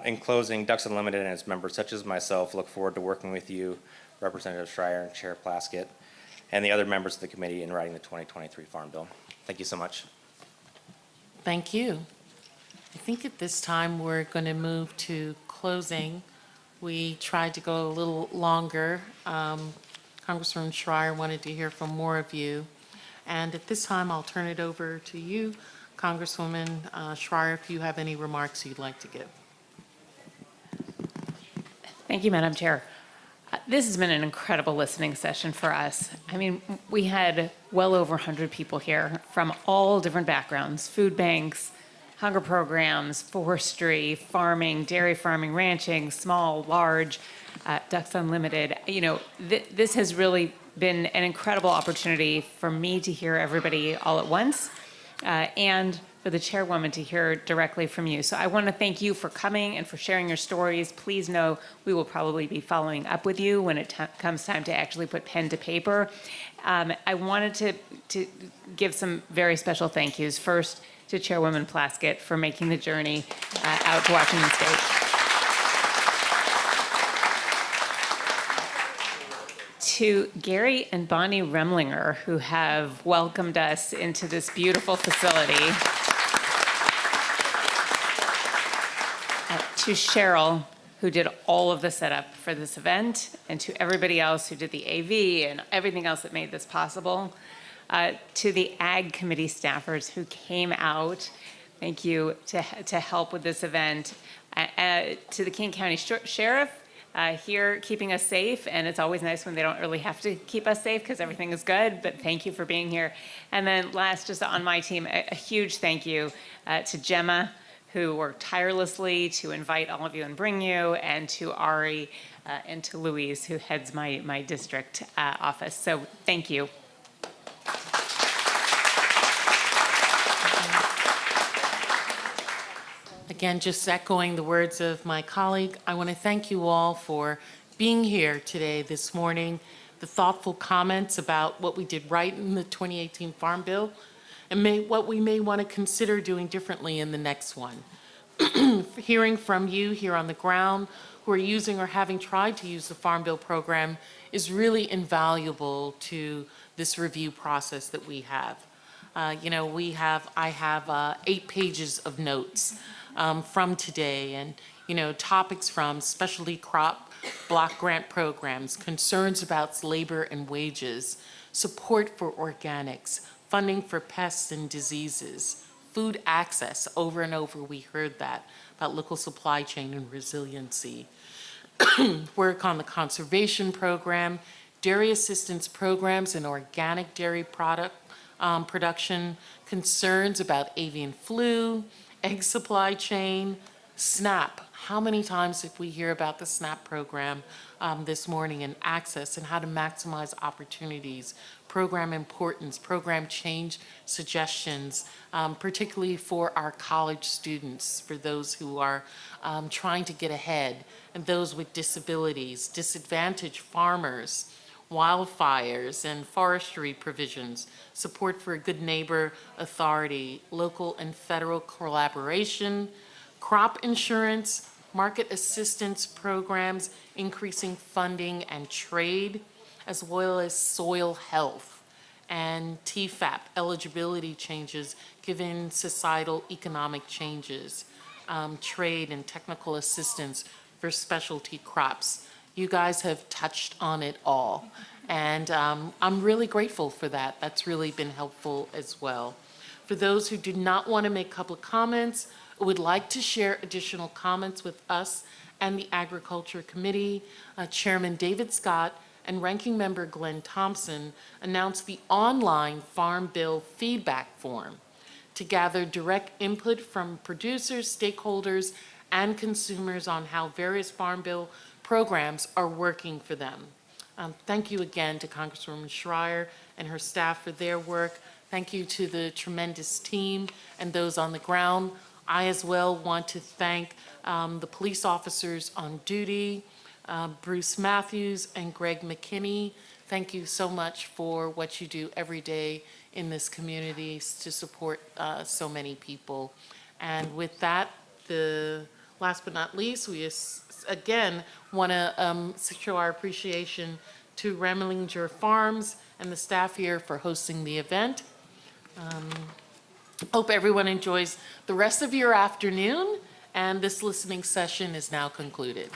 In closing, Ducks Unlimited and its members, such as myself, look forward to working with you, Representative Schreier and Chair Plaskett, and the other members of the committee in writing the 2023 Farm Bill. Thank you so much. Thank you. I think at this time we're going to move to closing. We tried to go a little longer. Congresswoman Schreier wanted to hear from more of you. And at this time, I'll turn it over to you, Congresswoman Schreier, if you have any remarks you'd like to give. Thank you, Madam Chair. This has been an incredible listening session for us. I mean, we had well over 100 people here from all different backgrounds: food banks, hunger programs, forestry, farming, dairy farming, ranching, small, large, Ducks Unlimited. You know, this has really been an incredible opportunity for me to hear everybody all at once, and for the chairwoman to hear directly from you. So I want to thank you for coming and for sharing your stories. Please know we will probably be following up with you when it comes time to actually put pen to paper. I wanted to give some very special thank yous. First, to Chairwoman Plaskett for making the journey out to Washington State. To Gary and Bonnie Remlinger, who have welcomed us into this beautiful facility. To Cheryl, who did all of the setup for this event, and to everybody else who did the AV and everything else that made this possible. To the Ag Committee staffers who came out, thank you, to help with this event. To the King County Sheriff, here keeping us safe, and it's always nice when they don't really have to keep us safe because everything is good, but thank you for being here. And then last, just on my team, a huge thank you to Gemma, who worked tirelessly to invite all of you and bring you, and to Ari and to Louise, who heads my district office. So thank you. Again, just echoing the words of my colleague, I want to thank you all for being here today, this morning, the thoughtful comments about what we did right in the 2018 Farm Bill, and what we may want to consider doing differently in the next one. Hearing from you here on the ground who are using or having tried to use the Farm Bill program is really invaluable to this review process that we have. You know, I have 8 pages of notes from today, and you know, topics from specialty crop block grant programs, concerns about labor and wages, support for organics, funding for pests and diseases, food access. Over and over we heard that about local supply chain and resiliency. Work on the conservation program, dairy assistance programs and organic dairy product production, concerns about avian flu, egg supply chain, SNAP. How many times did we hear about the SNAP program this morning, and access and how to maximize opportunities, program importance, program change suggestions, particularly for our college students, for those who are trying to get ahead, and those with disabilities, disadvantaged farmers, wildfires and forestry provisions, support for a good neighbor authority, local and federal collaboration, crop insurance, market assistance programs, increasing funding and trade, as well as soil health and TFAP eligibility changes given societal economic changes, trade and technical assistance for specialty crops. You guys have touched on it all, and I'm really grateful for that. That's really been helpful as well. For those who do not want to make public comments, would like to share additional comments with us and the Agriculture Committee, Chairman David Scott and Ranking Member Glenn Thompson announced the online Farm Bill feedback form to gather direct input from producers, stakeholders, and consumers on how various Farm Bill programs are working for them. Thank you again to Congresswoman Schreier and her staff for their work. Thank you to the tremendous team and those on the ground. I as well want to thank the police officers on duty, Bruce Matthews and Greg McKinney. Thank you so much for what you do every day in this community to support so many people. And with that, last but not least, we again want to show our appreciation to Remlinger Farms and the staff here for hosting the event. Hope everyone enjoys the rest of your afternoon, and this listening session is now concluded.